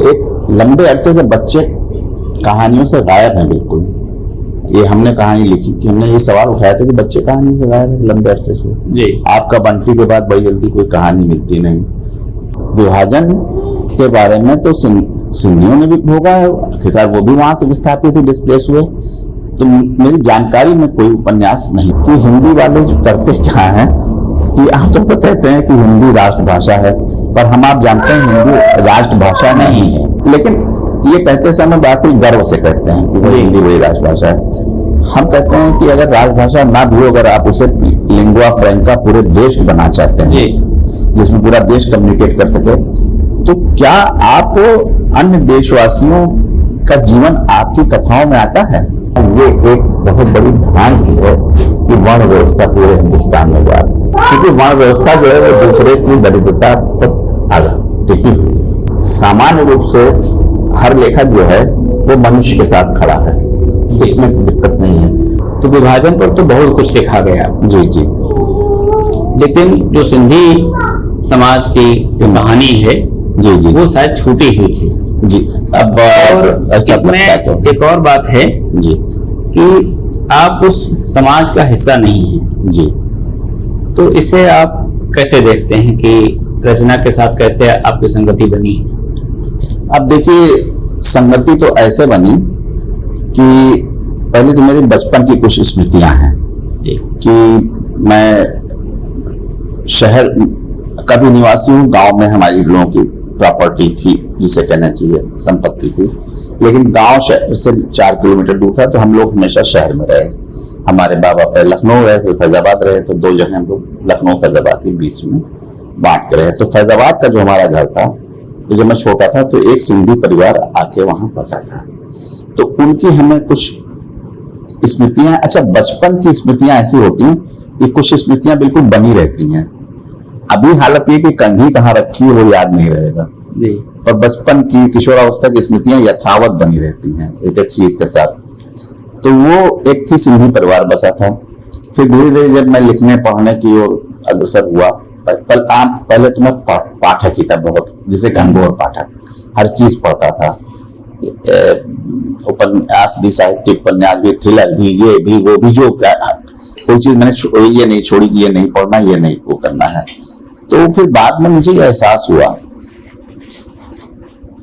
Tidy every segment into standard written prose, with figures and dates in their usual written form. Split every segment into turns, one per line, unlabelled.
एक लंबे अरसे से बच्चे कहानियों से गायब हैं बिल्कुल। ये हमने कहानी लिखी कि हमने ये सवाल उठाया था कि बच्चे कहानी से गायब हैं लंबे अरसे से
जी।
आपका बंटी के बाद बड़ी जल्दी कोई कहानी मिलती नहीं। विभाजन के बारे में तो सिंधियों ने भी भोगा है, आखिरकार वो भी वहां से विस्थापित हुए, डिस्प्लेस हुए। तो मेरी जानकारी में कोई उपन्यास नहीं कि हिंदी वाले जो करते क्या है कि आमतौर पर कहते हैं कि हिंदी राष्ट्रभाषा है, पर हम आप जानते हैं हिंदी राष्ट्रभाषा नहीं है। लेकिन ये कहते समय बाकी गर्व से कहते हैं कि वो हिंदी बड़ी राष्ट्रभाषा है। हम कहते हैं कि अगर राष्ट्रभाषा ना भी हो, अगर आप उसे लिंगुआ फ्रैंका पूरे देश को बनाना चाहते हैं जिसमें पूरा देश कम्युनिकेट कर सके, तो क्या आप अन्य देशवासियों का जीवन आपकी कथाओं में आता है? ये एक बहुत बड़ी भ्रांति है कि वर्ण व्यवस्था पूरे हिंदुस्तान में व्याप्त है, क्योंकि वर्ण व्यवस्था जो है वो दूसरे की दरिद्रता पर टिकी हुई है। सामान्य रूप से हर लेखक जो है वो मनुष्य के साथ खड़ा है, इसमें दिक्कत नहीं है।
तो विभाजन पर तो बहुत कुछ लिखा गया
जी जी,
लेकिन जो सिंधी समाज की जो कहानी है
जी जी,
वो शायद छूटी हुई थी
जी। अब
और
ऐसा
इसमें
तो
एक और बात है
जी
कि आप उस समाज का हिस्सा नहीं हैं
जी,
तो इसे आप कैसे देखते हैं कि रचना के साथ कैसे आपकी संगति बनी?
अब देखिए, संगति तो ऐसे बनी कि पहले तो मेरी बचपन की कुछ स्मृतियां हैं
जी।
कि मैं शहर का भी निवासी हूँ, गांव में हमारी लोगों की प्रॉपर्टी थी, जिसे कहना चाहिए संपत्ति थी, लेकिन गांव शहर से 4 किलोमीटर दूर था, तो हम लोग हमेशा शहर में रहे। हमारे बाबा पहले लखनऊ रहे, फिर फैजाबाद रहे, तो 2 जगह हम लोग लखनऊ फैजाबाद के बीच में बांट के रहे। तो फैजाबाद का जो हमारा घर था, तो जब मैं छोटा था तो एक सिंधी परिवार आके वहां बसा था, तो उनकी हमें कुछ स्मृतियां, अच्छा बचपन की स्मृतियां ऐसी होती हैं कि कुछ स्मृतियां बिल्कुल बनी रहती हैं। अभी हालत ये कि कंघी कहाँ रखी है वो याद नहीं रहेगा
जी,
पर बचपन की किशोरावस्था की स्मृतियां यथावत बनी रहती हैं एक एक चीज के साथ। तो वो एक थी सिंधी परिवार बसा था। फिर धीरे धीरे जब मैं लिखने पढ़ने की ओर अग्रसर हुआ, पहले तो मैं पाठक ही था बहुत, जिसे घनघोर पाठक, हर चीज पढ़ता था, उपन्यास भी, साहित्य उपन्यास भी, थ्रिलर भी, ये भी वो भी, जो कोई चीज मैंने ये नहीं छोड़ी कि ये नहीं पढ़ना, ये नहीं वो करना है। तो फिर बाद में मुझे एहसास हुआ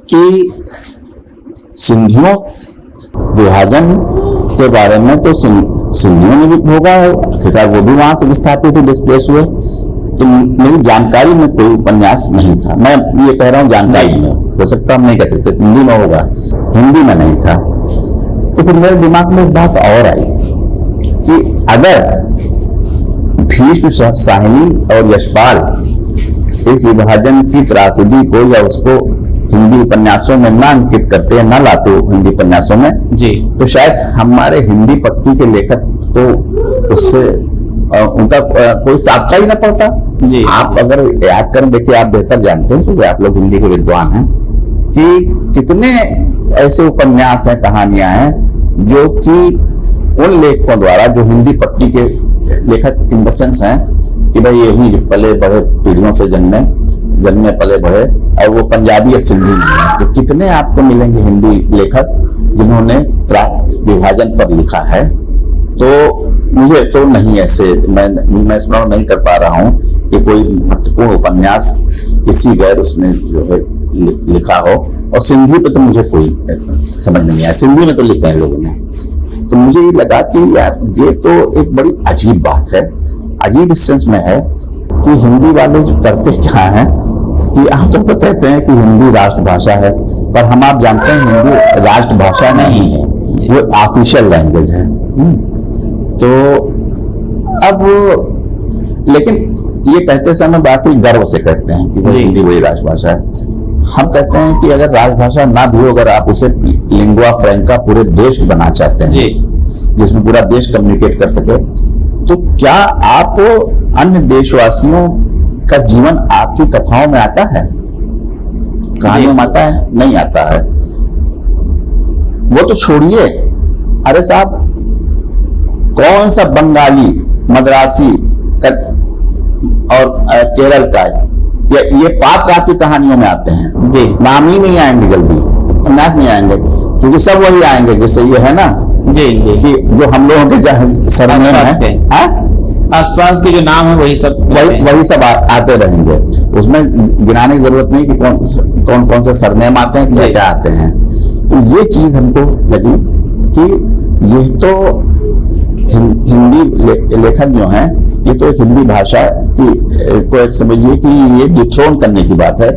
कि सिंधियों विभाजन के बारे में तो सिंधियों ने भी भोगा है, आखिरकार वो भी वहां से विस्थापित हुए, डिस्प्लेस हुए। तो मेरी जानकारी में कोई उपन्यास नहीं था। मैं ये कह रहा हूँ जानकारी में, हो सकता हम नहीं कह सकते सिंधी में होगा, हिंदी में नहीं था। तो फिर मेरे दिमाग में एक बात और आई कि अगर भीष्म, साहिनी और यशपाल इस विभाजन की त्रासदी को या उसको हिंदी उपन्यासों में न अंकित करते हैं, न लाते हिंदी उपन्यासों में जी, तो शायद हमारे हिंदी पट्टी के लेखक तो उससे उनका कोई साबका ही ना पड़ता जी। आप अगर याद करें, देखिए आप बेहतर जानते हैं क्योंकि आप लोग हिंदी के विद्वान हैं, कि कितने ऐसे उपन्यास हैं, कहानियां हैं जो कि उन लेखकों द्वारा जो हिंदी पट्टी के लेखक इन द सेंस हैं कि भाई यही पले बढ़े पीढ़ियों से जन्मे पले बढ़े, और वो पंजाबी या सिंधी नहीं है। तो कितने आपको मिलेंगे हिंदी लेखक जिन्होंने विभाजन पर लिखा है। तो मुझे तो नहीं, ऐसे मैं स्मरण नहीं कर पा रहा हूँ कि कोई महत्वपूर्ण उपन्यास किसी गैर उसने जो है लिखा हो। और सिंधी पे तो मुझे कोई समझ नहीं आया, सिंधी में तो लिखा है लोगों ने। तो मुझे ये लगा कि यार ये तो एक बड़ी अजीब बात है, अजीब इस सेंस में है कि हिंदी वाले जो करते क्या है कि आमतौर पर कहते हैं कि हिंदी राष्ट्रभाषा है, पर हम आप जानते हैं हिंदी राष्ट्रभाषा नहीं है, वो ऑफिशियल लैंग्वेज है। तो अब लेकिन ये कहते समय बाकी गर्व से कहते हैं कि हिंदी बड़ी राष्ट्रभाषा है। हम कहते हैं कि अगर राजभाषा ना भी हो, अगर आप उसे लिंगुआ फ्रैंका पूरे देश को बनाना चाहते हैं जिसमें पूरा देश कम्युनिकेट कर सके, तो क्या आप अन्य देशवासियों का जीवन आपकी कथाओं में आता है, कहानियों में आता है? नहीं आता है। वो तो छोड़िए, अरे साहब कौन सा बंगाली, मद्रासी और केरल का ये पात्र आपकी कहानियों में आते हैं
जी
नाम ही नहीं आएंगे जल्दी, उपन्यास नहीं आएंगे, क्योंकि सब वही आएंगे जैसे ये है ना
जी जी
कि जो हम लोगों के सरनेम है,
आसपास के जो नाम है वही सब
वही सब आते रहेंगे। उसमें गिनाने की जरूरत नहीं कि कौन कौन से सरनेम आते हैं, क्या क्या आते हैं। तो ये चीज हमको लगी कि ये तो हिंदी लेखक जो हैं, ये तो एक हिंदी भाषा की को एक समझिए कि ये डिथ्रोन करने की बात है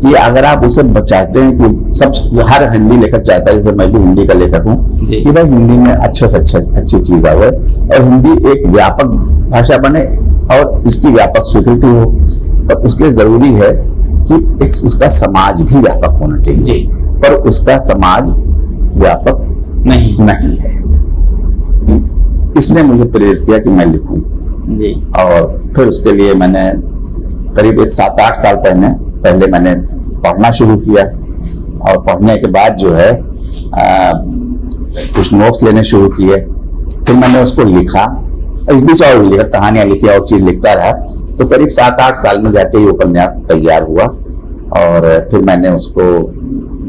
कि अगर आप उसे बचाते हैं कि सब हर हिंदी लेखक चाहता है, जैसे मैं भी हिंदी का लेखक हूँ, कि भाई हिंदी में अच्छे से अच्छी चीज आवे और हिंदी एक व्यापक भाषा बने और इसकी व्यापक स्वीकृति हो। पर उसके लिए जरूरी है कि एक उसका समाज भी व्यापक होना चाहिए, पर उसका समाज व्यापक नहीं है। इसने मुझे प्रेरित किया कि मैं लिखूं
जी।
और फिर उसके लिए मैंने करीब 7-8 साल पहले मैंने पढ़ना शुरू किया और पढ़ने के बाद जो है कुछ नोट्स लेने शुरू किए, फिर मैंने उसको लिखा, इस बीच और भी लिखा, कहानियां लिखी और चीज लिखता रहा। तो करीब 7-8 साल में जाके ये उपन्यास तैयार हुआ और फिर मैंने उसको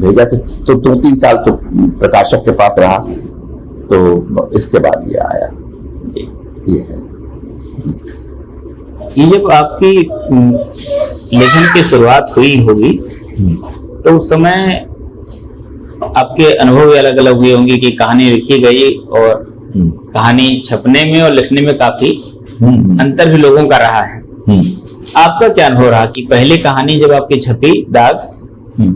भेजा। तो 2-3 साल तो प्रकाशक के पास रहा, तो इसके बाद ये आया। ये है।
ये जब आपकी लेखन की शुरुआत हुई होगी तो उस समय आपके अनुभव भी अलग अलग हुए होंगे कि कहानी लिखी गई और कहानी छपने में और लिखने में काफी अंतर भी लोगों का रहा है। आपका क्या अनुभव रहा कि पहले कहानी जब आपकी छपी दाग,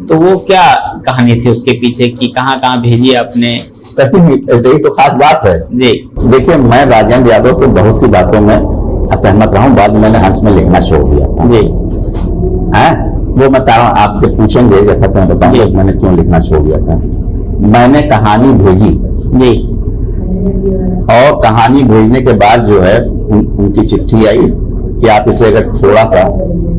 तो वो क्या कहानी थी उसके पीछे की, कहाँ कहाँ भेजी आपने?
यही तो खास बात है
जी।
देखिए, मैं राजेंद्र यादव से बहुत सी बातों में असहमत रहा हूँ, बाद में मैंने हंस में लिखना छोड़ दिया था
जी।
वो मैं बता रहा हूँ, आप जब पूछेंगे जैसा से मैं बताऊंगा मैंने क्यों लिखना छोड़ दिया था। मैंने कहानी भेजी
जी
और कहानी भेजने के बाद जो है उनकी चिट्ठी आई कि आप इसे अगर थोड़ा सा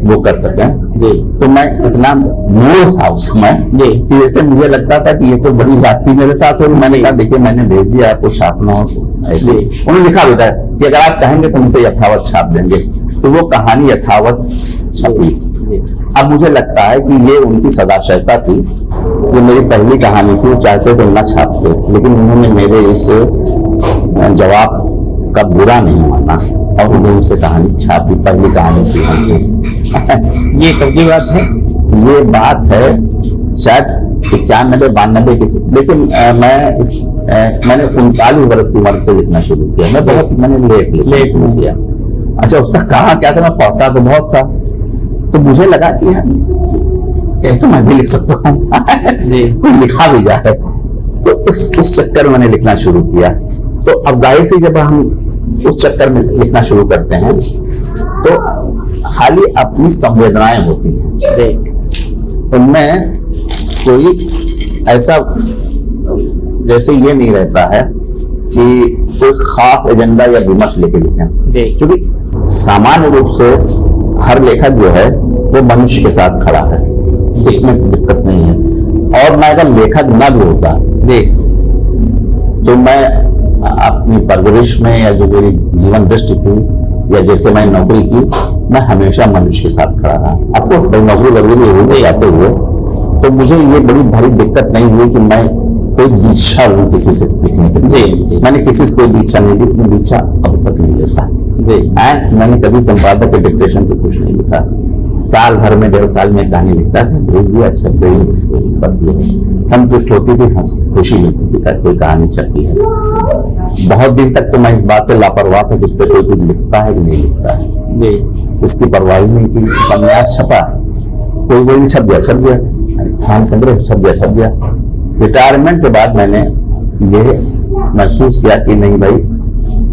वो कर सकें जी। तो मैं इतना मूड था उस समय जी कि जैसे मुझे लगता था कि ये तो बड़ी जाती मेरे साथ हो। मैंने कहा देखिए मैंने भेज दिया, आपको छापना हो ऐसे। उन्होंने लिखा होता है कि अगर आप कहेंगे तो उनसे यथावत छाप देंगे, तो वो कहानी यथावत छपी। अब मुझे लगता है कि ये उनकी सदाशयता थी, जो मेरी पहली कहानी थी, वो चाहते तो ना छापते, लेकिन उन्होंने मेरे इस जवाब का बुरा नहीं माना और उन्होंने उसे कहानी छाप दी। पहली कहानी थी
ये सबकी बात है,
ये बात है शायद 91-92 की। लेकिन मैंने 39 वर्ष की उम्र से लिखना शुरू किया। मैंने लेख लिखना शुरू किया। अच्छा, उसका कहा क्या था, मैं पढ़ता तो बहुत था, तो मुझे लगा कि यार तो मैं भी लिख सकता हूँ कोई लिखा भी जाए। तो उस चक्कर में मैंने लिखना शुरू किया। तो अब जाहिर से जब हम उस चक्कर में लिखना शुरू करते हैं तो खाली अपनी संवेदनाएं होती हैं, उनमें कोई ऐसा जैसे ये नहीं रहता है कि कोई खास एजेंडा या विमर्श लेके लिखें, क्योंकि सामान्य रूप से हर लेखक जो है वो मनुष्य के साथ खड़ा है, इसमें दिक्कत नहीं है। और मैं अगर लेखक न भी होता तो मैं अपनी परवरिश में या जो मेरी जीवन दृष्टि थी या जैसे मैं नौकरी की, मैं हमेशा मनुष्य के साथ खड़ा रहा। ऑफकोर्स भाई नौकरी जरूरी हुई जाते हुए, तो मुझे ये बड़ी भारी दिक्कत नहीं हुई कि मैं कोई दीक्षा लूं किसी से लिखने के लिए। मैंने किसी से कोई दीक्षा नहीं ली, मैं दीक्षा अब तक नहीं लेता। मैंने कभी संपादक के डिक्टेशन पे कुछ नहीं लिखा। साल भर में 1.5 साल में कहानी लिखता था, भेज दिया, छप गई, बस ये संतुष्ट होती थी, खुशी मिलती थी कोई कहानी छपी है। बहुत दिन तक तो मैं इस बात से लापरवाह था कि उस पर कोई कुछ लिखता है कि नहीं लिखता है, इसकी परवाह नहीं की। उपन्यास छपा, कोई नहीं, छप गया, स्थान संग्रह छप गया। रिटायरमेंट के बाद मैंने ये महसूस किया कि नहीं भाई,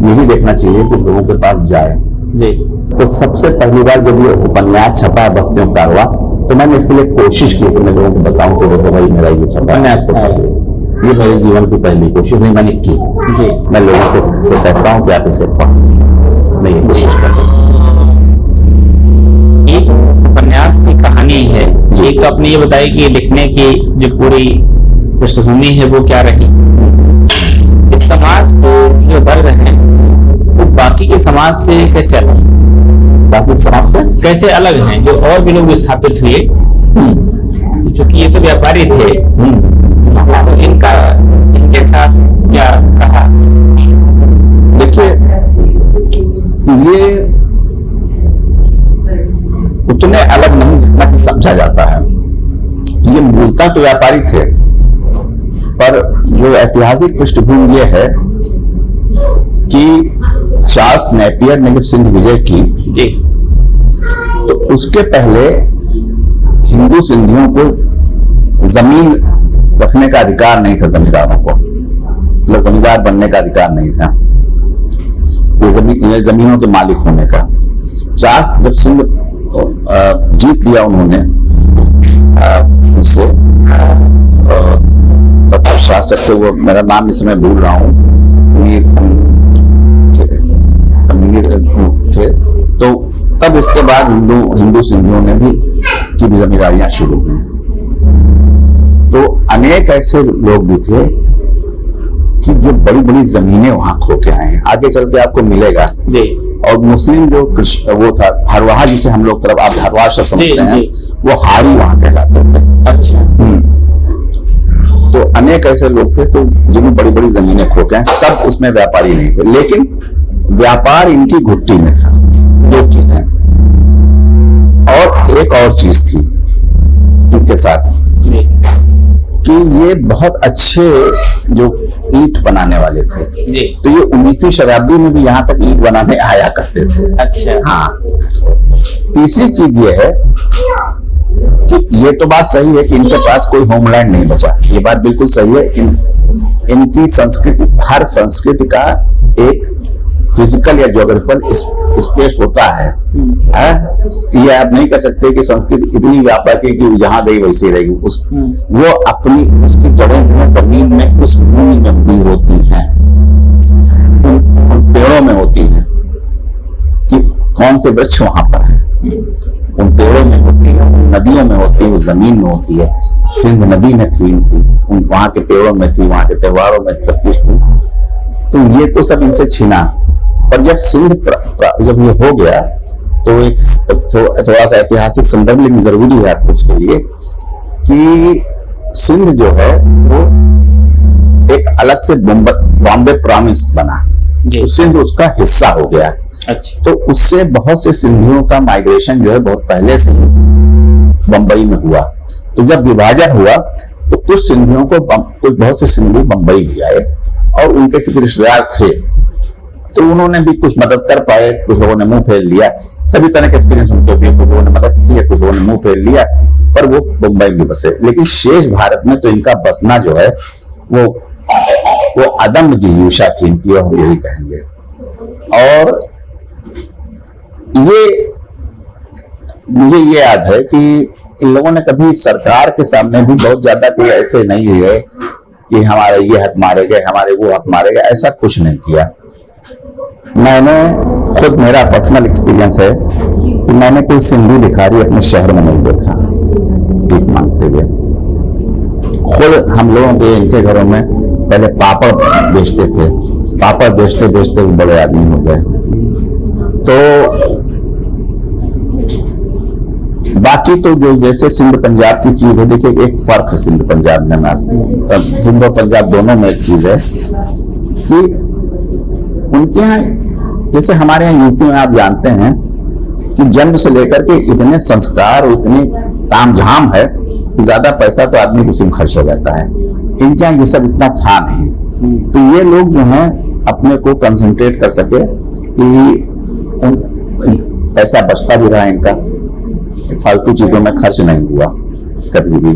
ये भी देखना चाहिए कि लोगों के पास जाए जी। तो सबसे पहली बार जब ये उपन्यास छपा बस्तियों का कारवा, तो मैंने इसके लिए कोशिश की कि मैं लोगों को बताऊं कि देखो भाई मेरा ये छपा है। ये मेरे जीवन की पहली कोशिश नहीं मैंने की जी। मैं लोगों को से कहता हूं कि आप इसे पढ़ें, मैं ये कोशिश करता हूं।
एक उपन्यास की कहानी है, एक तो आपने ये बताया कि लिखने की जो पूरी पृष्ठभूमि है वो क्या रही, इस समाज को जो वर्ग है वो बाकी के समाज से कैसे अलग,
बाकी समझते हैं
कैसे अलग हैं जो और भी लोग स्थापित हुए, चूंकि ये तो व्यापारी थे, तो इनके साथ क्या कहा?
देखिए, ये उतने अलग नहीं जितना कि समझा जाता है। ये मूलतः तो व्यापारी थे, पर जो ऐतिहासिक पृष्ठभूमि ये है कि चार्ल्स नेपियर ने जब सिंध विजय की
जी,
तो उसके पहले हिंदू सिंधियों को जमीन रखने का अधिकार नहीं था, जमींदारों को, मतलब जमींदार बनने का अधिकार नहीं था, ये जमीनों के मालिक होने का। चार्ल्स जब सिंध जीत लिया उन्होंने उससे, तथा शासक थे, वो मेरा नाम इस समय भूल रहा हूँ, अमीर थे, तो तब इसके बाद हिंदू सिंधियों ने भी की भी जमींदारियां शुरू हुई। तो अनेक ऐसे लोग भी थे कि जो बड़ी बड़ी जमीनें वहां खो के आए हैं, आगे चल के आपको मिलेगा
जी। और
मुस्लिम जो वो था हरवाहा, जिसे हम लोग तरफ आप हरवाह शब्द समझते हैं, वो हारी वहां कहलाते थे।
अच्छा।
तो अनेक ऐसे लोग थे तो जिन्हें बड़ी बड़ी जमीनें खो के आए, सब उसमें व्यापारी नहीं थे, लेकिन व्यापार इनकी घुट्टी में था। दो चीजें, और एक और चीज थी इनके साथ कि ये बहुत अच्छे जो ईंट बनाने वाले थे
जी।
तो ये 19वीं शताब्दी में भी यहाँ तक ईंट बनाने आया करते थे।
अच्छा।
हाँ, तीसरी चीज ये है कि ये तो बात सही है कि इनके पास कोई होमलैंड नहीं बचा, ये बात बिल्कुल सही है। इनकी संस्कृति, हर संस्कृति का एक फिजिकल या ज्योग्राफिकल स्पेस होता है। ये आप नहीं कर सकते कि संस्कृति इतनी व्यापक है कि जहां गई वैसे रहेगी। वो अपनी उसकी जड़ें जो है जमीन में, उस भूमि में भी होती हैं, उन पेड़ों में होती हैं कि कौन से वृक्ष वहां पर है, उन पेड़ों में होती है, उन नदियों में होती है, उस जमीन में होती है। सिंध नदी में थी, वहां के पेड़ों में थी, वहां के त्योहारों में सब कुछ थी। तो ये तो सब इनसे छीना। पर जब सिंध जब ये हो गया तो एक थोड़ा सा ऐतिहासिक संदर्भ लेकिन जरूरी है आपको इसके लिए कि सिंध जो है वो एक अलग से बॉम्बे प्रोविंस बना, तो सिंध उसका हिस्सा हो गया।
अच्छा।
तो उससे बहुत से सिंधियों का माइग्रेशन जो है बहुत पहले से ही बंबई में हुआ। तो जब विभाजन हुआ तो कुछ सिंधियों को बहुत से सिंधी बंबई भी आए और उनके चूंकि रिश्तेदार थे तो उन्होंने भी कुछ मदद कर पाए, कुछ लोगों ने मुंह फेर लिया। सभी तरह के एक्सपीरियंस उनके भी, कुछ लोगों ने मदद की है, कुछ लोगों ने मुंह फेर लिया, पर वो मुंबई में बसे। लेकिन शेष भारत में तो इनका बसना जो है वो अदम्य जिज्ञासा थी इनकी, हम यही कहेंगे। और मुझे ये याद है कि इन लोगों ने कभी सरकार के सामने भी बहुत ज्यादा कोई ऐसे नहीं है कि हमारे ये हक मारे गए, हमारे वो हक मारे गए, ऐसा कुछ नहीं किया। मैंने खुद, मेरा पर्सनल एक्सपीरियंस है कि मैंने कोई सिंधी भिखारी अपने शहर में नहीं देखा भीख मांगते हुए। खुद हम लोगों के इनके घरों में पहले पापड़ बेचते थे, पापड़ बेचते बेचते वो बड़े आदमी हो गए। तो बाकी तो जो जैसे सिंध पंजाब की चीज है, देखिए एक फर्क है सिंध पंजाब में, सिंध और पंजाब दोनों में एक चीज है कि उनके यहाँ, जैसे हमारे यहाँ यूपी में आप जानते हैं कि जन्म से लेकर के इतने संस्कार और इतने तामझाम है कि ज्यादा पैसा तो आदमी उसी में खर्च हो जाता है। इनके यहाँ ये सब इतना था नहीं। तो ये लोग जो हैं अपने को कंसंट्रेट कर सके कि पैसा बचता भी रहा, इनका फालतू चीजों में खर्च नहीं हुआ कभी भी।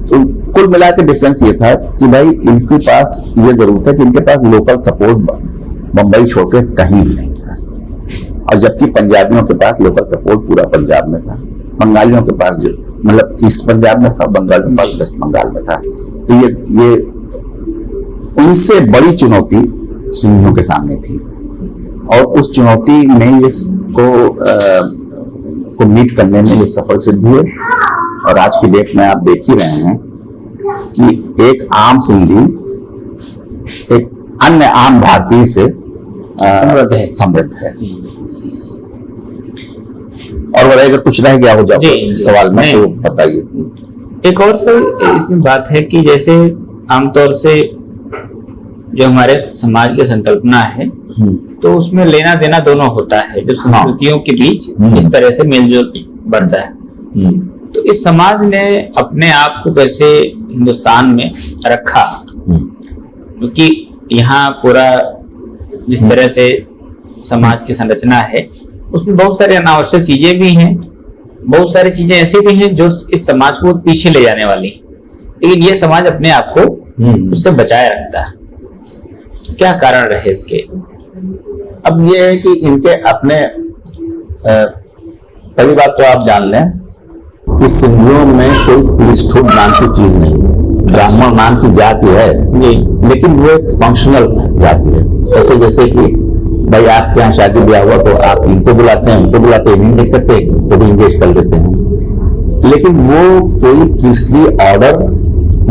तो कुल मिला के डिफरेंस ये था कि भाई इनके पास ये जरूरत है कि इनके पास लोकल सपोर्ट बंबई छोड़ के कहीं भी नहीं था, और जबकि पंजाबियों के पास लोकल सपोर्ट पूरा पंजाब में था। बंगालियों के पास जो मतलब ईस्ट पंजाब में था, बंगालियों के पास वेस्ट बंगाल में था। तो ये इनसे बड़ी चुनौती सिंधियों के सामने थी, और उस चुनौती में को मीट करने में ये सफल सिद्ध हुए। और आज की डेट में आप देख ही रहे हैं कि एक आम सिंधी एक अन्य आम भारतीय से समृद्ध है। और वह अगर कुछ रह गया हो जाए
जी,
सवाल में
नहीं।
तो बताइए।
एक और सर इसमें बात है कि जैसे आमतौर से जो हमारे समाज की संकल्पना है तो उसमें लेना देना दोनों होता है, जब संस्कृतियों के बीच इस तरह से मेलजोल बढ़ता है। तो इस समाज ने अपने आप को कैसे हिंदुस्तान में रखा, क्योंकि यहाँ पूरा जिस तरह से समाज की संरचना है उसमें बहुत सारी अनावश्यक चीजें भी हैं, बहुत सारी चीजें ऐसी भी हैं जो इस समाज को पीछे ले जाने वाली, लेकिन ये समाज अपने आप को उससे बचाए रखता है। क्या कारण रहे इसके?
अब ये है कि इनके अपने पहली बात तो आप जान लें कि सिंधियों में कोई प्रीस्टहुड नाम की चीज नहीं है। ब्राह्मण नाम की जाति है लेकिन वो एक फंक्शनल जाति है। ऐसे जैसे कि भाई आपके यहाँ शादी ब्याह हुआ तो आप इनको बुलाते हैं, उनको बुलाते हैं, इंगेज करते हैं, उनको भी इंगेज कर देते हैं, लेकिन वो कोई प्रीस्टली ऑर्डर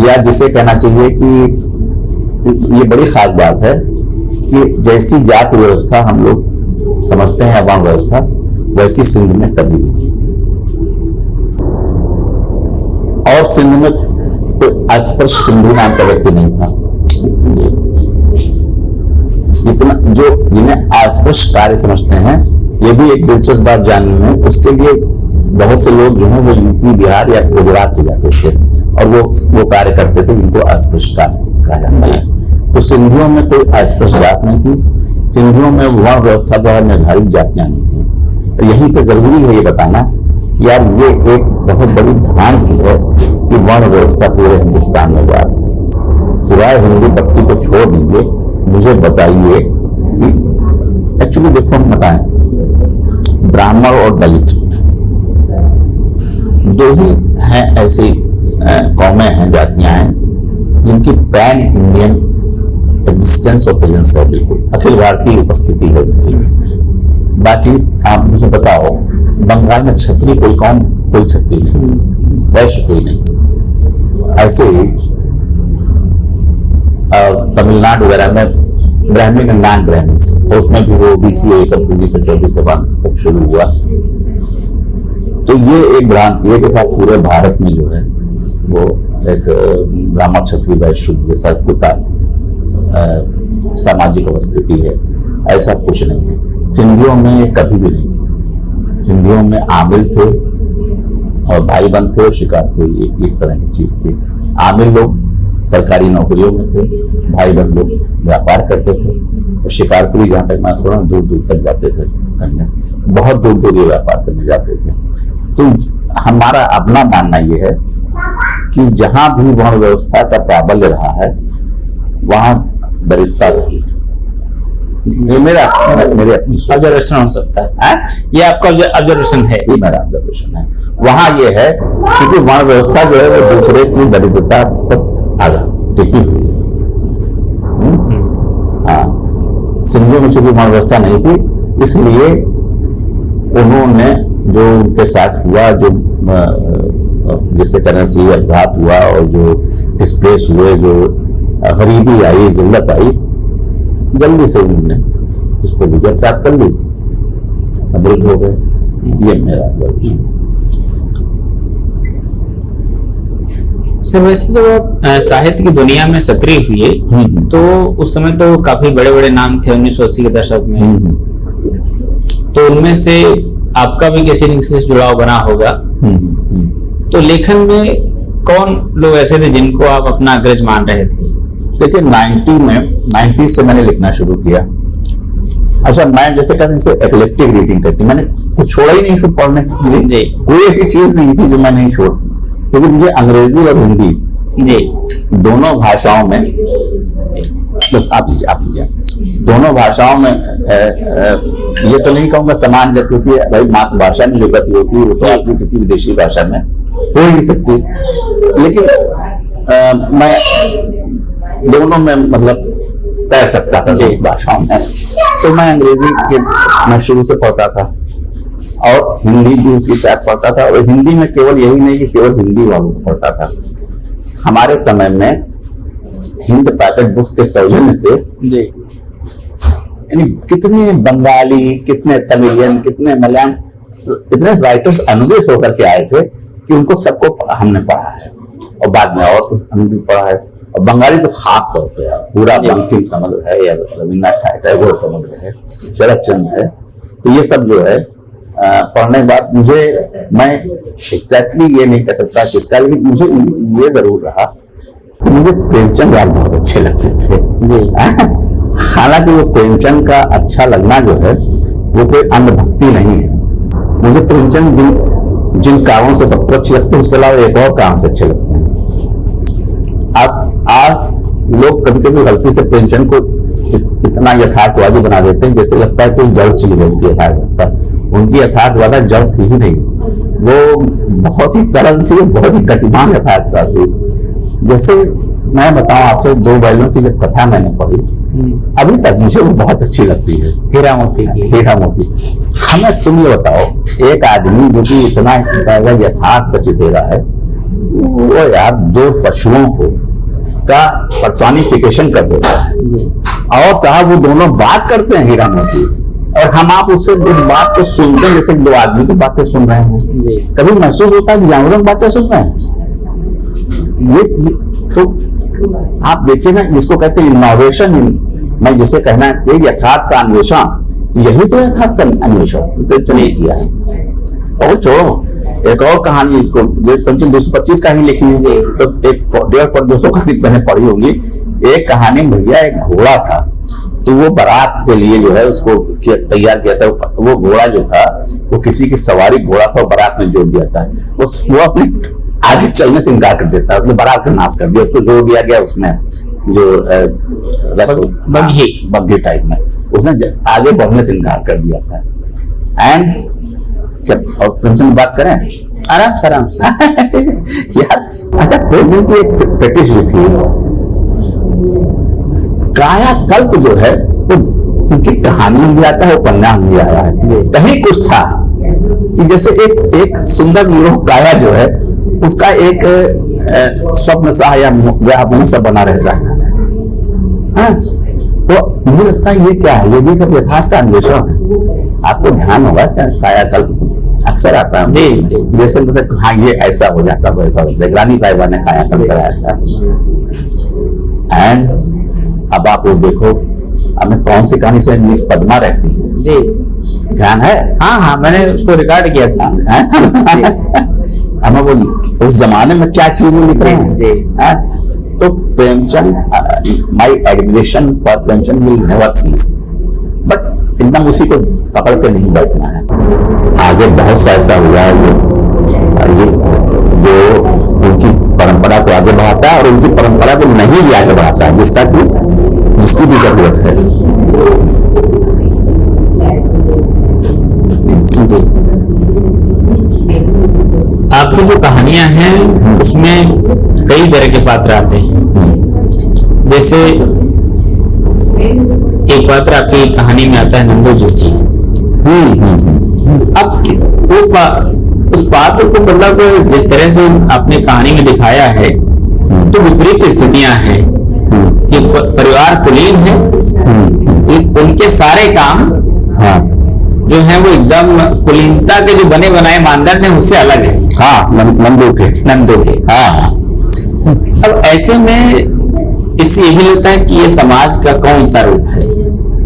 या जिसे कहना चाहिए कि ये बड़ी खास बात है कि जैसी जात व्यवस्था हम लोग समझते हैं वर्ण व्यवस्था, वैसी सिंध में कभी भी नहीं थी। और सिंध में कोई अस्पृश्य सिंधी नाम का व्यक्ति नहीं था। इतना जो जिन्हें अस्पृश्य कार्य समझते हैं, ये भी एक दिलचस्प बात जाननी है। उसके लिए बहुत से लोग जो हैं वो यूपी, बिहार या गुजरात से जाते थे और वो कार्य करते थे जिनको अस्पृश्य कार्य कहा जाता है। तो सिंधियों में कोई अस्पृश्य जात नहीं थी। सिंधियों में वर्ण व्यवस्था द्वारा निर्धारित जातियां नहीं थी। तो यहीं पे जरूरी है ये बताना कि यार ये एक बहुत बड़ी भ्रांति है कि वर्ण व्यवस्था पूरे हिंदुस्तान में व्याप्त है। सिवाय हिंदी पट्टी को छोड़ दीजिए, मुझे बताइए कि एक्चुअली देखो हम बताएं, ब्राह्मण और दलित दो ही हैं ऐसी कौमें हैं, जातियां हैं जिनकी पैन इंडियन एग्जिस्टेंस और प्रेजेंस है, बिल्कुल अखिल भारतीय उपस्थिति है उनकी। बाकी आप मुझे बताओ, बंगाल में क्षत्रिय कोई कौम, कोई क्षत्रिय नहीं, वैश्य कोई नहीं। ऐसे ही तमिलनाडु वगैरह में ब्राह्मण एंड नॉन ब्राह्मण्स, उसमें भी वो बीसीए सब 1924 से बाद सब शुरू हुआ। तो ये एक भ्रांति है कि साहब पूरे भारत में जो है वो एक ब्राह्मण क्षत्रिय वैश्य शूद्र जैसा कुत्ता सामाजिक अवस्थिति है, ऐसा कुछ नहीं है। सिंधियों में ये कभी भी नहीं थी। सिंधियों में आमिल थे और भाई बंद थे और शिकारपुरी, इस तरह की चीज थी। आमिल लोग सरकारी नौकरियों में थे, भाई बंद लोग व्यापार करते थे और शिकारपुरी, जहां तक मैं सुना, दूर दूर तक जाते थे करने, बहुत दूर दूर ये व्यापार करने जाते थे। तो हमारा अपना मानना यह है कि जहां भी वर्ण व्यवस्था का प्राबल्य रहा है वहां दरिद्रता रही है। ये मेरे अपनी
ऑब्जर्वेशन हो सकता है, ये आपका ऑब्जर्वेशन है?
ये मेरा ऑब्जर्वेशन है। वहां ये है क्योंकि वर्ण व्यवस्था जो है वो दूसरे की दरिद्रता पर टिकी हुई है। हाँ, सिंधियों में चूंकि वर्ण व्यवस्था नहीं थी, इसलिए उन्होंने जो उनके साथ हुआ, जो जिसे कहना चाहिए अपघात हुआ और जो डिस्प्लेस हुए, जो गरीबी आई, जिल्लत आई, जल्दी से उन्होंने उस पर विजय प्राप्त कर ली, समृद्ध हो गए। ये मेरा ऑब्जर्वेशन है।
सर वैसे जब आप साहित्य की दुनिया में सक्रिय हुए तो उस समय तो काफी बड़े बड़े नाम थे 1980 के दशक में, तो उनमें से आपका भी किसी न किसी से जुड़ाव बना होगा। तो लेखन में कौन लोग ऐसे थे जिनको आप अपना अग्रज मान रहे थे?
देखिए 90 से मैंने लिखना शुरू किया। अच्छा, मैं जैसे कहते हैं एक्लेक्टिक रीडिंग करती, मैंने कुछ छोड़ा ही नहीं फिर पढ़ने के लिए। कोई ऐसी चीज नहीं थी जो मैं नहीं छोड़, क्योंकि मुझे अंग्रेजी और हिंदी दोनों भाषाओं में, आप लीजिए दोनों भाषाओं में ये तो नहीं कहूंगा समान गति होती है, भाई मातृभाषा में जो गति होती है वो तो आपकी किसी विदेशी भाषा में हो ही नहीं सकती, लेकिन मैं दोनों में मतलब तैर सकता था दोनों भाषाओं में। तो मैं अंग्रेजी के मैं शुरू से पढ़ता था और हिंदी भी उसी साथ पढ़ता था। और हिंदी में केवल यही नहीं कि केवल हिंदी वालों को पढ़ता था, हमारे समय में हिंद पैकेट बुक्स के सौजन्य से यानी कितने बंगाली, कितने तमिलियन, कितने मलयालम इतने राइटर्स अनुदेश होकर के आए थे कि उनको सबको हमने पढ़ा है, और बाद में और कुछ अनुदेश पढ़ा है। और बंगाली तो खास तौर पे यार पूरा बंकिम समुद्र है, या रविन्द्रनाथ टैगोर समुद्र है, शरद चंद्र है, तो ये सब जो है पढ़ने के बाद मैं एग्जैक्टली ये नहीं कह सकता किसका, लेकिन मुझे ये जरूर रहा कि मुझे प्रेमचंद यार बहुत अच्छे लगते थे जी। हालांकि वो प्रेमचंद का अच्छा लगना जो है वो कोई अंधभक्ति नहीं है। मुझे प्रेमचंद जिन कारणों से सबको अच्छे लगते हैं, उसके अलावा एक और कारण से अच्छे लगते हैं। आज लोग कभी कभी गलती से प्रेमचंद को इतना यथार्थवादी बना देते हैं जैसे लगता है कोई जड़ चीज है उनकी यथार्थवाद। उनकी यथार्थवाद जड़ थी ही नहीं, वो बहुत ही तरल थी, बहुत ही गतिमान यथार्थता थी। जैसे मैं बताऊं आपसे, दो बैलों की जब कथा मैंने पढ़ी, अभी तक मुझे वो बहुत अच्छी लगती है, हीरा मोती की। हीरा मोती। हमें तुम ये बताओ, एक आदमी जो कि इतना यथार्थ का चितेरा है, वो यार दो पशुओं को का पर्सोनिफिकेशन कर देता है, और साहब वो दोनों बात करते हैं हीरा मोती, और हम आप उससे उस बात को सुनते हैं जैसे दो आदमी की बातें सुन रहे हैं। कभी महसूस होता है कि जानवरों की बातें सुन रहे हैं। ये तो आप देखिए ना, इसको कहते हैं इनोवेशन। मैं जिसे कहना चाहिए यथार्थ का अन्वेषण, यही तो यथार्थ का अन्वेषण किया है। और छोड़ो, एक और कहानी, इसको 225 कहानी लिखी है, तो एक 150-200 कहानी मैंने पढ़ी होंगी। एक कहानी में भैया एक घोड़ा था, तो वो बारात के लिए जो है उसको तैयार किया था। वो घोड़ा जो था वो किसी की सवारी घोड़ा था, बारात में जोड़ दिया था। वो अपने आगे चलने से इनकार कर देता है, उसने बारात का नाश कर दिया, उसको जोड़ दिया गया उसमें जो बग्घी टाइप में, उसने आगे बढ़ने से इनकार कर दिया था। एंड जब और प्रेमचंद बात करें आराम से यार, अच्छा प्रेमचंद की एक प्रैक्टिस भी थी, कायाकल्प जो है वो उनकी कहानी भी आता है, उपन्यास भी आया है। कहीं कुछ था कि जैसे एक सुंदर निरोह काया जो है उसका एक स्वप्न सा या मुंह सा बना रहता है। तो मुझे लगता है ये क्या है, ये भी सब यथार्थ का अन्वेषण है। आपको ध्यान होगा क्या, कायाकल्प अक्सर आता है जी, जैसे मतलब हाँ ये ऐसा हो जाता है, वैसा होता है। रानी साहिबा ने कायाकल्प कराया था। एंड अब आप वो देखो, हमें कौन सी कहानी से मिस पद्मा रहती है जी, ध्यान है? हाँ, मैंने उसको रिकॉर्ड किया था। हमें वो उस जमाने में क्या चीज में लिख रहे हैं जी। तो Premchand, my admiration for Premchand will never cease, but एकदम उसी को पकड़ के नहीं बैठना है। आगे बहुत सा ऐसा हुआ है जो उनकी परंपरा को आगे बढ़ाता है और उनकी परंपरा को नहीं भी आगे बढ़ाता है, जिसकी भी जरूरत है जी।
आपकी जो कहानियां हैं उसमें कई तरह के पात्र आते हैं। जैसे एक पात्र आपकी कहानी में आता है नंदू जोशी। अब उस पात्र को मतलब जिस तरह से आपने कहानी में दिखाया है, तो विपरीत स्थितियां हैं कि परिवार कुलीन है, उनके सारे काम जो है वो एकदम कुलीनता के जो बने बनाए मानदंड है उससे अलग है। नंदू के। हाँ। अब ऐसे में इससे ये भी लगता है कि ये समाज का कौन सा रूप है।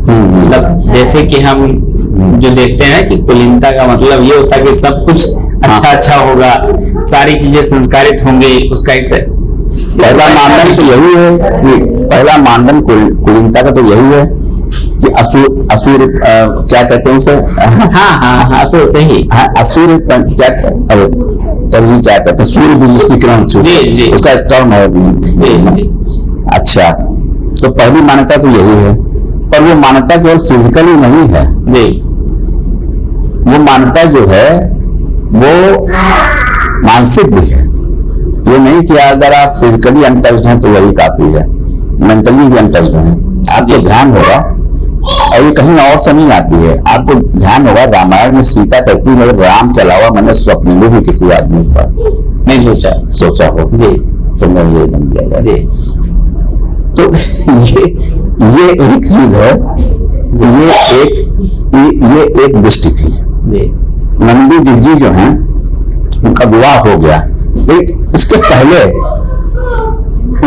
मतलब जैसे कि हम जो देखते हैं कि कुलीनता का मतलब ये होता है कि सब कुछ अच्छा होगा, सारी चीजें संस्कारित होंगी, उसका एक
पहला मानदंड तो यही है कि पहला मानदंड कुलीनता का तो यही है कि असुर क्या कहते हैं उसे?
हाँ, असुर से ही।
असुर क्या कहते हैं? सूर्य विमुक्तिकरण, उसका एक टर्म है। अच्छा, तो पहली मान्यता तो यही है, पर वो मान्यता केवल फिजिकली नहीं है जी। वो मान्यता जो है वो मानसिक भी है। ये नहीं कि अगर आप फिजिकली अनटच्ड हैं तो वही काफी है, मेंटली भी अनटच्ड हैं। आपको ध्यान होगा, और ये कहीं और से नहीं आती है, आपको ध्यान होगा रामायण में सीता कहती है राम के अलावा मैंने स्वप्न में भी किसी आदमी पर नहीं सोचा हो जी, तो मैं ये दम दिया जाए जी। तो ये एक चीज है, ये एक दृष्टि थी जी। नंदी जी जो हैं उनका विवाह हो गया, एक इसके पहले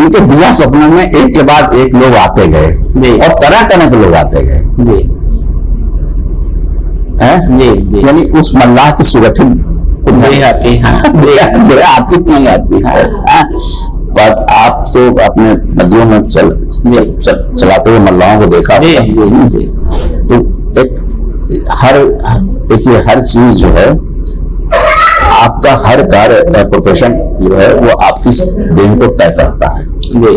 उनके विवाह स्वप्न में एक के बाद एक लोग आते गए और तरह तरह के लोग आते गए
जी
हैं।
जी जी
यानी उस मल्लाह की सुगठित
देहाती, हाँ
देहाती नहीं आती है, पर आप तो अपने नदियों में चलाते हुए मल्लाहों को देखा
जी जी जी।
तो एक देखिए हर चीज जो है, आपका हर कार्य प्रोफेशन जो है वो आपकी देह को तय करता है
जी।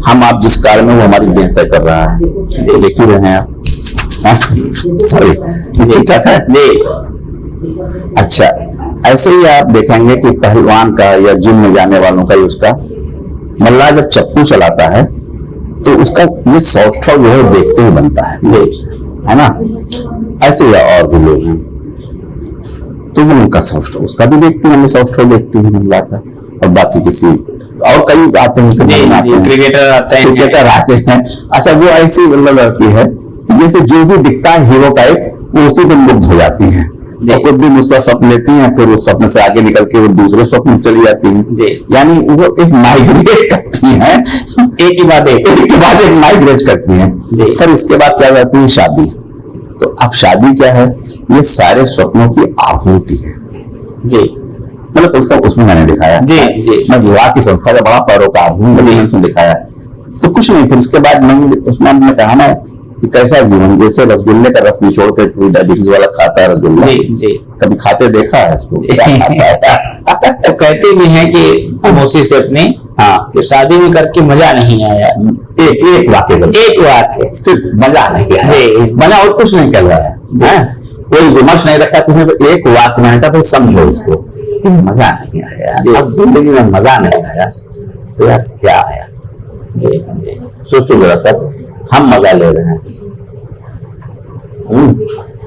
हम आप जिस कार्य में, वो हमारी देह तय कर रहा है, तो देख ही रहे हैं आप। सॉरी, ठीक ठाक है
जी।
अच्छा, ऐसे ही आप देखेंगे कि पहलवान का या जिम में जाने वालों का, उसका मल्लाह जब चप्पू चलाता है तो उसका ये सौष्ठव जो है देखते ही बनता है ना। ऐसे ही और भी लोग हैं, तो वो उनका सौष्ठव उसका भी देखते हैं, सौष्ठव देखते हैं मल्लाह का। और बाकी किसी और कई आते हैं,
क्रिकेटर
आते हैं। अच्छा, वो ऐसी मतलब रहती है कि जैसे जो भी दिखता है हीरो का एक, वो उसी पे मुग्ध हो जाती है। और कुछ दिन उसका स्वप्न लेती हैं, फिर उस स्वप्न से आगे निकल के वो दूसरे स्वप्न में चली जाती हैं। यानी वो एक माइग्रेट करती हैं, एक के बाद एक माइग्रेट करती हैं। फिर इसके बाद क्या जाती है? शादी। तो अब शादी क्या है? ये सारे स्वप्नों की आहुति है
जी।
मतलब उसका उसमें मैंने दिखाया
जी जी।
मैं विवाह की संस्था का बड़ा पैरोकार हूँ, लेकिन उसमें दिखाया तो कुछ नहीं। फिर उसके बाद मैंने उसमें कहा ना कि कैसा जीवन, जैसे रसगुल्ले का रस निचोड़ के डायबिटीज वाला खाता है रसगुल्ला,
जी।
कभी खाते देखा है इसको? क्या खाता है?
तो कहते भी हैं कि मौसी से अपने,
हाँ,
कि शादी में करके मजा नहीं आया।
एक वाक्य सिर्फ मजा नहीं आया, मैंने और कुछ नहीं कर रहा है, कोई विमर्श नहीं रखा कुछ नहीं, एक वाक्य मैंने कहा भाई समझो इसको, मजा नहीं आया। अब जिंदगी में मजा नहीं आया तो यार क्या आया? सोचो जरा सर, हम मजा ले रहे हैं,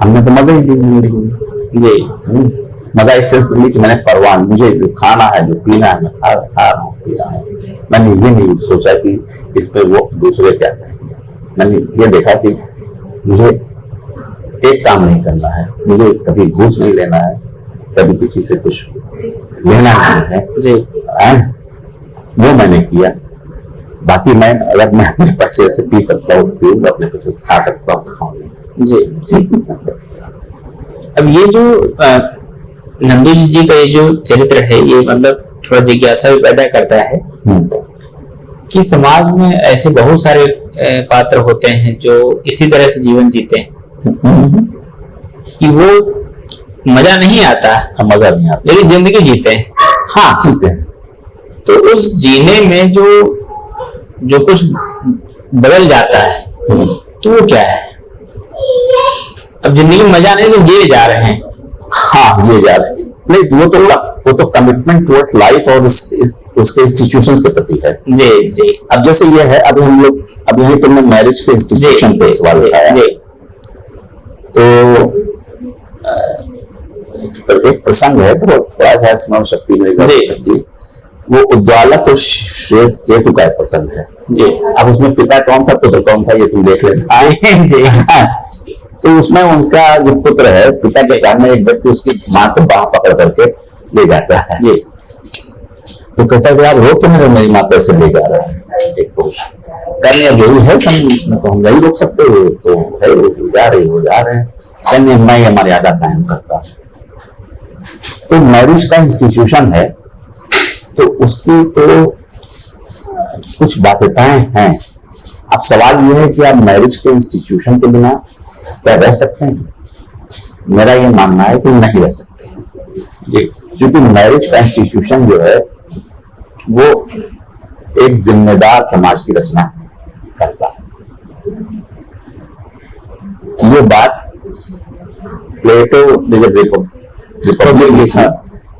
हमने तो मजा ही ली जिंदगी में जी। मजा इससे ली कि मैंने परवाह, मुझे जो खाना है जो पीना है मैं खा रहा हूँ, पी रहा हूँ। मैंने ये नहीं सोचा कि इसमें वो दूसरे क्या कहेंगे। मैंने ये देखा कि मुझे एक काम नहीं करना है, मुझे कभी घूस नहीं लेना है, कभी किसी से कुछ लेना नहीं है जी। वो मैंने किया। बाकी मैं अगर मैं अपने पैसे से पी सकता हूँ तो पीऊंगा, अपने पैसे से खा सकता हूँ तो खाऊंगा
जी। अब ये जो नंदू जी का ये जो चरित्र है, ये मतलब थोड़ा जिज्ञासा भी पैदा करता है कि समाज में ऐसे बहुत सारे पात्र होते हैं जो इसी तरह से जीवन जीते हैं कि वो मजा नहीं आता,
मजा नहीं आता,
लेकिन जिंदगी जीते हैं।
हाँ, जीते हैं।
तो उस जीने में जो कुछ बदल जाता है तो वो क्या है? अब जिंदगी में मजा नहीं, तो जिए जा रहे हैं।
हाँ, जिए जा रहे हैं। नहीं, वो तो कमिटमेंट टुवर्ड्स लाइफ और उसके इंस्टीट्यूशंस के प्रति है
जी जी।
अब जैसे ये है, अभी हम लोग अब यही तुमने मैरिज के इंस्टीट्यूशन पे सवाल उठाया, तो एक प्रसंग है, तो थोड़ा सा स्मरण शक्ति में करती है। वो उद्वालक और श्वेत केतु का एक प्रसंग है जी। अब उसमें पिता कौन था, पुत्र कौन था, ये तुम देख लेना जी। तो उसमें उनका जो पुत्र है, पिता के सामने एक व्यक्ति उसकी माँ को बाह पकड़ करके ले जाता है जी। तो कहता है यार वो क्यों मेरी माँ पैसे ले जा रहा है? एक पुरुष कहने यही है समझ, इसमें तो हम नहीं रोक सकते, वो तो है, वो जा रहे हैं। कहने मैं ये मर्यादा कायम करता। तो मैरिज का इंस्टीट्यूशन है, तो उसकी तो कुछ बाध्यताएं हैं। अब सवाल यह है कि आप मैरिज के इंस्टीट्यूशन के बिना क्या रह सकते हैं? मेरा ये मानना है कि नहीं रह सकते हैं, क्योंकि मैरिज का इंस्टीट्यूशन जो है वो एक जिम्मेदार समाज की रचना करता है। ये बात प्लेटो ने जब रिपब्लिक लिखा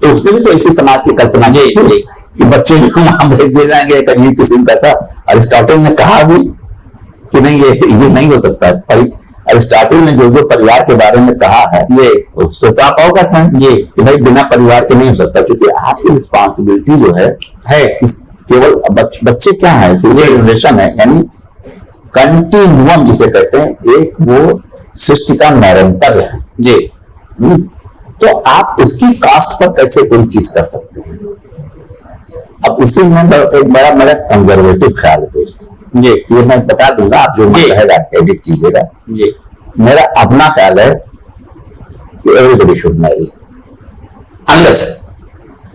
तो उसने भी तो इसी समाज की कल्पना की थी कि बच्चे वहां भेज दिए जाएंगे, एक अजीब किस्म का था। अरिस्टोटल ने कहा भी कि नहीं, ये नहीं हो सकता। अरिस्टोटल ने जो परिवार के बारे में कहा है, ये सोचा पाओगा था कि भाई बिना परिवार के नहीं हो सकता, क्योंकि आपकी रिस्पॉन्सिबिलिटी जो है केवल बच्चे क्या है, फ्यूचर जनरेशन है, यानी कंटिन्यूअम जिसे कहते हैं, एक वो सृष्टि का निरंतर है जी। तो आप उसकी कास्ट पर कैसे कोई चीज कर सकते हैं? अब उसी में एक बड़ा मेरा कंजर्वेटिव ख्याल है दोस्त
जी
ये मैं बता दूंगा, आप जो मन रहेगा एडिट कीजिएगा।
जी
मेरा अपना ख्याल है कि एवरीबडी शुड मैरी अनलेस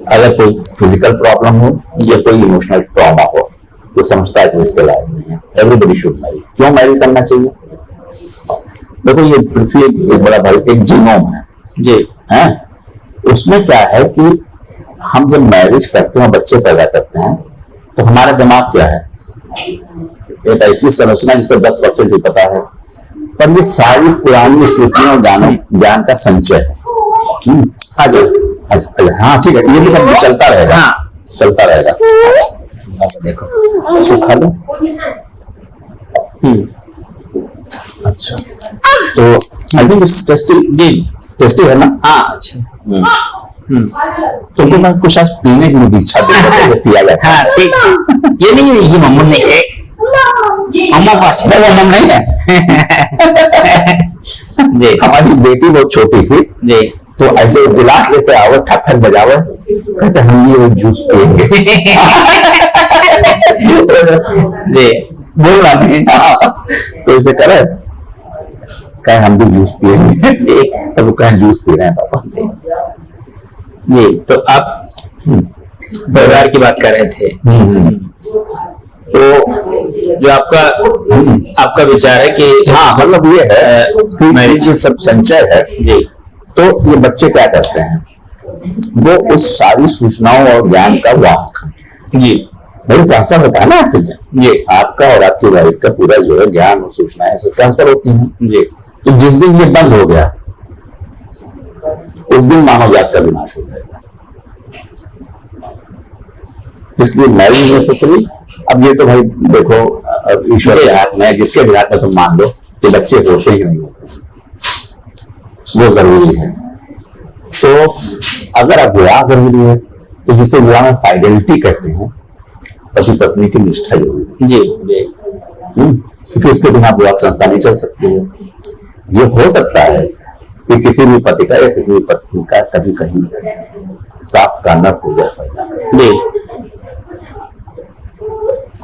अगर कोई फिजिकल प्रॉब्लम हो या कोई इमोशनल ट्रॉमा हो तो समझता है कि इसके लायक नहीं है। Everybody should Mary. क्यों मैरी करना चाहिए? देखो ये पृथ्वी एक बड़ा भाई एक जीनोम है
जी
है। उसमें क्या है कि हम जब मैरिज करते हैं बच्चे पैदा करते हैं तो हमारा दिमाग क्या है, एक ऐसी संरचना जिसको 10% ही पता है, पर ये सारी पुरानी स्मृतियों और ज्ञान का संचय है। हाँ ठीक है, ये भी सब चलता रहेगा।
हाँ
चलता रहेगा।
देखो
सुखा लो। अच्छा तो आई थिंक इट्स टेस्टी।
जी
टेस्टी है ना?
हाँ अच्छा
तुमको मैं कुछ आज पीने की मुझे इच्छा दे पिया जाता
हाँ ठीक ठीक। ये नहीं ये मम्मू नहीं है, मम्मा पास है।
है। नहीं है
जी
हमारी बेटी बहुत छोटी थी
जी
तो ऐसे गिलास लेके आओ ठक ठक बजाओ, कहते हम ये जूस पिएंगे।
जी
बोल रहा नहीं तो इसे करे कहे हम भी जूस पिएंगे तो वो कहे जूस पी रहे हैं पापा।
जी तो आप परिवार की बात कर रहे थे,
तो
जो आपका विचार है कि
हाँ मतलब ये है कि मैरिज सब संचय है।
जी
तो ये बच्चे क्या करते हैं, वो उस सारी सूचनाओं और ज्ञान का वाहक है।
जी
मेरे ट्रांसफर होता है ना आपके ज्ञान,
जी
आपका और आपकी वाइफ का पूरा जो है ज्ञान और सूचनाएं सब ट्रांसफर होती हैं।
जी
तो जिस दिन ये बंद हो गया उस दिन मानव जात का विनाश हो जाएगा। इसलिए मैरिज नेसेसरी। अब ये तो भाई देखो अब ईश्वर के हाथ में है, जिसके भी हाथ में तुम मान लो कि बच्चे होते ही नहीं होते हैं, वो जरूरी है। तो अगर अब विवाह जरूरी है तो जिसे विवाह में फाइडेलिटी कहते हैं, पति पत्नी की निष्ठा जरूरी है।
जी जी
क्योंकि उसके बिना विवाह संस्था नहीं चल सकती है। ये हो सकता है कि किसी भी पति का या किसी भी पत्नी का कभी कहीं सास का नर्क हो जाए पैदा।
जी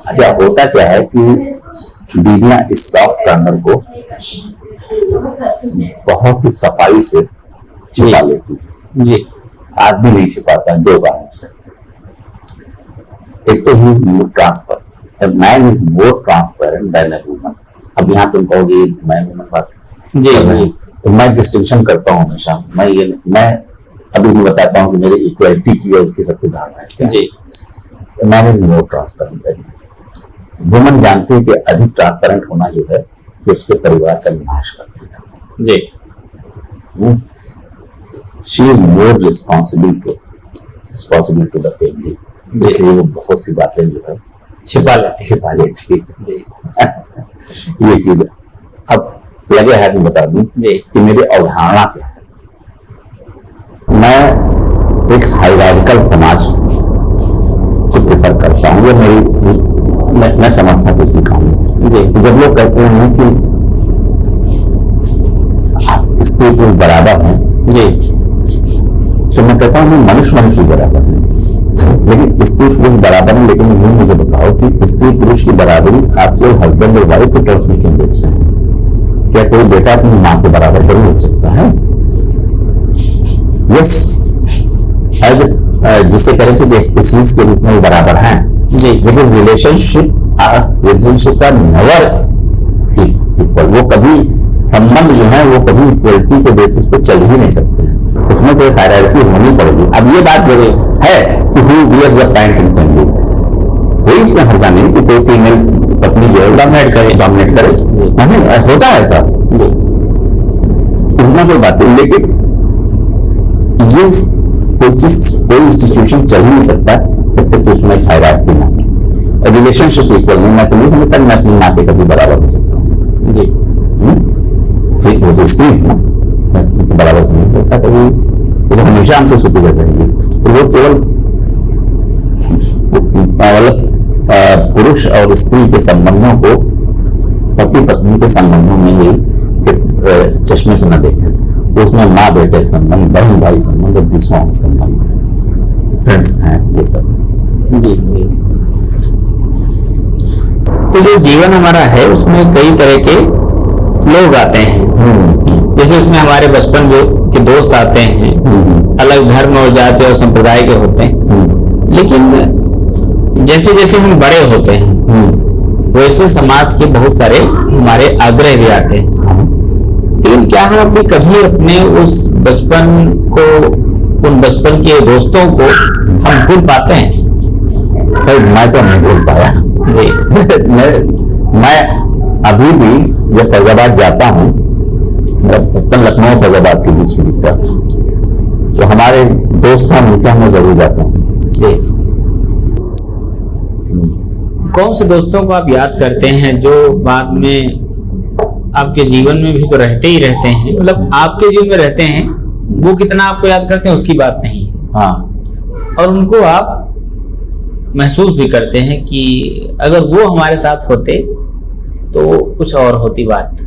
अच्छा होता क्या है कि बीवियां इस सॉफ्ट कार्नर को बहुत ही सफाई से छिपा लेती है।
जी
आदमी नहीं छिपाता दो कारणों से। एक तो ही transfer, man is more transparent than a woman. अब यहाँ तुम कहोगे मैन वुमन बात
जी जी
तो मैं डिस्टिंक्शन करता हूँ हमेशा। मैं अभी भी बताता हूँ कि मेरी इक्वलिटी की और उसकी सबकी धारणा है क्या।
जी
man is more transparent than woman. जानती है कि अधिक ट्रांसपेरेंट होना जो है कि उसके परिवार का विनाश कर देगा।
जी
she is more responsible to the family, इसलिए वो बहुत सी बातें जो है
छिपा लेते
छिपा लेती है।
जी
ये चीज है। अब लगे हाथ में बता दूं
जी
कि मेरी अवधारणा क्या है। मैं एक हायरार्किकल समाज को प्रेफर करता हूँ। ये मैं समर्थक उसी का हूँ।
जी
जब लोग कहते हैं कि स्त्री पुरुष बराबर हैं,
जी
तो मैं कहता हूँ मनुष्य बराबर है, लेकिन स्त्री पुरुष बराबर है। लेकिन ये मुझे बताओ कि स्त्री पुरुष की बराबरी आप केवल हस्बैंड और वाइफ के टर्म्स में क्यों देखते हैं? क्या कोई बेटा अपनी मां के बराबर जरूर हो सकता है? यस, एज जिससे करें से स्पीसीज के रूप में वो बराबर हैं।
जी
लेकिन रिलेशनशिप्स आर नेवर इक्वल। वो कभी संबंध जो है वो कभी इक्वलिटी के बेसिस पे चल ही नहीं सकते हैं, उसमें कोई हायरार्की होनी पड़ेगी। अब ये बात जरूर है कि who wears the pant in family, कोई इसमें हर्जा नहीं कि कोई फीमेल पत्नी जो है डोमिनेट करे नहीं, होता है ऐसा, इसमें कोई बात नहीं। लेकिन ये कोई इंस्टीट्यूशन चल ही नहीं सकता जब तक उसमें हायरार्की ना हो। रिलेशनशिप इक्वल नहीं, मैं तो नहीं समझता मैं अपनी माँ के कभी बराबर हो सकता हूँ।
जी
फिर वो तो स्त्री है ना, मैं उनके बराबर तो नहीं करता कभी। वो तो हमेशा हमसे सुपीरियर रहेंगे। तो वो केवल मतलब पुरुष और स्त्री के संबंधों को पति पत्नी के संबंधों में ही चश्मे से न देखें। उसमें माँ बेटे के संबंध, बहन भाई संबंध, विषयों के संबंध, फ्रेंड्स हैं, ये सब।
जी जी। तो जो जीवन हमारा है उसमें कई तरह के लोग आते हैं। जैसे उसमें हमारे बचपन के दोस्त आते हैं, अलग धर्म और जाति और संप्रदाय के होते हैं। लेकिन जैसे जैसे हम बड़े होते हैं वैसे समाज के बहुत सारे हमारे आग्रह भी आते हैं। लेकिन क्या हम अपने कभी अपने उस बचपन को, उन बचपन के दोस्तों को हम भूल पाते हैं?
भाई मैं तो नहीं भूल पाया जी। मैं अभी भी जब फैजाबाद जाता हूँ, मेरा बचपन लखनऊ फैजाबाद के बीच में बीता, तो हमारे दोस्त हैं उनके हम जरूर जाता हूँ जी।
कौन से दोस्तों को आप याद करते हैं जो बाद में आपके जीवन में भी तो रहते ही रहते हैं, मतलब आपके जीवन में रहते हैं, वो कितना आपको याद करते हैं उसकी बात नहीं,
हाँ,
और उनको आप महसूस भी करते हैं कि अगर वो हमारे साथ होते तो कुछ और होती बात,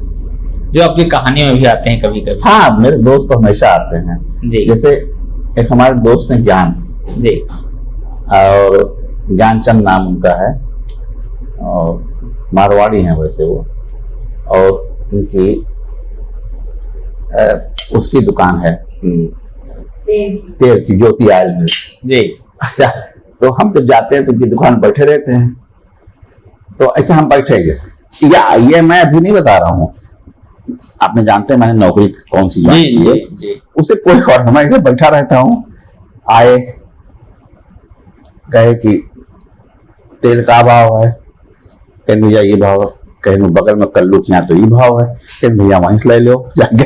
जो आपकी कहानियों में भी आते हैं कभी कभी?
हाँ, मेरे दोस्त तो हमेशा आते हैं
जी।
जैसे एक हमारे दोस्त हैं ज्ञान
जी,
और ज्ञानचंद नाम उनका है, और मारवाड़ी हैं वैसे वो, और उनकी उसकी दुकान है तेल की, ज्योति आयल में
जी।
अच्छा, तो हम जब जाते हैं तो उनकी दुकान बैठे रहते हैं, तो ऐसे हम बैठे जैसे, या ये मैं अभी नहीं बता रहा हूँ, आपने जानते हैं मैंने नौकरी कौन सी ज्वाइन की है, उसे कोई और, मैं ऐसे बैठा रहता हूँ, आए कहे कि तेल का भाव है, कहें भैया ये भाव, कहें बगल में कल्लू के यहाँ तो ये भाव है, कहें भैया वहीं से ले लो जाके।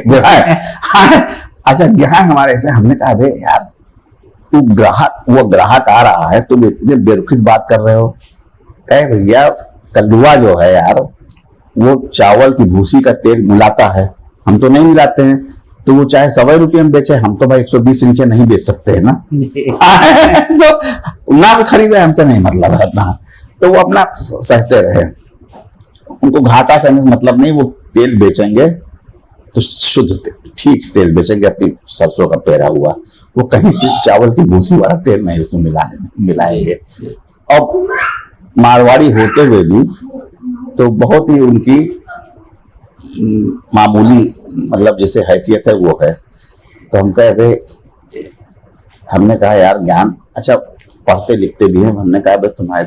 अच्छा ज्ञान हमारे ऐसे, हमने कहा भाई यार तू वो ग्राहक आ रहा है, तुम इतने बेरुखिस बात कर रहे हो। कहे भैया कल्लुआ जो है यार वो चावल की भूसी का तेल मिलाता है, हम तो नहीं मिलाते हैं, तो वो चाहे 100 रुपये में बेचे, हम तो भाई 120 नीचे नहीं बेच सकते है ना। तो ना खरीदे, हमसे नहीं मतलब है अपना, तो वो अपना सहते रहे, उनको घाटा सहने से मतलब नहीं, वो तेल बेचेंगे तो शुद्ध ठीक तेल बेचेंगे, अपनी सरसों का पेरा हुआ, वो कहीं से चावल की भूसी वाला तेल नहीं उसमें मिलाएंगे। और मारवाड़ी होते हुए भी तो बहुत ही उनकी मामूली मतलब जैसे हैसियत है वो है। तो हम कहे भाई, हमने कहा यार ज्ञान अच्छा पढ़ते लिखते भी हैं, हमने कहा भाई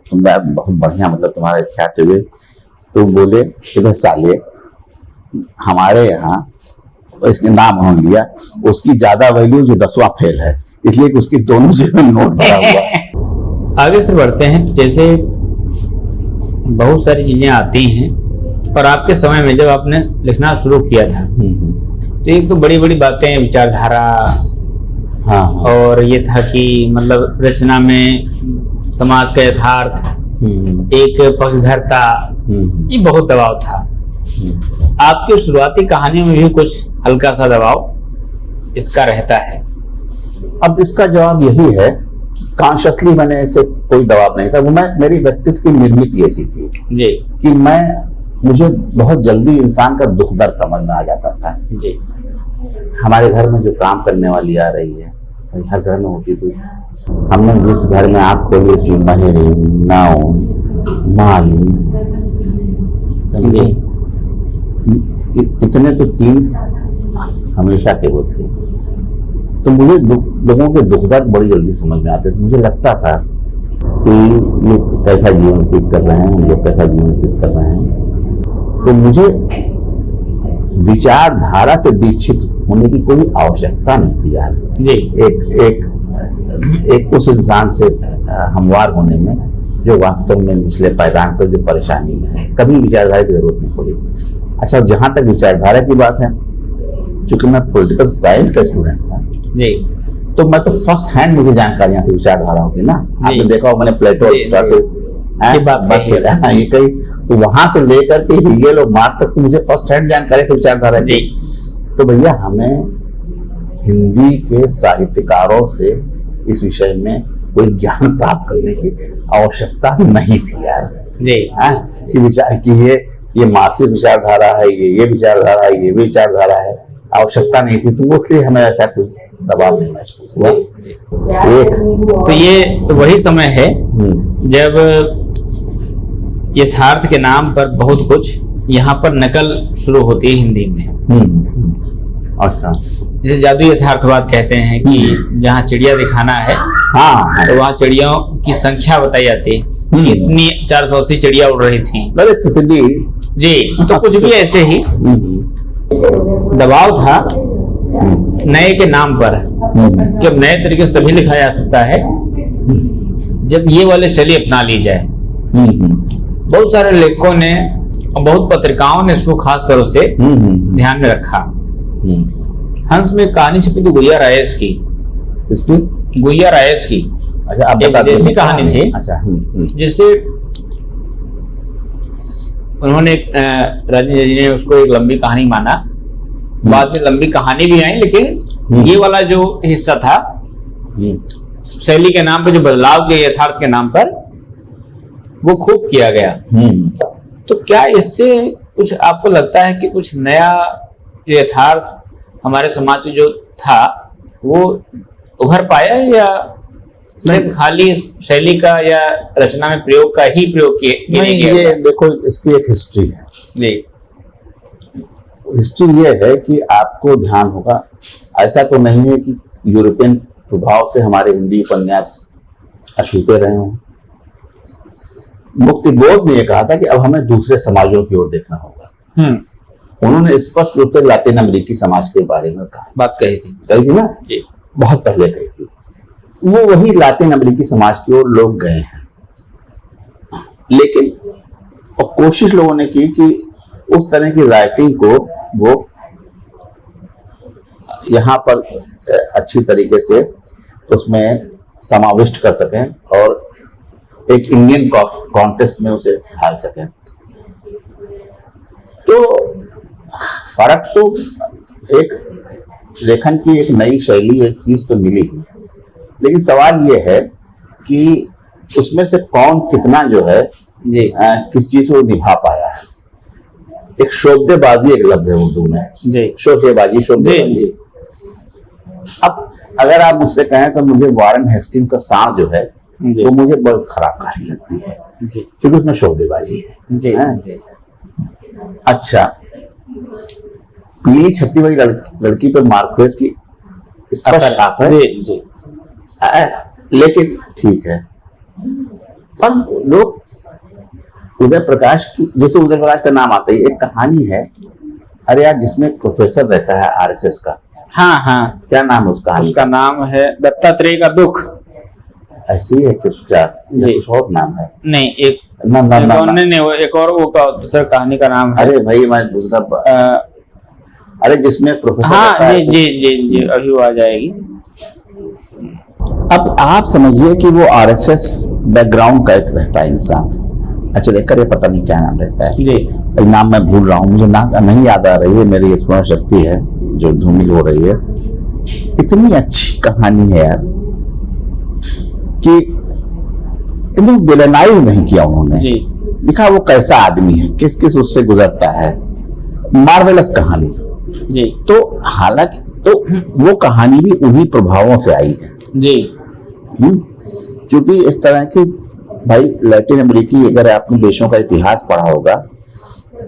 तुम बहुत बढ़िया, मतलब तुम्हारे ख्यात हुए। तो बोले कि भाई साले हमारे यहाँ, इसके नाम उन्होंने लिया, उसकी ज्यादा वैल्यू जो 10वां फेल है, इसलिए कि उसकी दोनों जेब में नोट भरा हुआ।
आगे से बढ़ते हैं, जैसे बहुत सारी चीजें आती हैं, और आपके समय में जब आपने लिखना शुरू किया था तो एक तो बड़ी बड़ी बातें, विचारधारा,
हाँ,
और ये था कि मतलब रचना में समाज का यथार्थ, एक पक्षधरता, ये बहुत दबाव था। आपकी शुरुआती कहानी में भी कुछ हल्का सा दबाव इसका रहता है।
अब इसका जवाब यही है कि कॉन्शियसली मैंने ऐसे कोई दबाव नहीं था, वो मेरी व्यक्तित्व की निर्मित ऐसी थी
जी
कि मुझे बहुत जल्दी इंसान का दुख दर्द समझ में आ जाता था
जी।
हमारे घर में जो काम करने वाली आ रही है, वही हर घर में होती थी। हमने जिस घर में आँख खोली थी, महेरी, नाव, माली, समझे, इतने तो 3 हमेशा के वो थे। तो मुझे लोगों के दुख दर्द बड़ी जल्दी समझ में आते थे। मुझे लगता था कि ये कैसा जीवन व्यतीत कर रहे हैं, हम लोग कैसा जीवन व्यतीत कर रहे हैं। तो मुझे विचारधारा से दीक्षित होने की कोई आवश्यकता नहीं थी यार
जी।
एक उस इंसान से हमवार होने में जो वास्तव में निचले पायदान पर जो परेशानी में है, कभी विचारधारा की जरूरत नहीं पड़ी। अच्छा, जहां तक विचारधारा की बात है, चूंकि मैं पॉलिटिकल साइंस का स्टूडेंट था जी, तो मैं तो फर्स्ट हैंड मुझे जानकारियां थी विचारधाराओं की ना। आपने देखा हो, मैंने प्लेटो, अरिस्टोटल, ये कई, तो वहां से लेकर के हेगेल और मार्क्स तक तो मुझे फर्स्ट हैंड जानकारी थी विचारधारा की। तो भैया हमें हिंदी के साहित्यकारों से इस विषय में कोई ज्ञान प्राप्त करने की आवश्यकता नहीं थी यार जी। कि विचार कि ये मार्क्सिस्ट विचारधारा है, ये विचारधारा है, ये भी विचारधारा है, आवश्यकता नहीं थी, तो इसलिए हमें ऐसा कुछ दबाव नहीं महसूस हुआ। एक
तो ये वही समय है जब यथार्थ के नाम पर बहुत कुछ यहाँ पर नकल शुरू होती है हिंदी में।
अच्छा,
जैसे जादू यथार्थवाद कहते हैं कि जहाँ चिड़िया दिखाना है
हाँ,
तो वहाँ चिड़ियों की संख्या बताई जाती है कि इतनी 480 चिड़िया उड़ रही थी।
अरे तितली
जी, तो कुछ भी ऐसे ही दबाव था नए के नाम पर कि अब नए तरीके से तभी लिखा जा सकता है जब ये वाले शैली अपना ली जाए। बहुत सारे लेखकों ने और बहुत पत्रिकाओं ने इसको खास तौर से ध्यान में रखा। हंस में कहानी छपी थी गुइया रायस की।
इसकी
गुइया रायस की
अच्छा, आप
एक
बता दीजिए।
विदेशी कहानी थी।
अच्छा,
जिसे उन्होंने रजनी जी ने उसको एक लंबी कहानी माना। बाद में लंबी कहानी भी आई, लेकिन ये वाला जो हिस्सा था शैली के नाम पर जो बदलाव किया यथार्थ के नाम पर, वो खूब किया गया। तो क्या इससे कुछ आपको लगता है कि कुछ नया यथार्थ हमारे समाज में जो था वो उभर पाया, या सिर्फ खाली शैली का या रचना में प्रयोग का ही प्रयोग किया?
नहीं, ये देखो, इसकी एक हिस्ट्री है
जी।
हिस्ट्री ये है कि आपको ध्यान होगा, ऐसा तो नहीं है कि यूरोपियन प्रभाव से हमारे हिंदी उपन्यास अछूते रहे हों। मुक्ति बोध ने यह कहा था कि अब हमें दूसरे समाजों की ओर देखना होगा। उन्होंने स्पष्ट रूप से लातिन अमेरिकी समाज के बारे में बात कही थी ना
जी।
बहुत पहले कही थी। वो वही लातिन अमेरिकी समाज की ओर लोग गए हैं, लेकिन और कोशिश लोगों ने की कि उस तरह की राइटिंग को वो यहाँ पर अच्छी तरीके से उसमें समाविष्ट कर सकें और एक इंडियन कॉन्टेक्स्ट में उसे ढाल सकें। तो फर्क तो एक लेखन की एक नई शैली, एक चीज तो मिली ही, लेकिन सवाल ये है कि उसमें से कौन कितना जो है
जी
किस चीज को निभा पाया है। एक शोधेबाजी एक लफ्ज है उर्दू में,
जी
शोधेबाजी। अब अगर आप मुझसे कहें तो मुझे वारेन हेस्टिंग का सार जो है वो मुझे बहुत खराब कहानी लगती है
जी,
क्योंकि उसमें शोधेबाजी है
जी,
जी। अच्छा, पीली छपी हुई लड़की पे मार्क्वेस की स्पष्ट छाप है
जी, जी।
लेकिन ठीक है, पर लोग उदय प्रकाश की, जैसे उदय प्रकाश का नाम आता है, एक कहानी है, अरे यार, जिसमें प्रोफेसर रहता है आरएसएस का।
हाँ हाँ,
क्या नाम है उसका?
उसका नाम है दत्तात्रेय का दुख।
ऐसे ही है कि उसका कुछ और नाम है?
नहीं, एक
ना ना ना,
नहीं, वो एक और वो का दूसरा कहानी का नाम है।
अरे भाई मैं दूसरा, अरे जिसमें प्रोफेसर,
हाँ जी जी जी जी, अभी वो आ जाएगी।
अब आप समझिए कि वो आरएसएस बैकग्राउंड का एक रहता है इंसान। अच्छा, लेकर पता नहीं क्या नाम रहता है
जी,
नाम मैं भूल रहा हूँ, मुझे नाम नहीं याद आ रही है, मेरी स्मरण शक्ति है जो धूमिल हो रही है। इतनी अच्छी कहानी है यार कि एकदम विलेनाइज नहीं किया उन्होंने
जी।
लिखा वो कैसा आदमी है, किस किस उससे गुजरता है, मार्वेलस कहानी
जी।
तो हालांकि तो वो कहानी भी उन्हीं प्रभावों से आई है
जी,
क्योंकि इस तरह की, भाई लैटिन अमेरिकी अगर आपने देशों का इतिहास पढ़ा होगा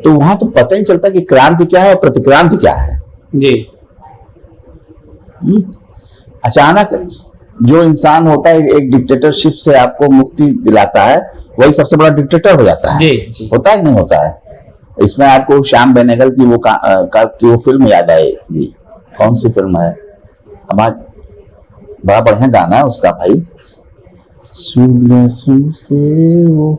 तो वहां तो पता ही चलता कि क्रांति क्या है और प्रतिक्रांति क्या है
जी।
अचानक जो इंसान होता है एक डिक्टेटरशिप से आपको मुक्ति दिलाता है, वही सबसे बड़ा डिक्टेटर हो जाता है।
जी, जी।
होता ही नहीं होता है। इसमें आपको श्याम बेनेगल की वो फिल्म याद आएगी, कौन सी फिल्म है, हमारा बड़ा बढ़िया गाना है उसका भाई, वो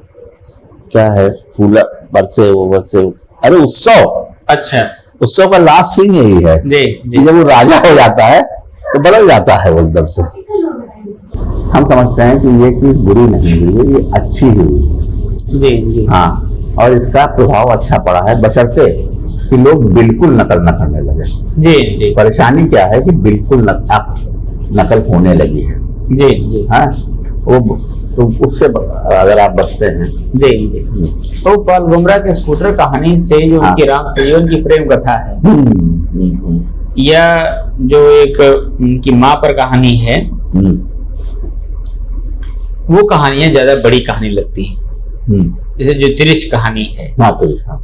क्या है, फूला बरसे वो बरसे, अरे उत्सव।
अच्छा,
उत्सव का लास्ट सीन यही है
जी
कि
जी।
जब वो राजा हो जाता है तो बदल जाता है वो एकदम से। हम समझते हैं कि ये चीज बुरी नहीं हुई है, ये अच्छी ही हुई।
जी जी।
हाँ, और इसका प्रभाव अच्छा पड़ा है, बशर्ते कि लोग बिल्कुल नकल न करने लगे।
जी जी।
परेशानी क्या है कि बिल्कुल नकल होने लगी है।
जी जी।
हाँ, वो तो उससे अगर आप बचते हैं।
जी जी। तो पाल गुमरा के स्कूटर कहानी से जो उनकी राम संयोजन की प्रेम कथा है, या जो एक उनकी माँ पर कहानी है, वो कहानियां ज्यादा बड़ी कहानी लगती हैं। जैसे जो तिरिच कहानी है,
हाँ तिरिच, हाँ,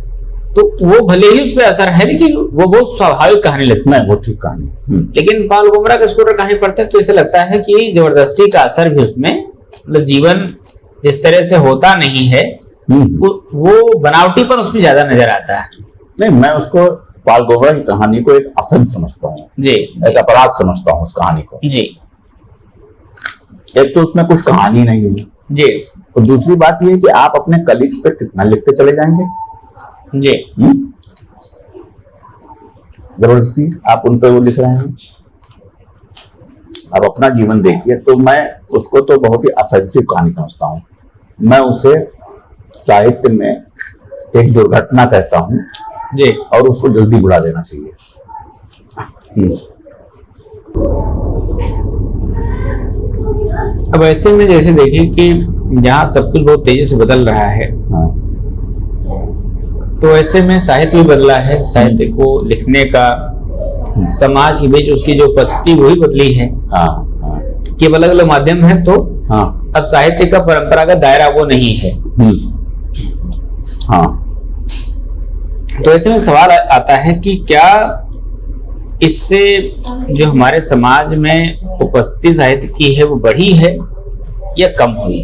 तो वो भले ही उस पर असर है, लेकिन वो बहुत स्वाभाविक कहानी लगती है।
वो ठीक कहानी।
लेकिन पाल गुमरा का स्कूटर कहानी पढ़ते हैं तो ऐसा लगता है कि जबरदस्ती का असर भी उसमें, मतलब जीवन जिस तरह से होता नहीं है, वो बनावटीपन उसमें ज्यादा नजर आता है।
नहीं, मैं उसको पाल गुमरा की कहानी को एक ऑफेंस समझता हूँ
जी,
एक अपराध समझता हूँ उस कहानी को
जी।
एक तो उसमें कुछ कहानी नहीं है
जी,
और दूसरी बात यह है कि आप अपने कलीग्स पे कितना लिखते चले जाएंगे।
जी,
जबरदस्ती आप उन पे वो लिख रहे हैं, आप अपना जीवन देखिए। तो मैं उसको तो बहुत ही ऑफेंसिव कहानी समझता हूँ। मैं उसे साहित्य में एक दुर्घटना कहता हूँ
जी,
और उसको जल्दी बुला देना चाहिए।
अब ऐसे में जैसे देखिए कि जहाँ सब कुछ बहुत तेजी से बदल रहा है,
हाँ,
तो ऐसे में साहित्य भी बदला है, साहित्य को लिखने का, समाज के बीच उसकी जो उपस्थिति वही बदली है।
हाँ, हाँ,
कि अलग अलग माध्यम है, तो
हाँ,
अब साहित्य का परंपरागत दायरा वो नहीं है।
हाँ।
तो ऐसे में सवाल आता है कि क्या इससे जो हमारे समाज में उपस्थिति साहित्य की है वो बढ़ी है या कम हुई?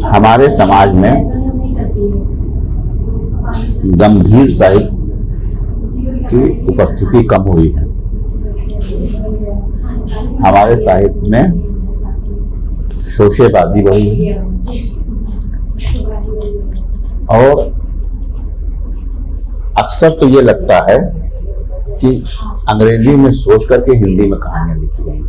हमारे समाज में गंभीर साहित्य की उपस्थिति कम हुई है। हमारे साहित्य में शोशेबाजी बढ़ी है और अक्सर तो ये लगता है कि अंग्रेजी में सोच करके हिंदी में कहानियां लिखी गई।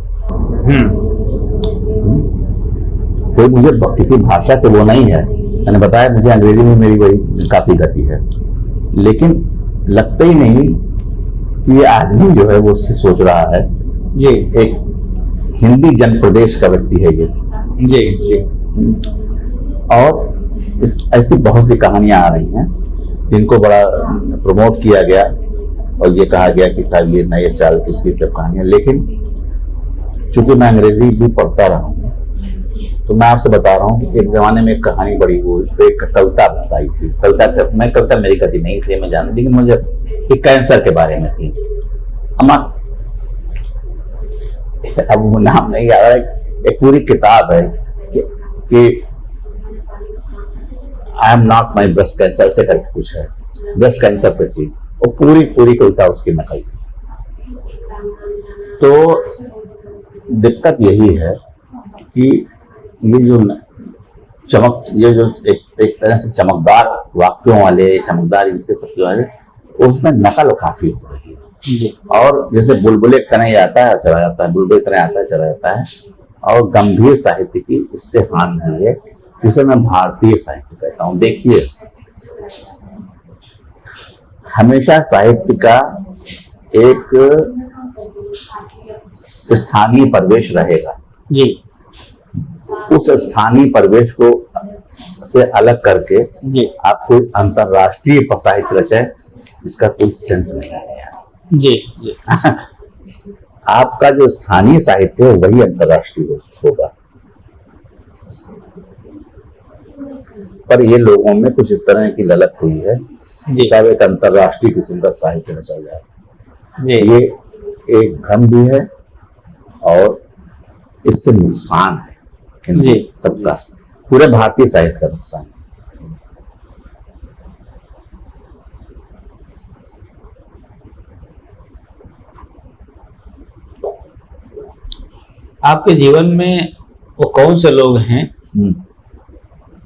कोई मुझे किसी भाषा से वो नहीं है, मैंने बताया मुझे अंग्रेजी में मेरी बड़ी काफी गति है, लेकिन लगता ही नहीं कि ये आदमी जो है वो उससे सोच रहा है।
जी,
एक हिंदी जन प्रदेश का व्यक्ति है ये।
जी, जी।
और ऐसी बहुत सी कहानियां आ रही हैं जिनको बड़ा प्रमोट किया गया और ये कहा गया कि साहब ये नए साल की इसकी सब कहानियां। लेकिन चूंकि मैं अंग्रेजी भी पढ़ता रहा हूँ तो मैं आपसे बता रहा हूँ कि एक जमाने में एक कहानी बड़ी हुई, तो एक कविता बताई थी। कविता मेरी गति नहीं थी, मैं जानती, लेकिन मुझे एक कैंसर के बारे में थी। अब वो नाम नहीं याद आ रहा, एक पूरी किताब है कि I am not my breast cancer, ऐसे करके कुछ है, ब्रेस्ट कैंसर पे थी। और पूरी कविता उसकी नकल थी। तो दिक्कत यही है कि ये जो एक तरह से चमकदार वाक्यों वाले, चमकदार इनके सब वाले, उसमें नकल काफी हो रही है।
जी।
और जैसे बुलबुल एक तरह आता है चला जाता है, बुलबुल तरह आता है चला जाता है, और गंभीर साहित्य की इससे हानि हुई है, जिसे मैं भारतीय साहित्य कहता हूँ। देखिए, हमेशा साहित्य का एक स्थानीय परिवेश रहेगा।
जी।
उस स्थानीय परिवेश को से अलग करके
जी।
आप कोई अंतरराष्ट्रीय साहित्य रचें, इसका कोई सेंस नहीं है।
जी, जी।
आपका जो स्थानीय साहित्य है वही अंतरराष्ट्रीय होगा। पर ये लोगों में कुछ इस तरह की ललक हुई है कि सब एक अंतरराष्ट्रीय किस्म का साहित्य रचा जाए। ये एक भ्रम भी है और इससे नुकसान है हिंदी सबका, पूरे भारतीय साहित्य का नुकसान।
आपके जीवन में वो कौन से लोग हैं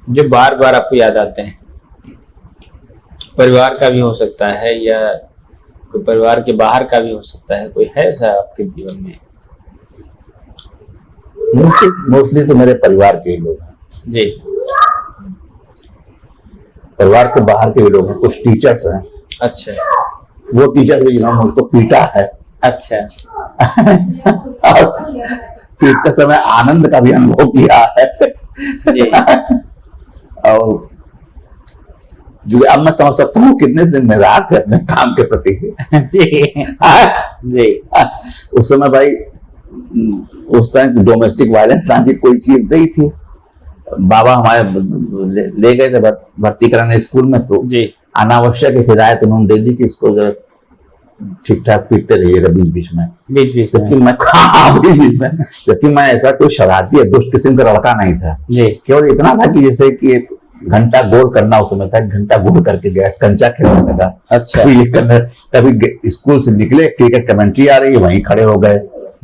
जो बार बार आपको याद आते हैं? परिवार का भी हो सकता है या कोई परिवार के बाहर का भी हो सकता है, कोई है ऐसा आपके जीवन में?
मोस्टली तो मेरे परिवार के ही लोग हैं।
जी।
परिवार के बाहर के भी लोग हैं, कुछ टीचर्स हैं।
अच्छा।
वो टीचर भी जिन्होंने मुझको पीटा है।
अच्छा।
और पीटते समय आनंद का भी अनुभव किया है।
जी।
और जो अब मैं समझ सकता हूँ कितने जिम्मेदार थे अपने काम के प्रति।
जी जी
उस समय भाई उस टाइम डोमेस्टिक वायलेंस नाम की कोई चीज नहीं थी। बाबा हमारे ले गए थे भर्ती कराने स्कूल में, तो
जी
अनावश्यक हिदायत उन्होंने दे दी कि इसको जरा ठीक ठाक पीटते रहिएगा बीच बीच में।
बीच बीच में
जबकि मैं बीच बीच में, जबकि मैं ऐसा कोई शरारती या दुष्ट किस्म का लड़का नहीं था।
जी
केवल इतना था कि जैसे कि एक घंटा गोल करना उस समय था, घंटा गोल करके गया, कंचा खेलने लगा।
अच्छा
कभी ये करने, कभी स्कूल से निकले क्रिकेट कमेंट्री आ रही है वहीं खड़े हो गए,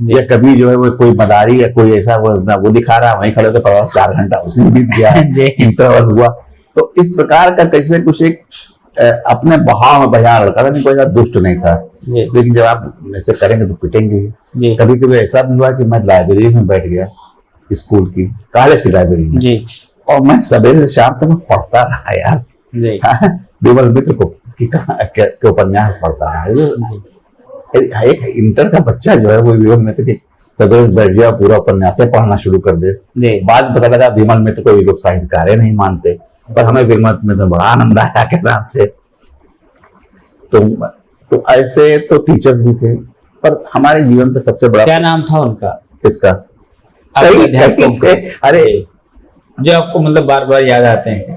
या कभी जो है वो कोई मदारी या कोई ऐसा वो दिखा रहा है वहीं खड़े होकर 4 घंटा उसमें बीत गया, इंटरवल हुआ। तो इस प्रकार का कैसे कुछ एक अपने बहाव में बजा लड़का था, नहीं कोई ऐसा दुष्ट नहीं था। लेकिन जब आप ऐसे करेंगे तो पिटेंगे ही। कभी कभी ऐसा भी हुआ कि मैं लाइब्रेरी में बैठ गया, स्कूल की कॉलेज की लाइब्रेरी में जी। और मैं सवेरे से शाम तक पढ़ता रहा यार, विमल मित्र को के उपन्यास पढ़ता रहा। एक इंटर का बच्चा जो है वो विमल मित्र की सवेरे बैठ गया, पूरा उपन्यास पढ़ना शुरू कर दे। बाद में पता लगा विमल मित्र को ये लोग साहित्यकार नहीं मानते, पर हमें विमल मित्र बड़ा आनंद आया के नाम से। तो ऐसे तो टीचर्स भी थे, पर हमारे जीवन पे सबसे बड़ा,
क्या नाम था उनका?
किसका? अरे
जो आपको मतलब बार बार याद आते हैं।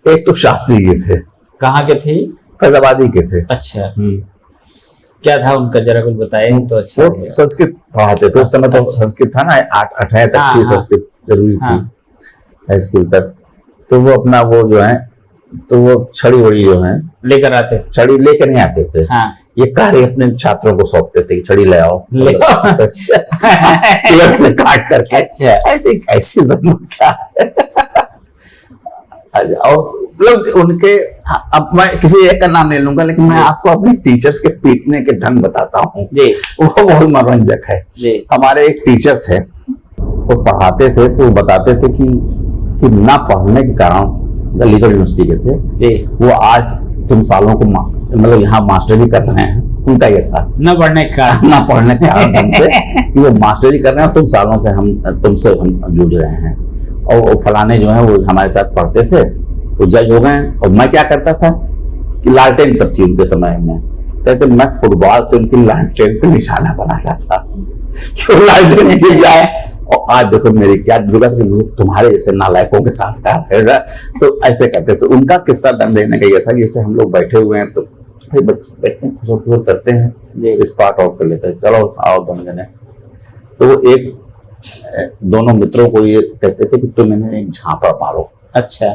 एक तो शास्त्री जी थे।
कहाँ के थे?
फैजाबादी के थे।
अच्छा क्या था उनका, जरा कुछ बताएं तो अच्छा।
वो संस्कृत पढ़ाते थे उस समय, तो संस्कृत था ना 8 तक की संस्कृत जरूरी थी, हाई स्कूल तक। तो वो अपना वो जो है, तो वो छड़ी वड़ी जो है
लेकर आते थे।
छड़ी लेकर नहीं आते थे, ये कार्य अपने छात्रों को सौंपते थे कि छड़ी ले आओ, से काट करके। अच्छा ऐसी जरूरत क्या है। और लोग उनके, अब मैं किसी एक का नाम ले लूंगा, लेकिन मैं आपको अपने टीचर्स के पीटने के ढंग बताता हूँ, वो बहुत मनोरंजक है। हमारे एक टीचर थे, वो पढ़ाते थे तो बताते थे कि ना पढ़ने के कारण, लीगल यूनिवर्सिटी के थे वो, आज तुम सालों को मतलब यहाँ मास्टरी कर रहे हैं, उनका ये था
ना पढ़ने के
कारण हमसे कि वो मास्टरी कर रहे हैं, तुम सालों से तुमसे हम जूझ रहे हैं। और वो फलाने जो है वो हमारे साथ पढ़ते थे, वो जज हो गए। और मैं क्या करता था कि लालटेन तब थी उनके समय में, कहते मैं फुटबॉल से उनकी लालटेन को निशाना बनाता था कि वो लालटेन गिर जाए। और आज देखो मेरी क्या दुर्गत कि तुम्हारे जैसे नालायकों के साथ क्या रहेगा। तो ऐसे करते। तो उनका किस्सा दंड देने का ये था, जैसे हम लोग बैठे हुए हैं तो भाई बच्चे बैठते हैं, खुशोर करते हैं, इस पार्ट आउट कर लेते हैं, चलो आओ दोनों जने। तो वो दोनों मित्रों को ये कहते थे कि तुम इन्हें एक झापड़ मारो।
अच्छा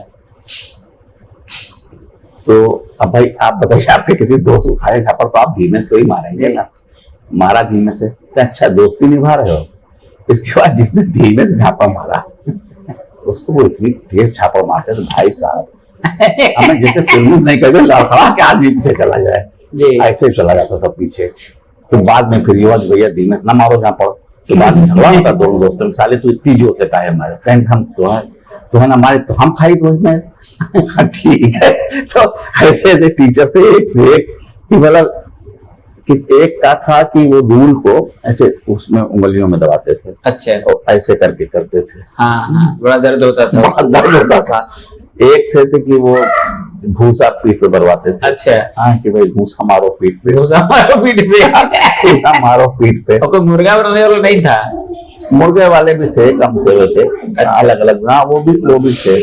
तो अब भाई आप बताइए, आपके किसी दोस्त को खाए झापड़ तो आप धीमे से तो ही मारेंगे ना, मारा धीमे से, तो अच्छा दोस्ती निभा रहे हो। इसके बाद जिसने धीमे से झापड़ मारा उसको वो इतनी तेज झापड़ मारते तो भाई साहब हमें जैसे फिल्म नहीं कहते लड़खड़ा के आदमी पीछे चला जाए, ऐसे चला जाता था पीछे। तो बाद में फिर ये भैया धीमे से ना मारो झापड़। तो बाद में झगड़ा होता दोनों दोस्तों में, साले तू इतनी जोर से काहे मारे, कहेंगे हम तो है ना हमारे, तो हम खाई तो मैं ठीक है। तो ऐसे ऐसे टीचर थे एक से एक, कि मतलब किस एक का था कि वो रूल को ऐसे उसमें उंगलियों में दबाते थे।
अच्छा
और ऐसे करके करते थे।
हाँ, बड़ा दर्द होता था।
बहुत दर्द होता था। एक थे कि वो भूसा पीठ पे भरवाते थे।
अच्छा
हाँ कि भाई भूसा मारो पीठ पे,
भूसा मारो पीठ पे,
भूसा मारो पीठ पे।
और कोई मुर्गा बनाने वाला नहीं था?
मुर्गे वाले भी थे, कम थे वैसे। अच्छा। अलग अलग, हाँ वो भी थे।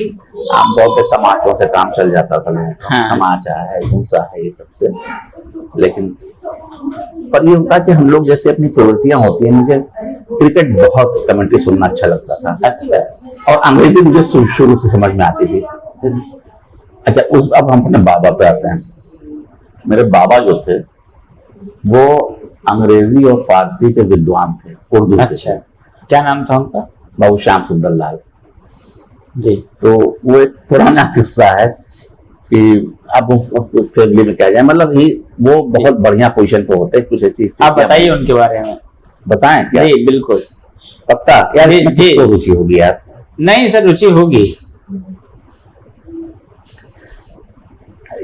आमतौर पे तमाचों से काम चल जाता था लोगों का। हाँ। तमाचा है, भूसा है, ये सबसे। लेकिन पर ये होता कि हम लोग जैसे अपनी प्रवृत्तियां होती हैं, मुझे क्रिकेट बहुत कमेंट्री सुनना अच्छा लगता था।
अच्छा।
और अंग्रेजी मुझे शुरू से समझ में आती थी। अच्छा अब हम अपने बाबा पे आते हैं। मेरे बाबा जो थे वो अंग्रेजी और फारसी के विद्वान थे, उर्दू के।
अच्छा क्या नाम था उनका?
बाबू श्याम सुंदर लाल
जी।
तो वो एक पुराना किस्सा है कि अब फैमिली में क्या जाए, मतलब ही वो बहुत बढ़िया पोजीशन पे होते हैं, कुछ ऐसी स्थिति।
आप बताइए उनके बारे में।
बताएं क्या?
जी बिल्कुल।
पक्का यार, जी रुचि होगी यार?
नहीं सर, रुचि होगी।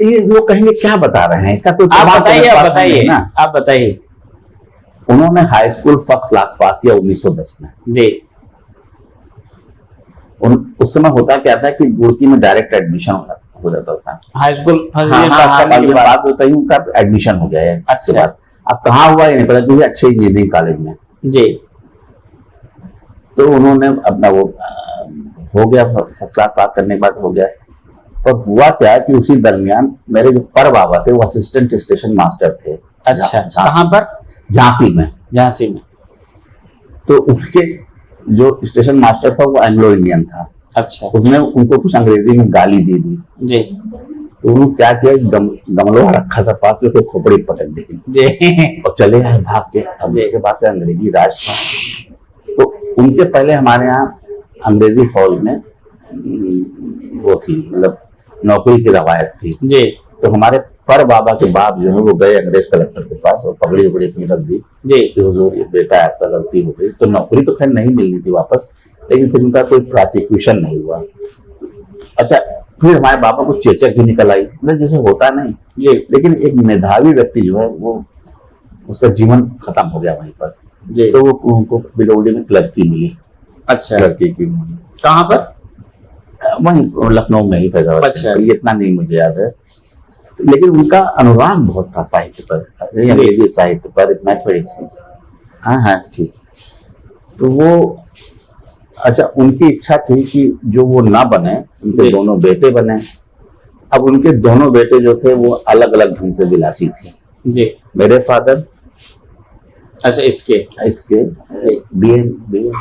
ये वो कहेंगे क्या बता रहे हैं, इसका कोई
आप बताइए
ना।
आप बताइए।
उन्होंने high school first class pass किया 1910 में
जी।
उस समय होता क्या था कि रुड़की में डायरेक्ट एडमिशन हो जाता था।
हाई स्कूल फर्स्ट
हाँ
ईयर
हाँ
पास
हाँ,
करने के बाद।
पास में कहीं उनका एडमिशन हो गया है उसके
अच्छा।
बाद। अब कहाँ हुआ ये नहीं पता, किसी अच्छे इंजीनियरिंग कॉलेज में।
जी
तो उन्होंने अपना वो हो गया, फर्स्ट क्लास पास करने के बाद हो गया। पर हुआ क्या कि उसी दरमियान मेरे जो पर बाबा थे वो असिस्टेंट स्टेशन मास्टर थे।
अच्छा,
झांसी-
कहाँ पर?
झांसी में।
झांसी में।
तो उनके जो स्टेशन मास्टर था वो एंग्लो इंडियन था।
अच्छा
उसने उनको कुछ अंग्रेजी में गाली दे दी।
जी
तो उन्होंने क्या किया, गमलोहा रखा था पास में, तो खोपड़ी पटक दी
जी
और चले आए भाग के। अब
जी।
उसके बाद तो अंग्रेजी राज था। तो उनके पहले हमारे यहाँ अंग्रेजी फौज में वो थी, मतलब नौकरी की रवायत थी।
जी
तो हमारे पर बाबा के बाप जो है वो गए अंग्रेज कलेक्टर के पास और पगड़ी उगड़ी अपनी रख दी
जी
कि हुजूर ये बेटा आपका गलती हो गई। तो नौकरी तो खैर नहीं मिलनी थी वापस, लेकिन फिर उनका कोई प्रोसिक्यूशन नहीं हुआ। अच्छा, फिर हमारे बाबा को चेचक भी निकल आई, मतलब जैसे होता नहीं।
जी
लेकिन एक मेधावी व्यक्ति जो है वो, उसका जीवन खत्म हो गया वहीं पर।
जी।
तो वो उनको बिलोड़ी में क्लर्की मिली।
अच्छा,
क्लर्की की मिली
कहाँ पर?
वहीं लखनऊ में ही, फैजाबाद।
अच्छा।
ये इतना नहीं मुझे याद है। लेकिन उनका अनुराग बहुत था साहित्य पर, अंग्रेजी साहित्य पर, मैथमेटिक्स में। हाँ हाँ ठीक। तो वो, अच्छा, उनकी इच्छा थी कि जो वो ना बने, उनके
जी।
दोनों बेटे बने। अब उनके दोनों बेटे जो थे वो अलग अलग ढंग से विलासी थे।
जी।
मेरे फादर
अच्छा, इसके
बीए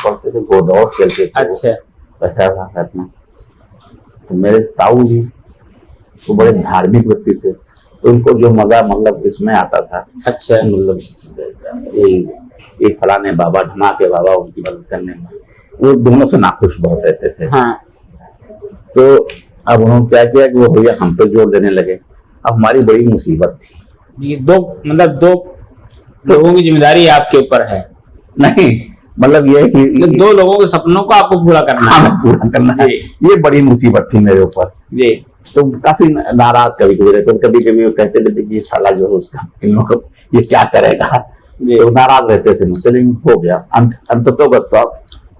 पढ़ते थे, गोदौड़ खेलते थे।
अच्छा
पैसा था करना। तो मेरे ताऊ जी वो बड़े धार्मिक व्यक्ति थे, तो उनको जो मजा मतलब इसमें आता था,
अच्छा
मतलब ये फलाने बाबा, ढमाके बाबा उनकी मदद करने में, वो दोनों से नाखुश बहुत रहते थे।
हाँ
तो अब उन्होंने क्या किया कि वो भैया हम पे जोर देने लगे। अब हमारी बड़ी मुसीबत थी।
जी, दो लोगों की जिम्मेदारी आपके ऊपर है।
नहीं, मतलब ये है कि
दो लोगों के सपनों को आपको पूरा करना है।
हाँ, पूरा करना है।
जी।
ये बड़ी मुसीबत थी मेरे ऊपर।
जी
तो काफी नाराज कभी कभी रहते थे। कभी कभी वो कहते थे कि ये साला जो है उसका, इन लोगों को ये क्या करेगा।
जी।
तो नाराज रहते थे मुझसे, लेकिन हो गया अंततः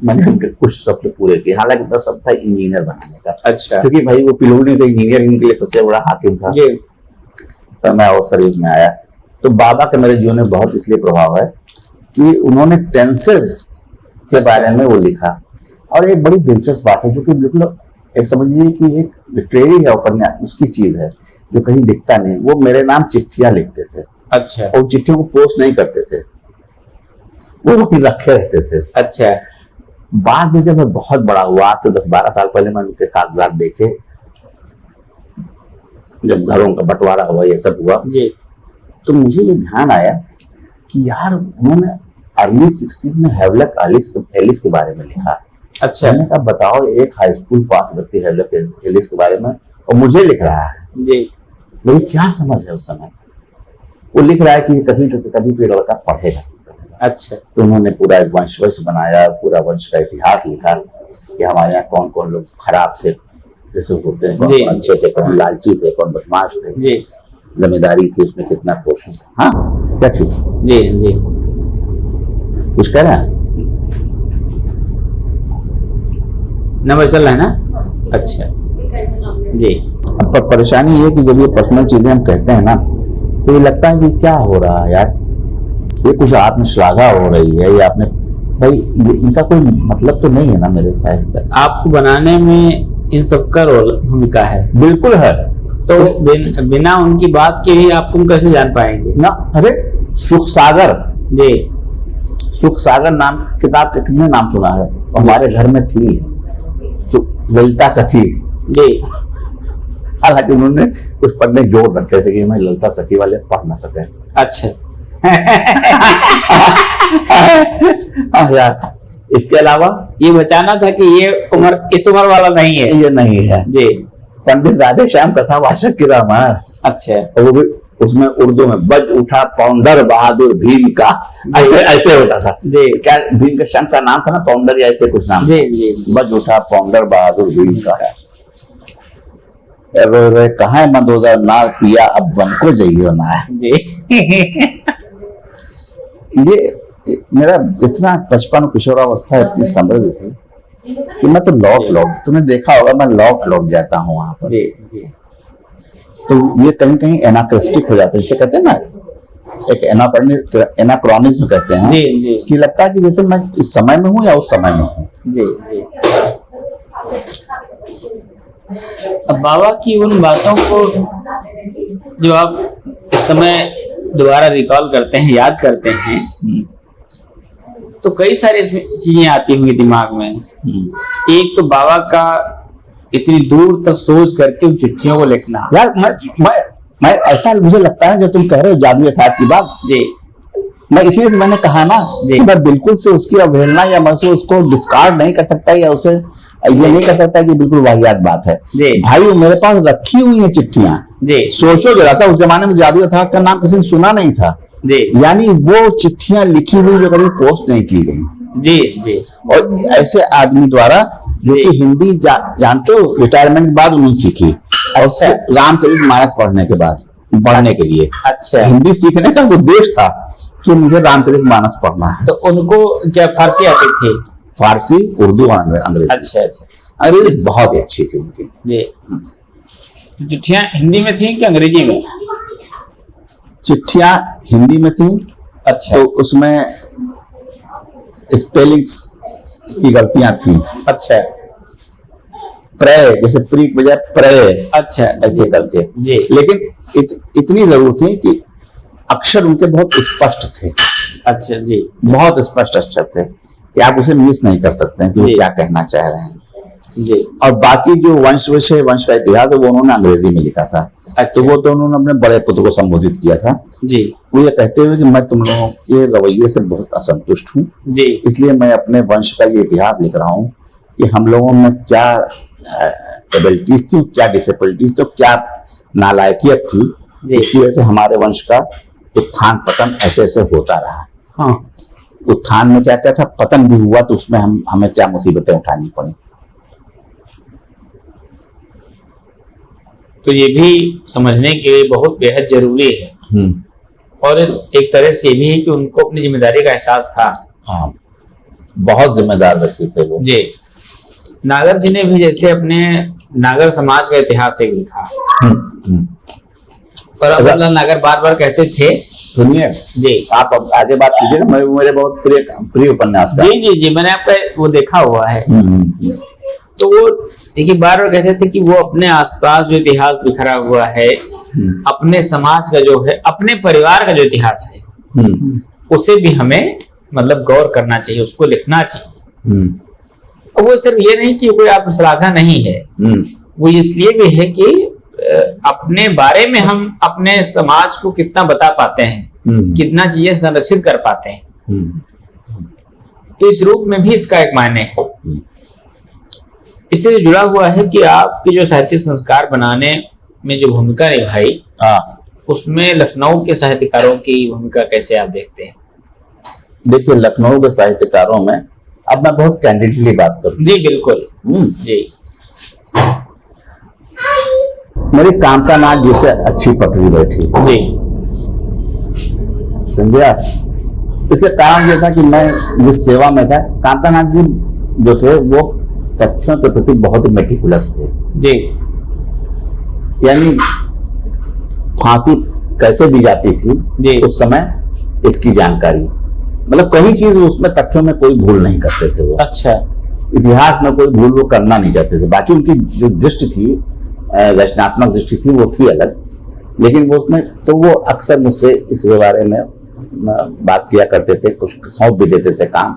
मैंने उनके कुछ सपने पूरे किए। हालांकि मेरा सब था इंजीनियर बनाने का।
अच्छा
क्योंकि भाई वो पिलोड़ी से इंजीनियरिंग के लिए सबसे बड़ा हाकिम था।
जी
तो मैं और सर्विस में आया। तो बाबा का मेरे जीवन में बहुत इसलिए प्रभाव है कि उन्होंने टेंसेस के बारे में वो लिखा। और एक बड़ी दिलचस्प बात है जो कि बिल्कुल एक समझिए कि एक लिटरेरी है, उपन्यास उसकी चीज है जो कहीं दिखता नहीं। वो मेरे नाम चिट्ठियां लिखते थे
अच्छा
और चिट्ठियों को पोस्ट नहीं करते थे, वो वहीं रखे रहते थे।
अच्छा
बाद में जब मैं बहुत बड़ा हुआ, आज से 10-12 साल पहले मैंने उनके कागजात देखे, जब घरों का बंटवारा हुआ, ये सब हुआ,
जी
तो मुझे ये ध्यान आया कि यार उन्होंने अर्ली 60s में हैवलक एलिस के बारे में लिखा।
अच्छा
मैंने कहा बताओ, एक हाई स्कूल पास व्यक्ति हैवलक एलिस के बारे में और मुझे लिख रहा है।
जी
मुझे क्या समझ है उस समय। वो लिख रहा है कि कभी तो ये लड़का पढ़ेगा।
अच्छा
तो उन्होंने पूरा एक वंश बनाया, पूरा वंश का इतिहास लिखा कि हमारे यहाँ कौन कौन लोग खराब थे, जैसे होते हैं, कौन
जी।
कौन अच्छे थे, कौन लालची थे, कौन बदमाश थे,
जी
जमींदारी थी उसमें कितना पोषण था। हाँ क्या चीज,
जी जी
कुछ कह रहे हैं?
नंबर चल रहा है ना? अच्छा जी
अब पर परेशानी ये है कि जब ये पर्सनल चीजें हम कहते हैं ना, तो ये लगता है कि क्या हो रहा है यार, ये कुछ आत्मश्लाघा हो रही है, ये आपने भाई इनका कोई मतलब तो नहीं है ना मेरे साहित्य से।
आपको बनाने में इन सबका रोल भूमिका है,
बिल्कुल है।
तो बिना उनकी बात के ही आप तुम कैसे जान पाएंगे
ना? अरे सुख सागर
जी
नाम किताब के कितने नाम सुना है? हमारे घर में थी ललिता सखी।
जी
हालांकि उन्होंने कुछ पढ़ने जोर रखे थे कि मैं ललिता सखी वाले पढ़ ना सके।
अच्छा
हाँ यार, इसके अलावा
ये बचाना था कि ये उम्र इस उम्र वाला नहीं है।
ये नहीं है।
जी
पंडित राधे श्याम कथावाचक की रामायण,
अच्छा
और वो भी उसमें उर्दू में बज उठा पाउंडर बहादुर भीम का, ऐसे होता था।
जी
क्या भीम के शंख का नाम था ना, पाउंडर या ऐसे कुछ नाम?
जी जी
बज उठा पाउंडर बहादुर भीम का। रो रे कहाँ मंदोदर नार पिया, अब वन को जइयो ना।
जी
ये मेरा इतना बचपन किशोरावस्था इतनी समृद्ध थी कि मैं तो लौट तुमने देखा होगा, मैं लौट जाता हूँ वहां पर।
जी जी
तो ये कहीं कहीं एनाक्रिस्टिक हो जाते हैं, जिसे कहते हैं ना, एक एनाक्रोनिज्म कहते हैं
जी जी
कि लगता है कि जैसे मैं इस समय में हूँ या उस समय में हूँ।
जी जी। अब बाबा की उन बातों को जो आप इस समय दोबारा रिकॉल करते हैं, याद करते हैं, तो कई सारी इसमें चीजें आती होंगी दिमाग में। एक तो बाबा का इतनी दूर तक सोच करके उन चिट्ठियों को लिखना।
यार मैं ऐसा मुझे लगता है जो तुम कह रहे हो जादू यथार्थ की बात
जी,
मैं इसलिए तो मैंने कहा ना
जी।
कि मैं बिल्कुल से उसकी अवहेलना या मैं उसको डिस्कार्ड नहीं कर सकता या उसे ये नहीं कर सकता कि बिल्कुल वाहियात बात है।
जी।
भाई वो मेरे पास रखी हुई है चिट्ठियां।
जी
सोचो जरा सा, उस जमाने में जादू यथार्थ का नाम किसी ने सुना नहीं था।
जी
यानी वो चिट्ठियां लिखी हुई जो कभी पोस्ट नहीं की गई,
जी जी।
और ऐसे आदमी द्वारा जो
जी।
कि हिंदी जानते हो, रिटायरमेंट के बाद उन्होंने सीखी, और
अच्छा।
रामचरितमानस पढ़ने के बाद, पढ़ने के लिए
अच्छा।
हिंदी सीखने का उद्देश्य था कि मुझे रामचरितमानस पढ़ना है।
तो उनको क्या फारसी आती थी?
फारसी, उर्दू और अंग्रेजी।
अच्छा अच्छा।
अंग्रेजी बहुत ही अच्छी थी उनकी।
जी। तो चिट्ठियां हिंदी में थी कि अंग्रेजी में?
चिट्ठियां हिंदी में थी।
अच्छा।
तो उसमें स्पेलिंग्स की गलतियां थी।
अच्छा
प्रय, जैसे प्री के बजाय प्रय,
अच्छा।
ऐसे करके।
जी।
लेकिन इतनी जरूर थी कि अक्षर उनके बहुत स्पष्ट थे।
अच्छा जी
बहुत स्पष्ट अक्षर थे कि आप उसे मिस नहीं कर सकते हैं कि वो
जी।
क्या कहना चाह रहे हैं।
जी।
और बाकी जो वंश विषय, वंश का इतिहास है, वो उन्होंने अंग्रेजी में लिखा था।
अच्छा।
तो वो तो उन्होंने अपने बड़े पुत्र को संबोधित किया था।
जी
वो ये कहते हुए कि मैं तुम लोगों के रवैये से बहुत असंतुष्ट हूँ,
जी
इसलिए मैं अपने वंश का ये इतिहास लिख रहा हूँ कि हम लोगों में क्या एबिलिटीज थी, क्या डिसेबिलिटीज थी, क्या नालायकियत थी,
जी।
इसकी वजह से हमारे वंश का उत्थान पतन ऐसे ऐसे होता रहा।
हाँ।
उत्थान में क्या क्या था, पतन भी हुआ, तो उसमें हमें क्या मुसीबतें उठानी पड़ी।
तो ये भी समझने के लिए बहुत बेहद जरूरी है। और एक तरह से ये भी है कि उनको अपनी जिम्मेदारी का एहसास था।
हाँ, बहुत जिम्मेदार व्यक्ति थे वो।
जी। नागर जी ने भी जैसे अपने नागर समाज का इतिहास एक लिखा, और अब मतलब नागर बार बार कहते थे।
सुनिए
जी,
आप अब आगे बात कीजिए ना, मेरे बहुत प्रिय उपन्यास का।
जी जी जी, मैंने आपका वो देखा हुआ है। तो वो देखिए बार बार कहते थे कि वो अपने आसपास जो इतिहास बिखरा हुआ है, अपने समाज का जो है, अपने परिवार का जो इतिहास है, उसे भी हमें मतलब गौर करना चाहिए, उसको लिखना चाहिए। और वो सिर्फ ये नहीं कि कोई आप श्लाघा नहीं है, वो इसलिए भी है कि अपने बारे में हम अपने समाज को कितना बता पाते हैं, कितना चीजें संरक्षित कर पाते हैं। तो इस रूप में भी इसका एक मायने है। इससे जुड़ा हुआ है कि आपके जो साहित्य संस्कार बनाने में जो भूमिका निभाई, उसमें लखनऊ के साहित्यकारों की भूमिका कैसे आप देखते हैं?
देखिए, लखनऊ के साहित्यकारों में अब मैं बहुत कैंडिडली बात करूं।
जी बिल्कुल। जी।
मेरी कामता नाथ जी से अच्छी पटरी बैठी।
जी।
समझिए, इससे कारण यह था कि मैं जिस सेवा में था, कामता नाथ जी जो थे वो तथ्यों के प्रति बहुत ही मेटिकुलस थे।
जी।
यानी फांसी कैसे दी जाती थी
जी।
उस समय, इसकी जानकारी, मतलब कई चीज उसमें तथ्यों में कोई भूल नहीं करते थे वो।
अच्छा।
इतिहास में कोई भूल वो करना नहीं चाहते थे। बाकी उनकी जो दृष्टि थी, रचनात्मक दृष्टि थी, वो थी अलग। लेकिन वो उसमें तो वो अक्सर मुझसे इसके बारे में बात किया करते थे, कुछ सौंप भी देते थे काम।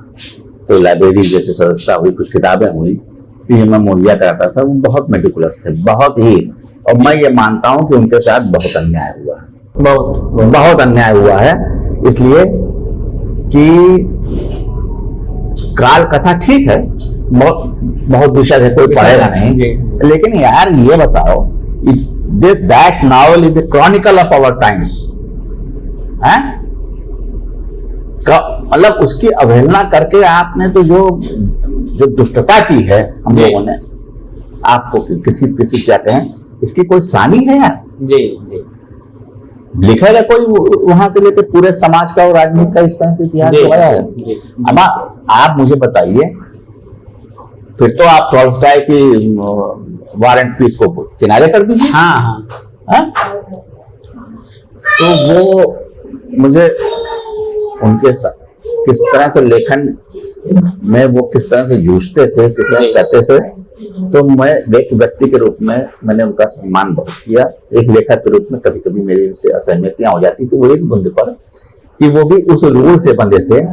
तो लाइब्रेरी जैसे सदस्यता हुई, कुछ किताबें हुई, तो ये मैं मुहैया कराता था। वो बहुत मेटिकुलस थे, बहुत ही। और मैं ये मानता हूँ कि उनके साथ बहुत अन्याय हुआ है, बहुत अन्याय हुआ है। इसलिए कि काल कथा ठीक है, बहुत विषय है, कोई पढ़ेगा नहीं, लेकिन यार ये बताओ, that novel is a chronicle of our times, है? मतलब उसकी अवहेलना करके आपने तो जो दुष्टता की है हम लोगों ने, आपको किसी क्या कहें, इसकी कोई सानी है यार?
जी जी।
लिखेगा कोई वहां से लेकर पूरे समाज का और राजनीति का इस तरह से इतिहास जोड़ा है। अब आप मुझे बताइए, फिर तो आप टॉल्स्टॉय की वार एंड पीस को किनारे कर दीजिए।
हाँ हाँ।
हाँ? तो वो मुझे उनके किस तरह से लेखन में वो किस तरह से जूझते थे, किस तरह से करते थे, तो मैं एक व्यक्ति के रूप में मैंने उनका सम्मान बहुत किया। एक लेखक के रूप में कभी कभी मेरी उनसे असहमतियां हो जाती थी, वो इस बुंदे पर कि वो भी उस रूल से बंधे थे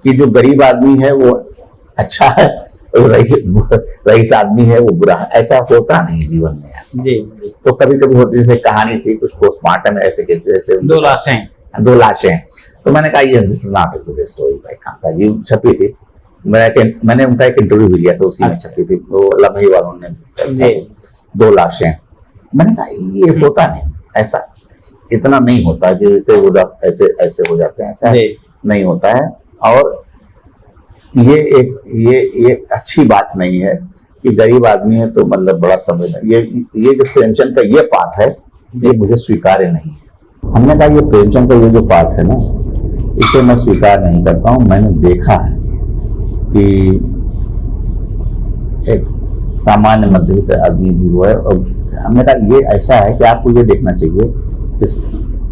कि जो गरीब आदमी है वो अच्छा है और रईस आदमी है वो बुरा है। ऐसा होता नहीं जीवन में यार।
जी जी।
तो कभी कभी होती, जैसे कहानी थी कुछ पोस्टमार्टम ऐसे जैसे
2 लाशें।
2 लाशें, तो मैंने कहा ये नॉट ए गुड स्टोरी भाई, कामता जी छपी थी। मैंने उनका एक इंटरव्यू भी लिया था, उसी में छपी थी, वो लम्हे वालों ने 2 लाशें। मैंने कहा ये होता नहीं, ऐसा इतना नहीं होता कि जैसे वो ऐसे ऐसे हो जाते हैं, ऐसा नहीं होता है। और ये एक अच्छी बात नहीं है कि गरीब आदमी है तो मतलब बड़ा संवेदन, ये जो प्रेमचंद का ये पाठ है ये मुझे स्वीकार्य नहीं है। हमने कहा ये प्रेमचंद का ये जो पाठ है ना, इसे मैं स्वीकार नहीं करता हूँ। मैंने देखा है कि एक सामान्य मध्यवित्त आदमी भी वो है, और हमने कहा ये ऐसा है कि आपको ये देखना चाहिए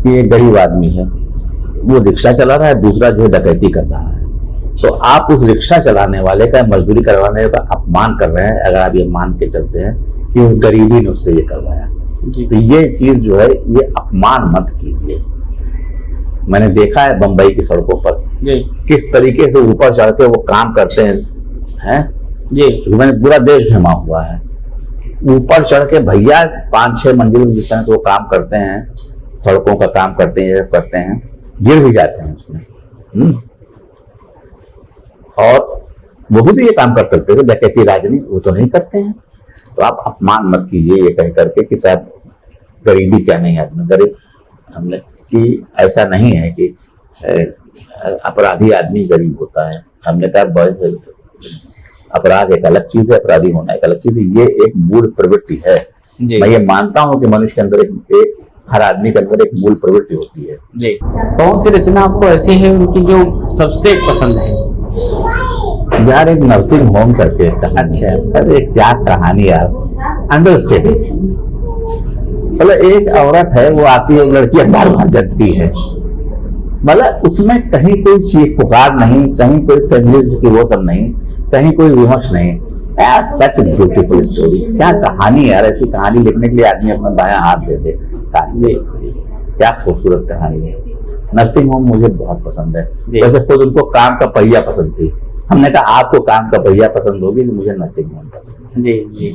कि एक गरीब आदमी है, वो रिक्शा चला रहा है, दूसरा जो है डकैती कर रहा है, तो आप उस रिक्शा चलाने वाले का, मजदूरी करवाने का अपमान कर रहे हैं अगर आप ये मान के चलते हैं कि वो गरीबी ने उससे ये करवाया। तो ये चीज जो है ये अपमान मत कीजिए। मैंने देखा है बंबई की सड़कों पर किस तरीके से ऊपर चढ़ के वो काम करते हैं जी। क्योंकि मैंने पूरा देश घूमा हुआ है, ऊपर चढ़ के भैया 5-6 मंजिल जिस तरह से वो काम करते हैं, सड़कों का काम करते हैं, गिर भी जाते हैं उसमें। और वो भी तो ये काम कर सकते थे, डकैती राजनीति, वो तो नहीं करते हैं। तो आप अपमान मत कीजिए ये कह करके कि साहब गरीबी क्या नहीं है, गरीब हमने कि ऐसा नहीं है कि अपराधी आदमी गरीब होता है। हमने कहा अपराध एक अलग चीज है, अपराधी होना एक अलग चीज है, ये एक मूल प्रवृत्ति है। मैं ये मानता हूँ कि मनुष्य के अंदर एक हर आदमी के अंदर एक मूल प्रवृत्ति होती है
जी। कौन सी रचना आपको ऐसी है उनकी जो सबसे पसंद है?
यार एक नर्सिंग होम करके। अच्छा, अरे क्या कहानी यार, अंडरस्टेटेड। मतलब एक औरत है, वो आती है, लड़की बार बार जगती है, मतलब उसमें कहीं कोई चीख पुकार नहीं, कहीं कोई फेमिनिज्म की वो सब नहीं, कहीं कोई विमर्श नहीं। सच ब्यूटीफुल स्टोरी, क्या कहानी यार। ऐसी कहानी लिखने के लिए आदमी अपना दायां हाथ दे दे। क्या खूबसूरत कहानी है। नर्सिंग होम मुझे बहुत पसंद है। वैसे खुद उनको काम का पहिया पसंद थी। हमने कहा आपको काम का पहिया पसंद होगी, तो मुझे नर्सिंग होम पसंद है। जी जी।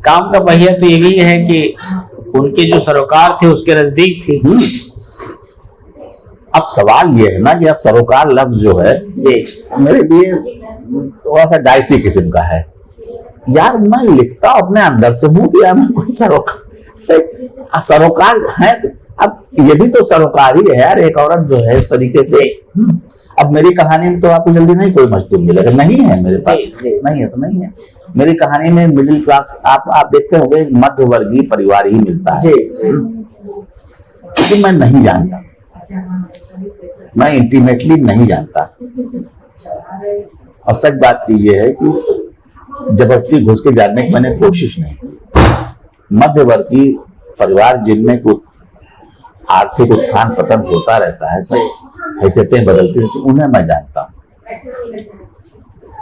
काम का पहिया तो यही है कि उनके जो सरोकार थे उसके नजदीक थी।
अब सवाल ये है ना कि अब सरोकार लफ्ज जो है जी, मेरे लिए थोड़ा सा डाइसी किस्म का है यार। मैं लिखता अपने अंदर से हूँ कि मैं कोई सरोकार है। अब ये भी तो सरोकार ही है यार, एक औरत जो है इस तरीके से। अब मेरी कहानी में तो आपको जल्दी नहीं कोई मजदूर मिलेगा, नहीं है मेरे पास, नहीं है तो नहीं है। मेरी कहानी में मिडिल क्लास आप देखते होंगे एक मध्य वर्गीय परिवार ही मिलता है। क्योंकि मैं नहीं जानता, मैं इंटीमेटली नहीं जानता। और सच बात ये है कि जबरदस्ती घुस के जानने की मैंने कोशिश नहीं की। मध्य वर्गीय परिवार जिनमें कुछ आर्थिक उत्थान पतन होता रहता है, सब हैसियतें बदलती रहती, उन्हें मैं जानता हूँ।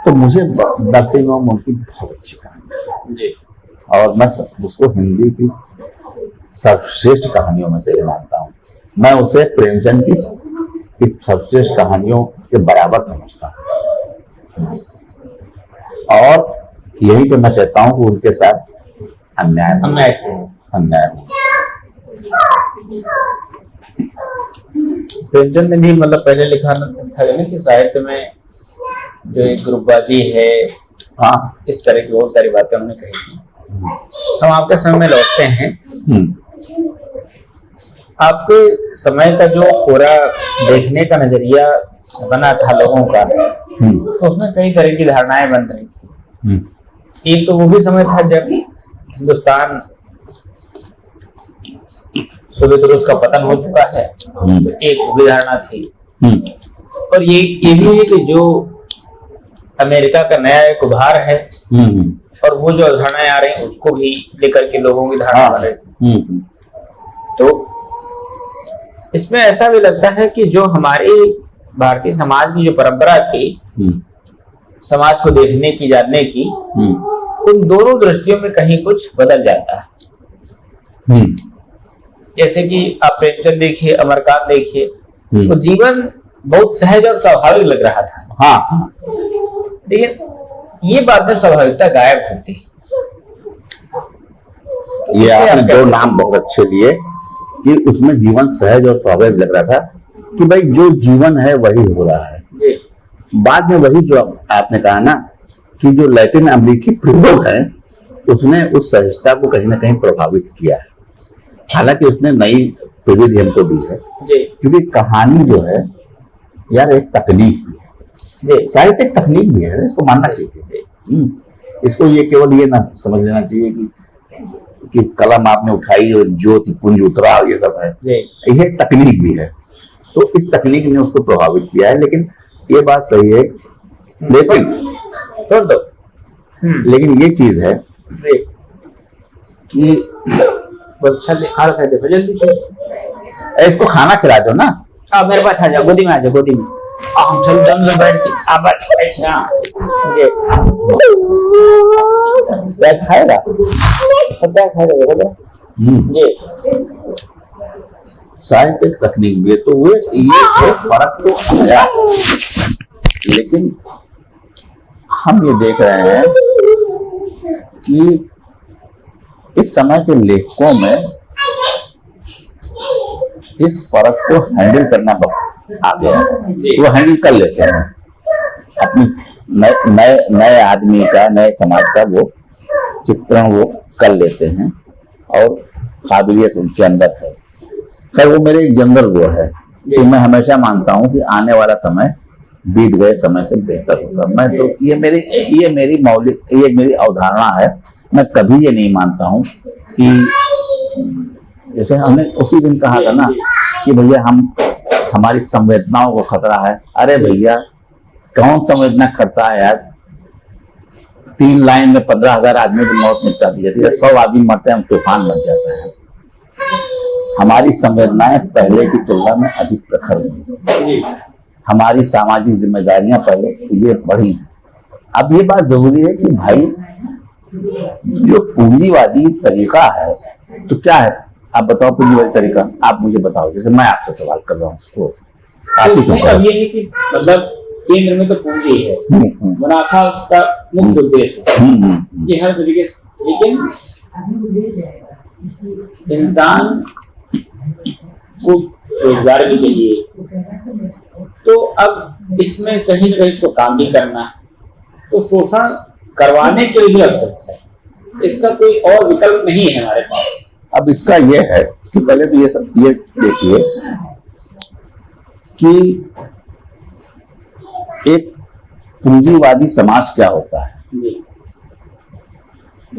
तो मुझे नर्सिंग होम उनकी बहुत अच्छी कहानी है और मैं उसको हिंदी की सर्वश्रेष्ठ कहानियों में से मानता हूँ। मैं उसे प्रेमचंद की सर्वश्रेष्ठ कहानियों के बराबर समझता हूँ। और यही पे मैं कहता हूँ कि उनके साथ अन्याय हो।
प्रेमचंद ने भी मतलब पहले लिखा था ना कि साहित्य में जो एक ग्रुपबाजी है,
हाँ,
इस तरह की बहुत सारी बातें उन्होंने कही थी। हम आपके समय में लौटते हैं। आपके समय का जो पूरा देखने का नजरिया बना था लोगों का, तो उसमें कई तरह की धारणाएं बन रही थी। एक तो वो भी समय था जब हिंदुस्तान सोवियत रूस का पतन हो चुका है, तो एक भी धारणा थी। और ये भी है कि जो अमेरिका का नया एक उभार है और वो जो धारणाएं आ रही हैं उसको भी लेकर के लोगों की धारणा बन रही थी। तो इसमें ऐसा भी लगता है कि जो हमारी भारतीय समाज की जो परंपरा थी समाज को देखने की, जानने की, उन दोनों दृष्टियों में कहीं कुछ बदल जाता है। जैसे कि आप प्रेमचंद देखिए, अमरकांत देखिए, तो जीवन बहुत सहज और स्वाभाविक लग रहा था।
हाँ,
लेकिन ये बाद में स्वाभाविकता गायब होती। तो
ये
इससे
आपने
आप
दो
कैसे-
नाम बहुत अच्छे लिए कि उसमें जीवन सहज और स्वाभाविक लग रहा था कि भाई जो जीवन है वही हो रहा है।
जी
बाद में वही जो आपने कहा ना कि जो लैटिन अमेरिकी प्रयोग है उसने उस सहजता को कहीं ना कहीं प्रभावित किया है। हालांकि उसने नई प्रविधि हमको दी है,
जी
क्योंकि कहानी जो है यार एक तकनीक भी है,
जी
साहित्यिक तकनीक भी है, इसको मानना चाहिए। इसको ये केवल ये ना समझ लेना चाहिए कि कलम आपने उठाई और ज्योति पुंज उतरा, ये सब है।
जी
ये तकनीक भी है, तो इस तकनीक ने उसको प्रभावित किया है। लेकिन ये बात सही है,
छोड़ दो।
लेकिन ये चीज है
जी
कि
बहुत अच्छा दिखा रहा था, देखो जल्दी से।
इसको खाना खिला दो ना।
आप मेरे पास आ जाओ, गोदी में आ जाओ, गोदी में। हम सब दम से बैठ के आप अच्छा ये क्या खाएगा, क्या खाएगा देखो जरा। जी
साहित्यिक तकनीक भी है, तो वो ये एक फर्क तो आया है। लेकिन हम ये देख रहे हैं कि इस समय के लेखकों में इस फर्क को हैंडल करना आ गया है। वो हैंडल कर लेते हैं अपनी नए आदमी का, नए समाज का वो चित्रण वो कर लेते हैं और काबिलियत उनके अंदर है। खैर वो मेरे एक जनरल वो है कि मैं हमेशा मानता हूं कि आने वाला समय बीत गए समय से बेहतर होगा। मैं तो ये मेरी अवधारणा है। मैं कभी ये नहीं मानता हूं कि जैसे हमने उसी दिन कहा था ना कि भैया हमारी संवेदनाओं को खतरा है। अरे भैया कौन संवेदना करता है यार? 3 लाइन में 15,000 आदमी की मौत निपटा दी जाती है, 100 आदमी मरते हैं, तूफान मच जाता है। हमारी संवेदनाएं पहले की तुलना में अधिक प्रखर हुई, हमारी सामाजिक जिम्मेदारियां पहले ये बढ़ी हैं। अब ये बात जरूरी है कि भाई जो पूंजीवादी तरीका है तो क्या है? आप बताओ पूंजीवादी तरीका, आप मुझे बताओ। जैसे मैं आपसे सवाल कर रहा हूँ तो आप ही क्यों
अब ये है कि मतलब केंद्र में तो पूंजी है, मुनाफा उसका मुख्य उद्देश्य है कि हर तरीके से। लेकिन इंसान को रोजगार भी चाहिए, तो अब इसमें कहीं ना कहीं उसको काम भी करना है, तो शोषण करवाने के लिए भी अवसर है। इसका कोई और विकल्प नहीं है हमारे पास।
अब इसका ये है कि पहले तो ये देखिए कि एक पूंजीवादी समाज क्या होता है।
जी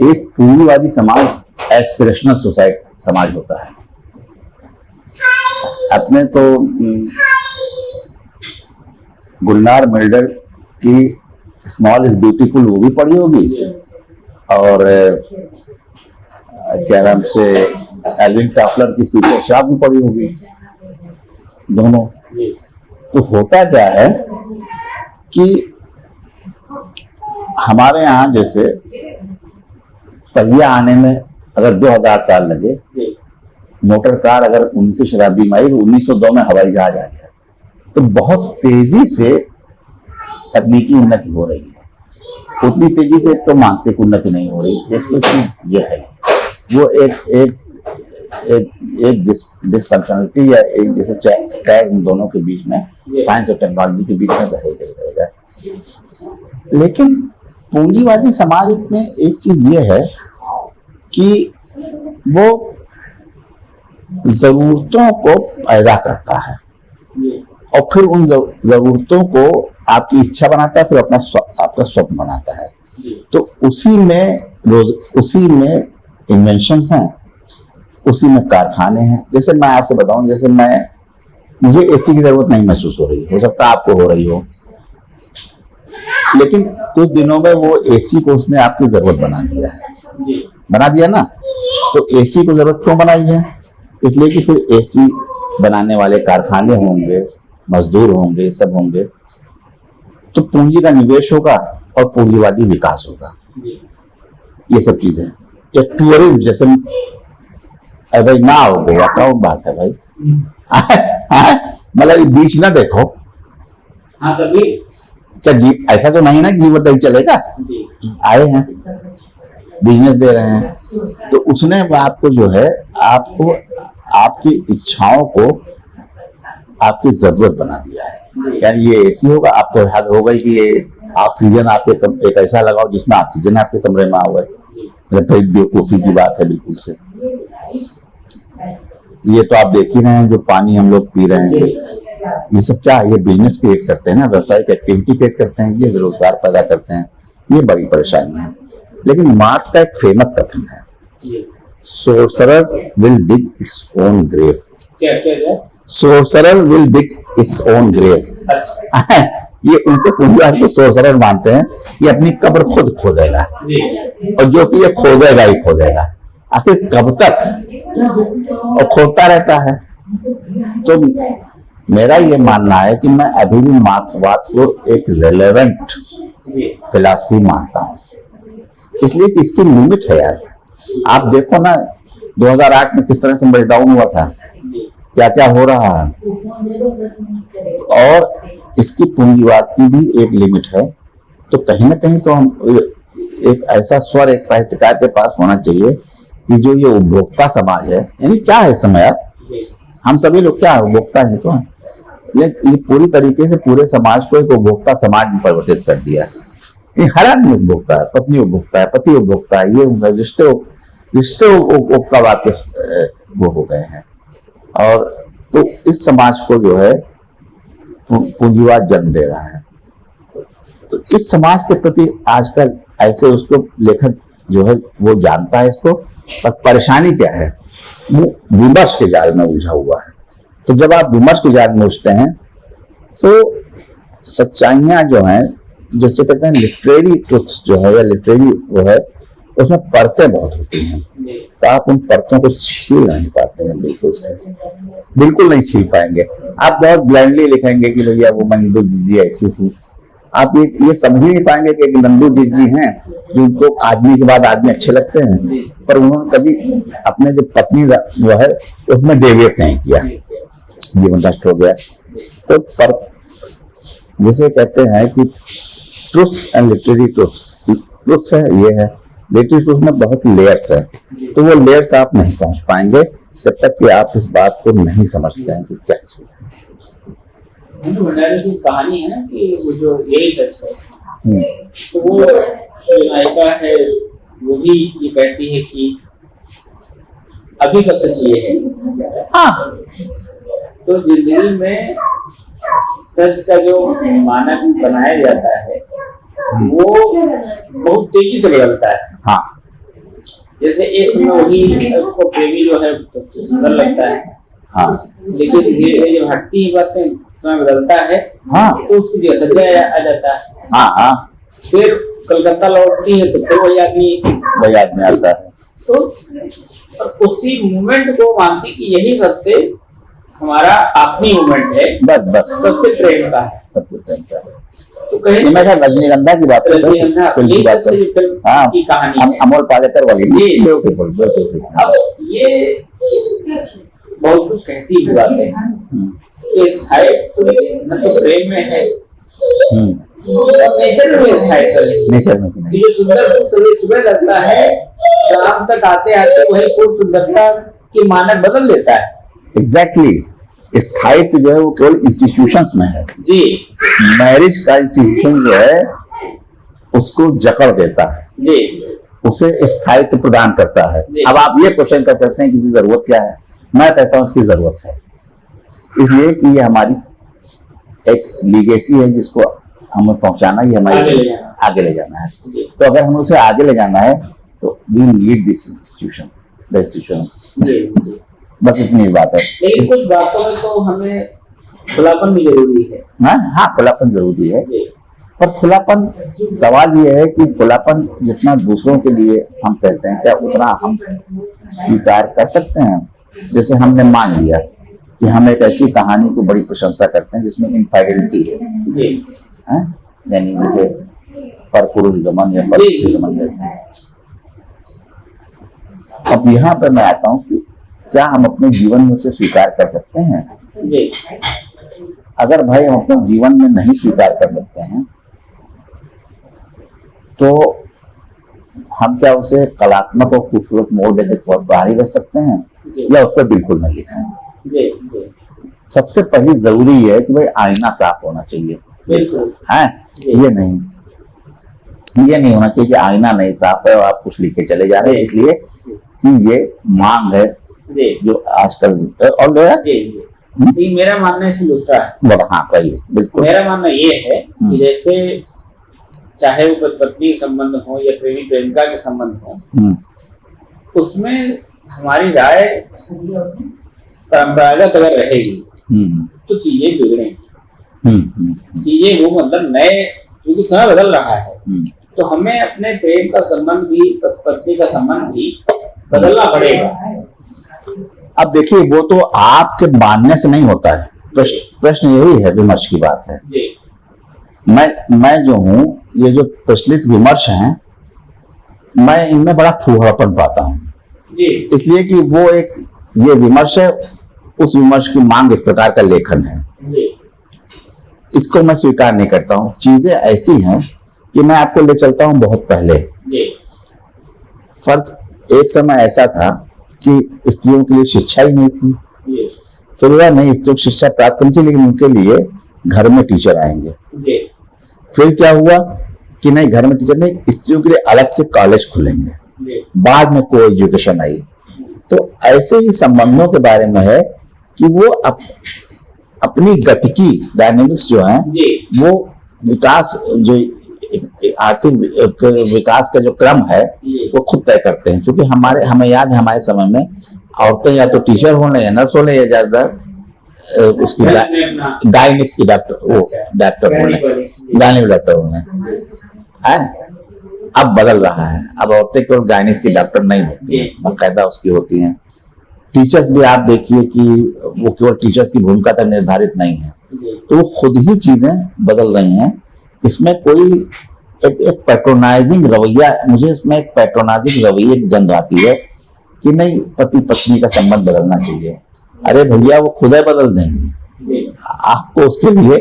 एक पूंजीवादी समाज एस्पिरेशनल सोसाइटी समाज होता है। अपने तो गुलनार मिल्डर की स्मॉल इज ब्यूटीफुल वो भी पढ़ी होगी, और क्या नाम से एल्विन टॉफलर की फ्यूचर शॉप भी पढ़ी होगी, दोनों। तो होता क्या है कि हमारे यहाँ जैसे पहिया आने में अगर 2000 साल लगे, मोटर कार अगर 19वीं शताब्दी में आई तो 1902 में हवाई जहाज आ गया। तो बहुत तेजी से तकनीकी उन्नति हो रही है। उतनी तेजी से तो मानसिक उन्नति नहीं हो रही। एक तो चीज ये है, वो एक डिस्फंक्शनलिटी या एक जैसे टैग इन दोनों के बीच में, साइंस और टेक्नोलॉजी के बीच में रहेगा। लेकिन पूंजीवादी समाज में एक चीज ये है कि वो जरूरतों को पैदा करता है और फिर उन जरूरतों को आपकी इच्छा बनाता है, फिर आपका स्वप्न बनाता है। तो उसी में इन्वेंशंस हैं, उसी में कारखाने हैं। जैसे मैं आपसे बताऊं, जैसे मुझे एसी की जरूरत नहीं महसूस हो रही, हो सकता है आपको हो रही हो, लेकिन कुछ दिनों में वो एसी को उसने आपकी जरूरत बना दिया है, बना दिया ना। तो एसी को जरूरत क्यों बनाई है? इसलिए कि फिर एसी बनाने वाले कारखाने होंगे, मजदूर होंगे, सब होंगे, तो पूंजी का निवेश होगा और पूंजीवादी विकास होगा। ये सब चीजें एक टूरिज्म जैसे, अरे भाई ना हो गोवा का बात है भाई, मतलब बीच ना देखो।
हाँ तभी
क्या जीव ऐसा तो नहीं ना कि जीवन नहीं चलेगा। आए हैं, बिजनेस दे रहे हैं, तो उसने आपको जो है, आपको आपकी इच्छाओं को आपकी जरूरत बना दिया है। यानी ये एसी होगा, आप तो हद हो गई कि ये ऑक्सीजन आपके एक ऐसा लगाओ जिसमें ऑक्सीजन आपके कमरे में आवे। बेवकूफी की बात है बिल्कुल से। ये तो आप देख ही रहे हैं जो पानी हम लोग पी रहे हैं, ये सब क्या है? ये बिजनेस क्रिएट करते हैं ना, व्यावसायिक एक्टिविटी क्रिएट करते हैं, ये बेरोजगार पैदा करते हैं, ये बड़ी परेशानी है। लेकिन मार्क्स का एक फेमस कथन है, sorcerer will dig its own grave.
क्या
sorcerer will dig its own grave. ये उनको पूंजीवाद को sorcerer मानते हैं, ये अपनी कब्र खुद खोदेगा, और जो कि ये खोदेगा ही खोदेगा। आखिर कब तक? और खोदता रहता है। तो मेरा ये मानना है कि मैं अभी भी मार्क्सवाद को एक रेलेवेंट फिलॉसफी मानता हूँ, इसलिए कि इसकी लिमिट है यार। आप देखो ना 2008 में किस तरह से मेल्टडाउन हुआ था, क्या क्या हो रहा है, और इसकी पूंजीवाद की भी एक लिमिट है। तो कहीं ना कहीं तो हम एक ऐसा स्वर एक साहित्यकार के पास होना चाहिए कि जो ये उपभोक्ता समाज है, यानी क्या है समय यार, हम सभी लोग क्या उपभोक्ता है, तो ये पूरी तरीके से पूरे समाज को एक उपभोक्ता समाज में परिवर्तित कर दिया। ये हर आदमी उपभोक्ता है, पत्नी उपभोक्ता है, पति उपभोक्ता है, ये रिश्ते उपभोक्तावाद के वो हो गए हैं। और तो इस समाज को जो है पूंजीवाद जन्म दे रहा है। तो इस समाज के प्रति आजकल ऐसे उसको लेखक जो है वो जानता है इसको, पर परेशानी क्या है, वो विमर्श के जाल में उलझा हुआ है। तो जब आप विमर्श के जाल में उलझते हैं तो सच्चाइयां जो हैं, जैसे कहते हैं लिटरेरी ट्रुथ जो है या लिटरेरी वो है, उसमें परतें बहुत होती हैं, तो आप उन परतों को छील नहीं पाते हैं, बिल्कुल नहीं छील पाएंगे। आप बहुत ब्लाइंडली लिखेंगे कि भैया वो नंदू जी ऐसी थी, आप ये समझ ही नहीं पाएंगे कि एक नंदू जी हैं जिनको आदमी के बाद आदमी अच्छे लगते हैं, पर उन्होंने कभी अपने जो पत्नी जो है उसमें डेविएट नहीं किया, जीवन नष्ट हो गया। तो पर जैसे कहते हैं कि ट्रुथ एंड लिटरेरी ट्रुथ है, ये है लिटरेरी ट्रुथ में बहुत लेयर्स है, तो वो लेयर्स आप नहीं पहुंच पाएंगे जब तक कि आप इस बात को नहीं समझते हैं कि क्या चीज है।
भंडारी की कहानी है ना कि वो जो यही सच है, तो वो जो नायिका है वो भी ये कहती है कि अभी का सच ये है। हाँ, तो जिंदगी में सच का जो मानक बनाया जाता है वो बहुत तेजी से बदलता है। हाँ, जैसे एक समय वही उसको प्रेमी जो है सबसे सुंदर लगता है, हाँ, लेकिन धीरे धीरे जब हटती है बातें, समय बदलता है, हाँ, तो उसकी जैसा आ जाता है। हाँ हाँ, फिर कलकत्ता लौटती है तो फिर वही आदमी आता है। तो उसी मोमेंट को मानती कि यही सबसे हमारा आखिरी मोमेंट है, बस सबसे प्रेम का है, सबसे प्रेम का है। तो कहीं मैं रजनीगंधा की बात कर हाँ, की कहानी है, अमोल पालेकर वाली। ब्यूटीफुल। अब ये बहुत कुछ कहती हुई बात है, स्थायित्व न तो प्रेम में है, नेचर में स्थायित्व है। नेचर में जो सुंदर सुबह लगता है, शाम तक आते आते वही पूर्ण सुंदरता के मानक बदल लेता है। एग्जैक्टली, स्थायित्व जो है वो केवल इंस्टीट्यूशंस में है जी। मैरिज का इंस्टीट्यूशन जो है उसको जकड़ देता है जी, उसे स्थायित्व प्रदान करता है। अब आप ये क्वेश्चन कर सकते हैं कि इसकी जरूरत क्या है, मैं कहता हूं इसकी जरूरत है, इसलिए कि ये हमारी एक लीगेसी है जिसको हमें पहुंचाना, ये हमारे आगे ले जाना है। तो अगर हमें उसे आगे ले जाना है तो we need this institution, the institution. बस इतनी बात है। लेकिन कुछ बातों में तो हमें खुलापन भी जरूरी है। हाँ, खुलापन जरूरी है, पर खुलापन, सवाल ये है कि खुलापन जितना दूसरों के लिए हम कहते हैं क्या उतना हम स्वीकार कर सकते हैं?
जैसे हमने मान लिया कि हम एक ऐसी कहानी को बड़ी प्रशंसा करते हैं जिसमें इनफाइडेलिटी है,
जी
हैं? यानी जैसे पर पुरुष गमन या पर स्त्री गमन कहते हैं। अब यहाँ पर मैं आता हूँ कि क्या हम अपने जीवन में उसे स्वीकार कर सकते हैं?
जी
अगर भाई हम अपने जीवन में नहीं स्वीकार कर सकते हैं तो हम क्या उसे कलात्मक और खूबसूरत मोड़ देकर बाहर ही रख सकते हैं
जी
या उस पर बिल्कुल नहीं लिखें?
जी जी
सबसे पहले जरूरी है कि भाई आईना साफ होना चाहिए,
बिल्कुल
है
जी।
ये नहीं होना चाहिए कि आईना नहीं साफ है और आप कुछ लिखे चले जा रहे हैं,
जी।
इसलिए कि ये मांग है
जी
जो आजकल और लो यार
जी जी मेरा मानना इसमें दूसरा है।
बोला, हाँ कहिए बिल्कुल।
मेरा मानना ये है कि जैसे चाहे वो पति पत्नी संबंध हो या प्रेमी प्रेमिका के संबंध हो, उसमें हमारी राय परंपरागत अगर रहेगी तो चीजें बिगड़ेंगी। चीजें वो मतलब नए, क्योंकि समय बदल रहा है तो हमें अपने प्रेम का संबंध भी, पत्नी का संबंध भी बदलना पड़ेगा।
अब देखिए वो तो आपके मानने से नहीं होता है, प्रश्न यही है, विमर्श की बात है।
जी
मैं जो हूँ, ये जो प्रचलित विमर्श हैं, मैं इनमें बड़ा फूहापन पाता हूँ,
जी
इसलिए कि वो एक ये विमर्श है, उस विमर्श की मांग इस प्रकार का लेखन है,
जी
इसको मैं स्वीकार नहीं करता हूँ। चीजें ऐसी हैं कि मैं आपको ले चलता हूँ बहुत पहले।
जी
फर्ज एक समय ऐसा था कि स्त्रियों के लिए शिक्षा ही नहीं थी,
जी
फिर वह नई स्त्रियों को शिक्षा प्राप्त करनी चाहिए, लेकिन उनके लिए घर में टीचर आएंगे।
जी
फिर क्या हुआ कि नहीं, घर में टीचर नहीं, स्त्रियों के लिए अलग से कॉलेज खुलेंगे।
जी
बाद में को एजुकेशन आई। तो ऐसे ही संबंधों के बारे में है कि वो अपनी गतिकी डायनेमिक्स जो है,
जी
वो विकास जो आर्थिक विकास का जो क्रम है वो खुद तय करते हैं। क्योंकि हमें याद है हमारे समय में औरतें या तो टीचर होने या नर्स होने या ज्यादातर उसकी गायनिक्स की डॉक्टर होने, गायनिक डॉक्टर होने है। अब बदल रहा है, अब औरतें केवल गायनिक्स की डॉक्टर नहीं होती है, बाकायदा उसकी होती हैं। टीचर्स भी आप देखिए कि वो केवल टीचर्स की भूमिका तक निर्धारित नहीं है, तो वो खुद ही चीजें बदल रही हैं। इसमें कोई एक पैट्रोनाइजिंग रवैया, मुझे इसमें एक पैट्रोनाइजिंग रवैये की गंध आती है कि नहीं, पति पत्नी का संबंध बदलना चाहिए। अरे भैया वो खुद ही बदल देंगे, आपको उसके लिए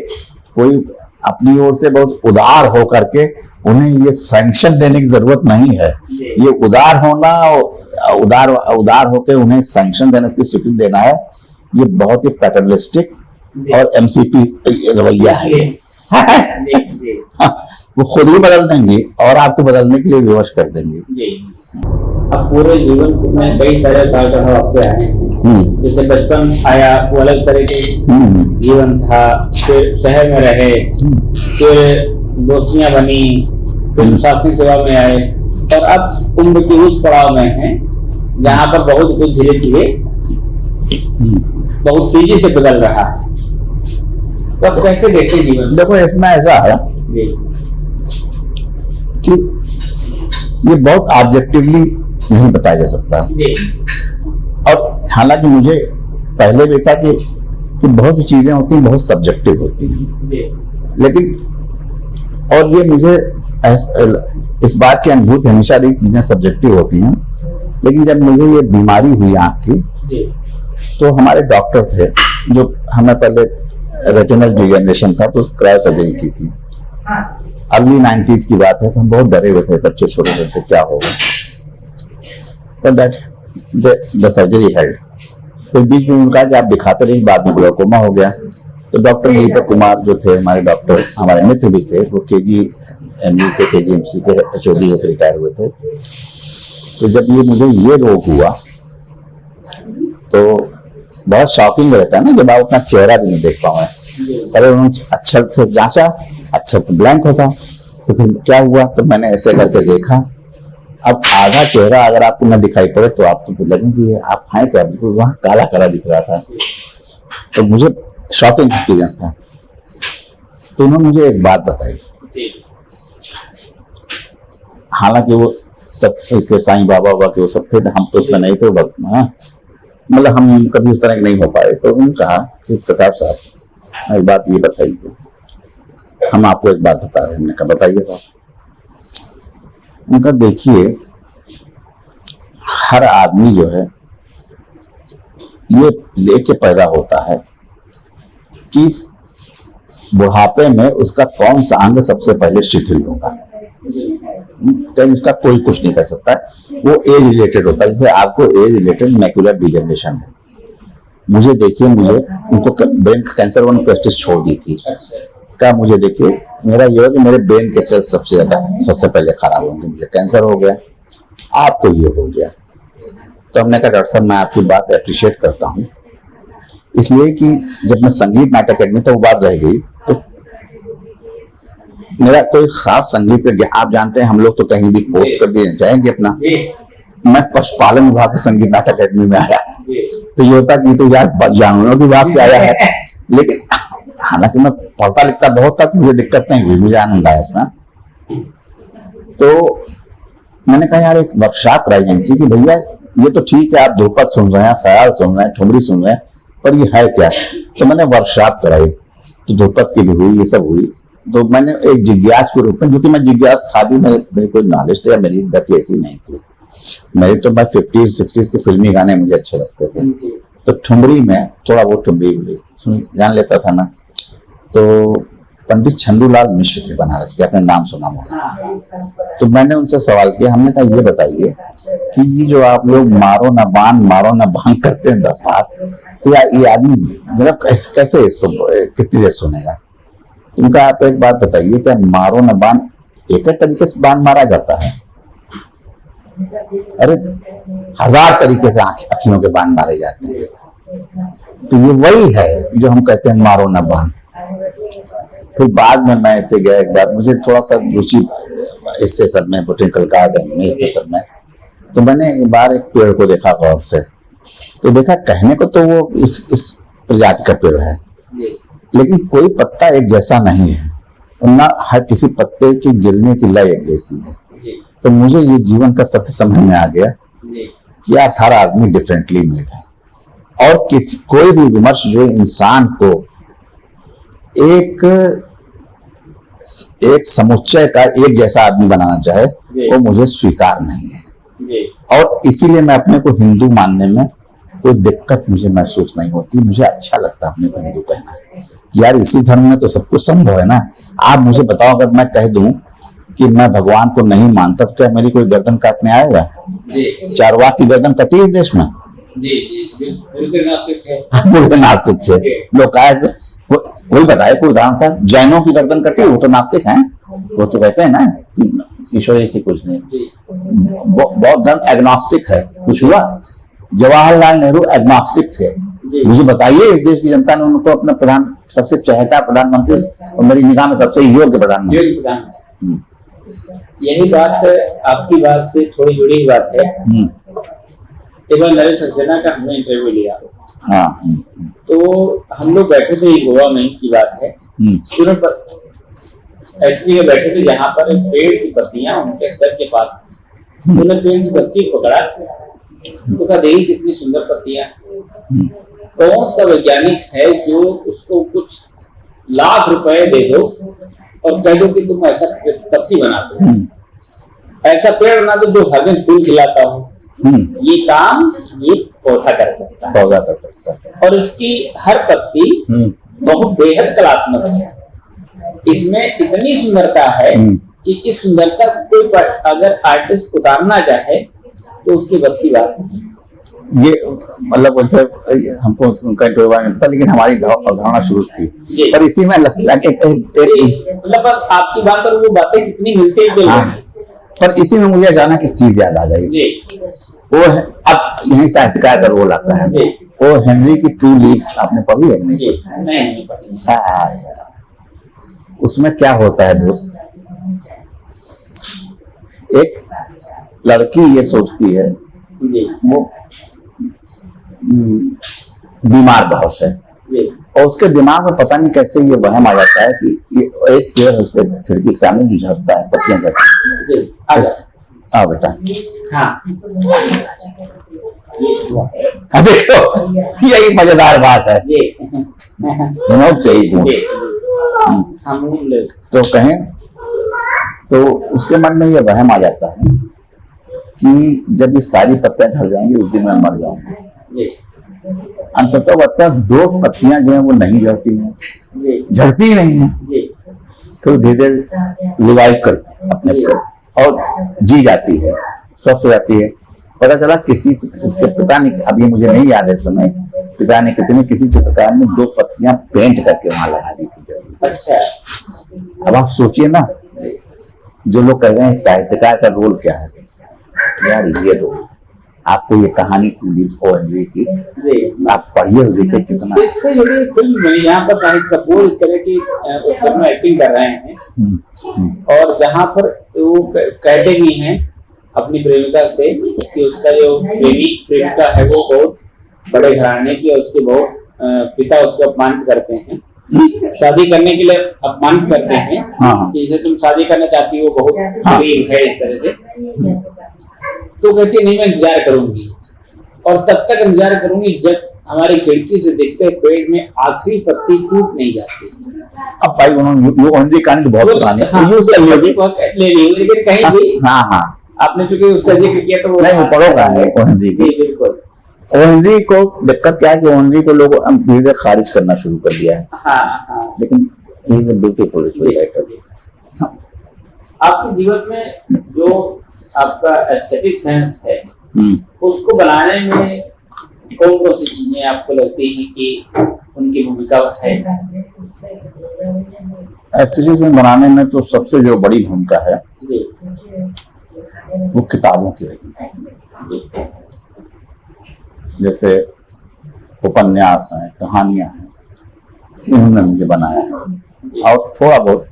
कोई अपनी ओर से बहुत उदार हो करके उन्हें ये सैंक्शन देने की जरूरत नहीं है। ये उदार होना, उदार होकर उन्हें सैंक्शन देने की स्वीकृति देना है, ये बहुत ही पैटर्नलिस्टिक और एमसीपी रवैया है ये। वो खुद ही बदल देंगे और आपको बदलने के लिए विवश कर देंगे।
अब पूरे जीवन में कई सारे उतार चढ़ाव आपके आए हैं। जैसे बचपन आया, वो अलग तरह के जीवन था, फिर शहर में रहे, फिर दोस्तियां बनी, फिर प्रशासनिक सेवा में आए, और अब उम्र की उस पड़ाव में हैं जहाँ पर बहुत कुछ धीरे धीरे बहुत तेजी से बदल रहा है। तो आप कैसे देखते जीवन?
देखो इसमें ऐसा है कि ये बहुत ऑब्जेक्टिवली नहीं बताया जा सकता, और हालांकि मुझे पहले भी था कि बहुत सी चीजें होती हैं बहुत सब्जेक्टिव होती हैं, लेकिन और ये मुझे इस बात की अनुभूति हमेशा रही, चीजें सब्जेक्टिव होती हैं। लेकिन जब मुझे ये बीमारी हुई आंख की, तो हमारे डॉक्टर थे जो हमें पहले रेटिनल डिजेनरेशन था तो क्रायो सर्जरी की थी। अर्ली 90s की बात है, तो हम बहुत डरे हुए थे, बच्चे छोटे थे, क्या होगा। तो दैट द सर्जरी हेल्ड। फिर बीच में उनका कि आप दिखाते रहिए, बाद में ग्लाकोमा हो गया। तो डॉक्टर दीपक कुमार जो थे हमारे डॉक्टर, हमारे मित्र भी थे, वो KGMU के KGMC के HOD होकर रिटायर हुए थे। तो जब मुझे ये रोग हुआ तो बहुत शॉकिंग रहता है ना, जब आप अपना चेहरा भी नहीं देख पाओ। पहले उन्होंने अक्षर से जांचा, अक्षर तो ब्लैंक होता, तो फिर क्या हुआ, तो मैंने ऐसे करके देखा, अब आधा चेहरा अगर आपको न दिखाई पड़े तो आपको लगेंगे आप हैं क्या, बिल्कुल वहां काला काला दिख रहा था। तो मुझे शॉकिंग एक्सपीरियंस था। तो उन्होंने मुझे एक बात बताई, हालांकि वो सब इसके साईं बाबा के वो सब थे, हम तो उसमें नहीं थे। मतलब हम कभी उस तरह के नहीं हो पाए। तो उन्होंने कहा कि प्रकाश साहब एक बात ये बताइए, हम आपको एक बात बता रहे हैं। हमने कहा बताइए साहब। उनका देखिए, हर आदमी जो है ये लेके पैदा होता है कि बुढ़ापे में उसका कौन सा अंग सबसे पहले शिथिल होगा। कहीं इसका कोई कुछ नहीं कर सकता, वो एज रिलेटेड होता है। जैसे आपको एज रिलेटेड मैक्युलर डिजनरेशन है, मुझे देखिए, मुझे उनको ब्रेन कैंसर वन प्रेस्टिज छोड़ दी थी। क्या मुझे देखिए, मेरा ये हो कि मेरे ब्रेन के सेल्स सबसे पहले खराब होंगे, मुझे कैंसर हो गया, आपको ये हो गया। तो हमने कहा डॉक्टर साहब मैं आपकी बात अप्रिशिएट करता हूँ, इसलिए कि जब मैं संगीत नाटक अकेडमी तो वो बात रह गई। तो मेरा कोई खास संगीत का, आप जानते हैं हम लोग तो कहीं भी पोस्ट कर दिए जाएंगे अपना। मैं पशुपालन विभाग के संगीत नाटक अकेडमी में आया, तो ये होता कि तो यार जानवरों विभाग से आया है, लेकिन हालांकि मैं पढ़ता लिखता बहुत था तो मुझे दिक्कत नहीं हुई, मुझे आनंद आया उसमें। तो मैंने कहा यार एक वर्कशॉप कराई जानी चाहिए कि भैया ये तो ठीक है आप ध्रुपद सुन रहे हैं, ख्याल सुन रहे हैं, ठुमरी सुन रहे हैं, पर ये है क्या। तो मैंने वर्कशॉप कराई, तो ध्रुपद की भी हुई, ये सब हुई। तो मैंने एक जिज्ञास के रूप में, जो कि मैं जिज्ञास था भी, मेरी कोई नॉलेज या मेरी गति ऐसी नहीं थी। मेरी तो मैं 50s 60s के फिल्मी गाने मुझे अच्छे लगते थे, तो ठुमरी में थोड़ा बहुत ठुमरी जान लेता था ना। तो पंडित छंदूलाल मिश्र थे बनारस के, आपने नाम सुना होगा। तो मैंने उनसे सवाल किया, हमने कहा ये बताइए कि ये जो आप लोग मारो न बांध करते हैं 10 बार, तो ये आदमी मतलब कैसे इसको कितनी देर सुनेगा। उनका आप एक बात बताइए, क्या मारो न बांध एक ही तरीके से बांध मारा जाता है? अरे 1000 तरीके से अखियों के बांध मारे जाते हैं। तो ये वही है जो हम कहते हैं मारो न बांध। फिर बाद में मैं ऐसे गया, एक बार मुझे थोड़ा सा रुचि इससे सब में, बोटेनिकल गार्डन में, इसमें सब में। तो मैंने एक बार एक पेड़ को देखा गौर से, तो देखा कहने को तो वो इस प्रजाति का पेड़ है, लेकिन कोई पत्ता एक जैसा नहीं है, और ना हर किसी पत्ते की गिरने की लय एक जैसी है। तो मुझे ये जीवन का सत्य समझ में आ गया कि यार हर आदमी डिफरेंटली मेड है, और कोई भी विमर्श जो इंसान को एक समुच्चय का एक जैसा आदमी बनाना चाहे, वो मुझे स्वीकार नहीं है। और इसीलिए मैं अपने को हिंदू मानने में कोई दिक्कत मुझे महसूस नहीं होती। मुझे अच्छा लगता है अपने को हिंदू कहना, यार इसी धर्म में तो सब कुछ संभव है ना। आप मुझे बताओ, अगर मैं कह दूं कि मैं भगवान को नहीं मानता, तो क्या मेरी कोई गर्दन काटने आएगा? चारवाक की गर्दन कटी इस देश में, नास्तिक थे लोग। कोई बताए, कोई उदाहरण था? जैनों की गर्दन कटी, वो तो नास्तिक हैं, वो तो कहते हैं ना कि ईश्वर ऐसी कुछ नहीं। बौद्ध धर्म एग्नोस्टिक है। कुछ हुआ? जवाहरलाल नेहरू एग्नोस्टिक थे। मुझे बताइए इस देश की जनता ने उनको अपना सबसे चहेता प्रधानमंत्री, और मेरी निगाह में सबसे योग्य प्रधानमंत्री।
यही बात आपकी बात से थोड़ी जुड़ी हुई बात है। एक बार नरेश सक्सेना का हमने इंटरव्यू लिया।
हाँ।
तो हम लोग बैठे थे, गोवा में की बात है, ऐसी जगह बैठे थे जहाँ पर एक पेड़ की पत्तियां उनके सर के पास थी। उन्होंने पेड़ की पत्ती पकड़ा, तो कहा देखिए कितनी सुंदर पत्तियां। कौन सा वैज्ञानिक है जो उसको कुछ लाख रुपए दे दो और कह दो कि तुम ऐसा पत्ती बना दो, ऐसा पेड़ बना दो जो हर दिन फूल खिलाता हो। ये काम ये पौधा कर सकता है, और इसकी हर पत्ती बहुत बेहद कलात्मक है। इसमें इतनी सुंदरता है कि इस सुंदरता को कोई अगर आर्टिस्ट उतारना चाहे तो उसकी बस की बात नहीं।
ये मतलब हमको उनका इंटरव्यू नहीं पता, लेकिन हमारी अवधारणा शुरू थी, पर इसी में
मतलब बस आपकी बात और वो बातें कितनी मिलती है।
पर इसी में मुझे अचानक एक चीज याद आ गई, वो है, अब यही साहित्यकार का रोल आता है, वो हेनरी की 2 लीफ आपने पढ़ी है? नहीं पढ़ी। हाँ, उसमें क्या होता है दोस्त, एक लड़की ये सोचती है, वो बीमार बहुत है, और उसके दिमाग में पता नहीं कैसे ये वहम आ जाता है कि ये एक पेड़ है उसके खिड़की के सामने जो झड़ता है, पत्तियां झड़ती हैं। बेटा, हाँ। देखो यही मजेदार बात है,
जी
विनोद चाहिए गुण।
जी हम लोग
तो कहें तो उसके मन में ये वहम आ जाता है कि जब ये सारी पत्तियां झड़ जाएंगी उस दिन मैं मर जाऊंगा।
जी
अंततः बता 2 पत्तियां जो है वो नहीं झड़ती हैं,
जी
झड़ती ही नहीं है,
जी
फिर धीरे धीरे रिवाइव कर अपने को और जी जाती है, स्वस्थ हो जाती है। पता चला किसी उसके पिता ने, अब ये मुझे नहीं याद है समय, पिता ने किसी चित्रकार ने 2 पत्तियां पेंट करके वहां लगा दी थी।
अच्छा
अब आप सोचिए ना, जो लोग कह रहे हैं साहित्यकार का रोल क्या है, यार ये रोल है। आपको ये कहानी ONG की
जी
आप पढ़िए तो देखिए कितना।
इससे जुड़ी फिल्म में यहाँ पर शाहिद कपूर इस तरह की उस फिल्म में एक्टिंग कर रहे हैं और जहाँ पर वो कहते भी हैं अपनी प्रेमिका से कि उसका जो प्रेमिका है वो बहुत बड़े घराने की और उसके बहुत पिता उसको अपमानित करते हैं, शादी करने के लिए अपमानित करते हैं।
हाँ।
जिसे तुम शादी करना चाहती हो बहुत गरीब है इस तरह से, तो कहती है नहीं मैं इंतजार करूंगी और तब तक इंतजार करूंगी जब हमारी खिड़की से दिखते पेड़ में आखिरी पत्ती टूट नहीं जाती।
अब भाई उन्होंने ONG कहानी तो बहुत पुरानी है,
हाँ,
यूज कर लियोगी।
ले ली लेकिन कहीं भी
हाँ हाँ
आपने चूंकि उसका जिक्र किया तो
नहीं, वो पढ़ो कहानी ONG
जी
की।
बिल्कुल।
ONG को दिक्कत क्या है कि ONG को लोग धीरे धीरे खारिज करना शुरू कर दिया है,
हाँ हाँ
लेकिन he is a beautiful writer.
आपके जीवन में जो आपका एस्थेटिक सेंस है उसको बनाने में कौन कौन सी चीजें आपको लगती हैं कि उनकी भूमिका है?
एस्थेटिक्स बनाने में तो सबसे जो बड़ी भूमिका है
जी
वो किताबों की रही है।
जी
जैसे उपन्यास हैं, कहानियां हैं, इन्होंने मुझे बनाया है और थोड़ा बहुत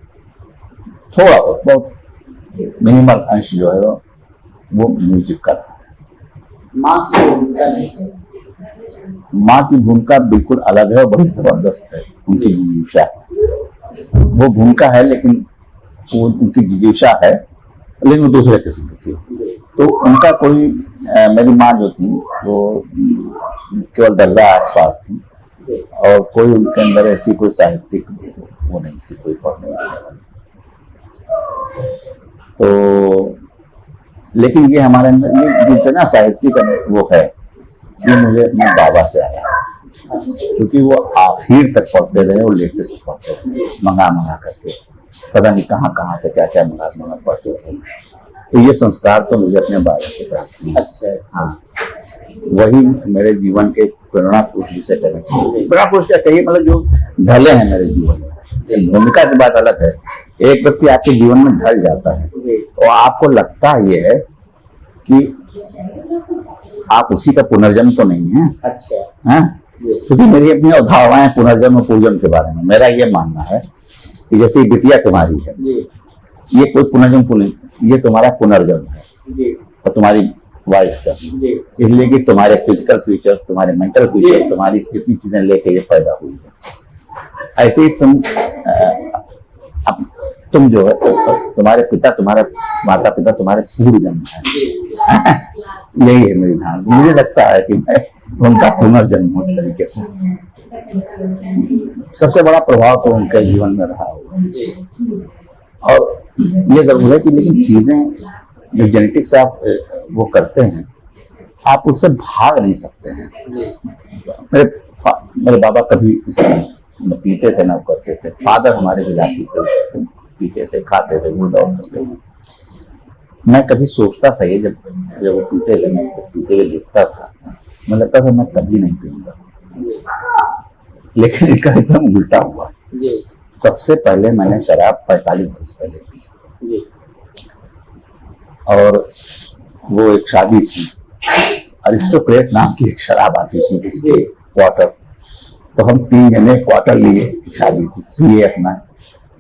मिनिमल अंश जो है वो म्यूजिक का रहा है।
माँ की भूमिका नहीं है?
माँ की भूमिका बिल्कुल अलग है और बड़ी जबरदस्त है। उनकी जिजीविषा वो भूमिका है, लेकिन वो उनकी जिजीविषा है लेकिन वो दूसरे किस्म की थी। तो उनका कोई मेरी माँ जो थी वो केवल दर्जा आसपास थी और कोई उनके अंदर ऐसी कोई साहित्यिक वो नहीं थी, कोई पढ़ने वाली। तो लेकिन ये हमारे अंदर ये जितना साहित्यिक वो है ये मुझे अपने बाबा से आया, क्योंकि वो आखिर तक पढ़ते रहे और लेटेस्ट पढ़ते रहे, मंगा करके पता नहीं कहाँ से क्या मंगा पढ़ते थे। तो ये संस्कार तो मुझे अपने बाबा से प्राप्त हुआ।
अच्छा
हाँ, वही मेरे जीवन के प्रेरणा पुरुष जिसे कहना चाहिए। प्रेरणा पुरुष क्या कहिए, मतलब जो ढले हैं मेरे जीवन में। ये भूमिका की बात अलग है, एक व्यक्ति आपके जीवन में ढल जाता है और आपको लगता ये है कि आप उसी का पुनर्जन्म तो नहीं है।
अच्छा
हाँ, क्योंकि मेरी अपनी अवधारणाएं पुनर्जन्म और पूर्वजन्म के बारे में। मेरा ये मानना है कि जैसे बिटिया तुम्हारी है, ये कोई पुनर्जन्म ये तुम्हारा पुनर्जन्म है और तुम्हारी वाइफ का, इसलिए कि तुम्हारे फिजिकल फीचर्स, तुम्हारे मेंटल फीचर्स, तुम्हारी जितनी चीजें लेके ये पैदा हुई है। ऐसे ही तुम जो है तुम्हारे पिता, तुम्हारे माता पिता तुम्हारे पूर्व जन्म है। यही है मेरी धारणा। मुझे लगता है कि मैं उनका पुनर्जन्म हूं तरीके से। सबसे बड़ा प्रभाव तो उनके जीवन में रहा होगा। और ये जरूर है कि लेकिन चीजें जो जेनेटिक्स आप वो करते हैं, आप उससे भाग नहीं सकते हैं। मेरे बाबा कभी न पीते थे ना करते थे। फादर हमारे विलासी थे, पीते थे, खाते थे, गुड़दौड़ करते थे। मैं कभी सोचता था ये जब वो पीते थे, मैं पीते हुए देखता था, मुझे लगता था मैं कभी नहीं पीऊंगा। लेकिन इसका एकदम उल्टा हुआ। सबसे पहले मैंने शराब 45 वर्ष पहले पी और वो एक शादी थी, अरिस्टोक्रेट नाम की एक शराब आती थी जिसके क्वार्टर, तो हम 3 जने क्वार्टर लिए, शादी थी, पिए अपना।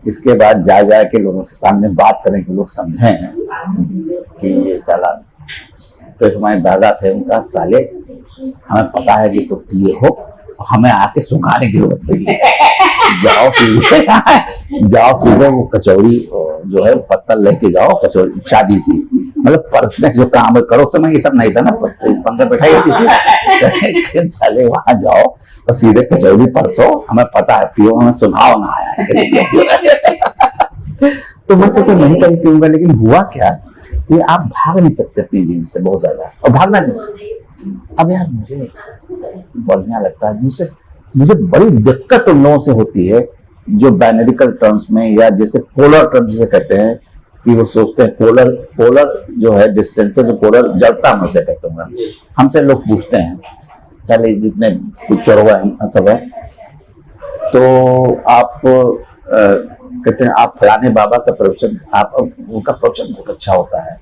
इसके बाद जा के लोगों से सामने बात करें कि लोग समझें कि ये साला। तो एक हमारे दादा थे, उनका साले हमें पता है कि तुम पिए हो, हमें आके सुंघाने की जरूरत नहीं है, जाओ सीधे वो कचौड़ी और जो है पत्तल लेके जाओ, कचौड़ी, शादी थी, मतलब पर्सनल जो काम करो, उस समय ये सब नहीं था ना, पंखा बैठाई होती थी साले वहां जाओ और सीधे कचौड़ी परसो, हमें पता है पियो, हमें सुनाओ ना आया है तो मैं सोचा नहीं कभी पीऊंगा, लेकिन हुआ क्या कि आप भाग नहीं सकते अपनी जीन्स से बहुत ज्यादा, और भागना नहीं चाहिए। अब यार मुझे बढ़िया लगता है, मुझे बड़ी दिक्कत उन लोगों से होती है जो बाइनरिकल टर्म्स में, या जैसे पोलर टर्म्स जिसे कहते हैं, कि वो सोचते हैं पोलर जो है डिस्टेंस से, जो पोलर जड़ता मैं उसे कहता हूँ। हमसे लोग पूछते हैं पहले जितने कुछ चौरवा सब है, तो आप कहते हैं आप फलाने बाबा का प्रवचन, आप उनका प्रवचन बहुत अच्छा होता है,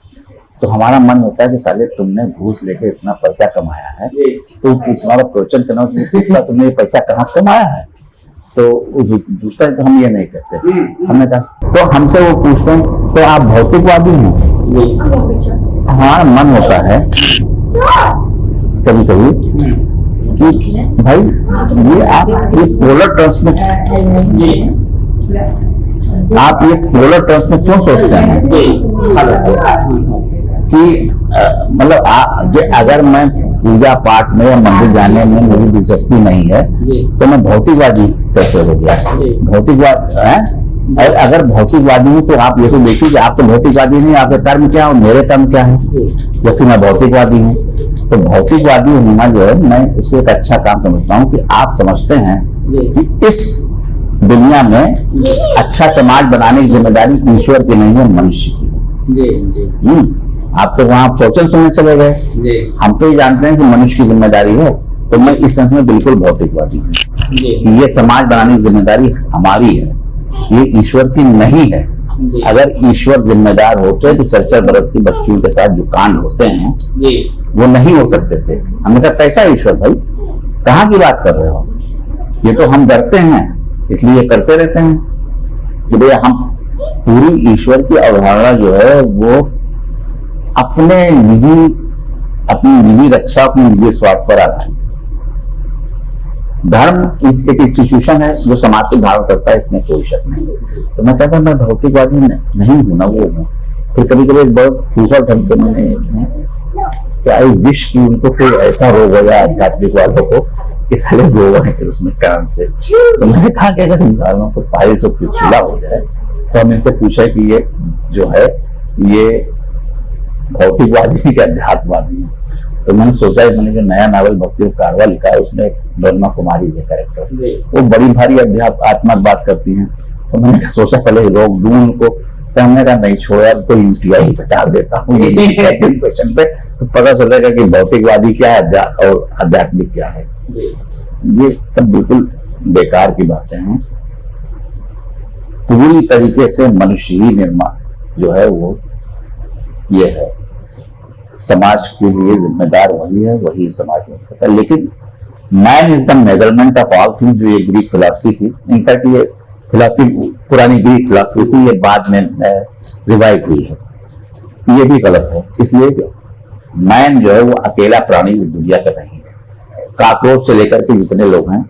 तो हमारा मन होता है कि साले तुमने घूस लेके इतना पैसा कमाया है, तो तुम्हारा प्रवचन करना, पूछता तुमने ये पैसा कहाँ से कमाया है, तो दूसरा तो हम ये नहीं कहते। हमने कहा तो हमसे वो पूछते हैं तो आप भौतिकवादी हैं? हमारा मन होता है कभी कभी कि भाई ये पोलर टर्म्स में, आप ये पोलर टर्म्स में क्यों सोचते हैं कि मतलब अगर मैं पूजा पाठ में या मंदिर जाने में मेरी दिलचस्पी नहीं है तो मैं भौतिकवादी कैसे हो गया? भौतिकवाद है, और अगर भौतिकवादी हूँ तो आप ये तो देखिए कि आप तो भौतिकवादी नहीं, आपके कर्म क्या और मेरे कर्म क्या है, जबकि मैं भौतिकवादी हूँ। तो भौतिकवादी होना जो है, मैं उसे एक अच्छा काम समझता हूँ कि आप समझते हैं कि इस दुनिया में अच्छा समाज बनाने की जिम्मेदारी ईश्वर की नहीं है, मनुष्य की है। आप तो वहां प्रवचन सुनने चले गए, हम तो ये जानते हैं कि मनुष्य की जिम्मेदारी है। तो मैं इस सेंस में बिल्कुल भौतिकवादी हूँ कि ये समाज बनाने की जिम्मेदारी हमारी है, ये ईश्वर की नहीं है। अगर ईश्वर जिम्मेदार होते तो 4-4 बरस की बच्चियों के साथ जो कांड होते हैं वो नहीं हो सकते थे। हमने कहा कैसा ईश्वर भाई, कहाँ की बात कर रहे हो? ये तो हम डरते हैं इसलिए करते रहते हैं कि भैया हम पूरी ईश्वर की अवधारणा जो है वो अपनी निजी रक्षा, अपने निजी स्वार्थ पर आधारित है। धर्म एक इंस्टीट्यूशन है जो समाज को धारण करता है, इसमें कोई शक नहीं। तो मैं कहता हूँ मैं भौतिकवादी नहीं हूँ ना, वो हूँ। फिर कभी कभी बहुत फूफा ढंग से मैंने कि आई विश कि उनको कोई ऐसा रोग हो जाए आध्यात्मिक वालों को कि साले रोग है फिर उसमें काम से। तो मैंने कहा कि अगर इंसानों को पाइल्स और फिस्टुला हो जाए तो हम इनसे पूछा कि ये जो है ये भौतिकवादी के अध्यात्मवादी है। तो मैंने सोचा है, मैंने जो नया नावल भक्ति कारवा लिखा है उसमें ब्रह्मा कुमारी है कैरेक्टर, वो बड़ी भारी आत्मा बात करती हैं। तो मैंने सोचा पहले रोक दूं उनको, तो हमने कहा नहीं छोड़ यार, कोई यूटीआई पे डाल देता हूँ क्वेश्चन पे, तो पता चलेगा कि भौतिकवादी क्या है और आध्यात्मिक क्या है। ये सब बिल्कुल बेकार की बातें हैं। पूरी तरीके से मनुष्य ही निर्माण जो है वो ये है, समाज के लिए जिम्मेदार वही है, वही समाज में करता है। लेकिन man is the measurement of all things, जो ये ग्रीक फिलॉसफी थी। इनफैक्ट ये फिलॉसफी पुरानी ग्रीक फिलॉसफी थी, ये बाद में रिवाइव हुई है। ये भी गलत है, इसलिए मैन जो है वो अकेला प्राणी इस दुनिया का नहीं है। काकरोच से लेकर के जितने लोग हैं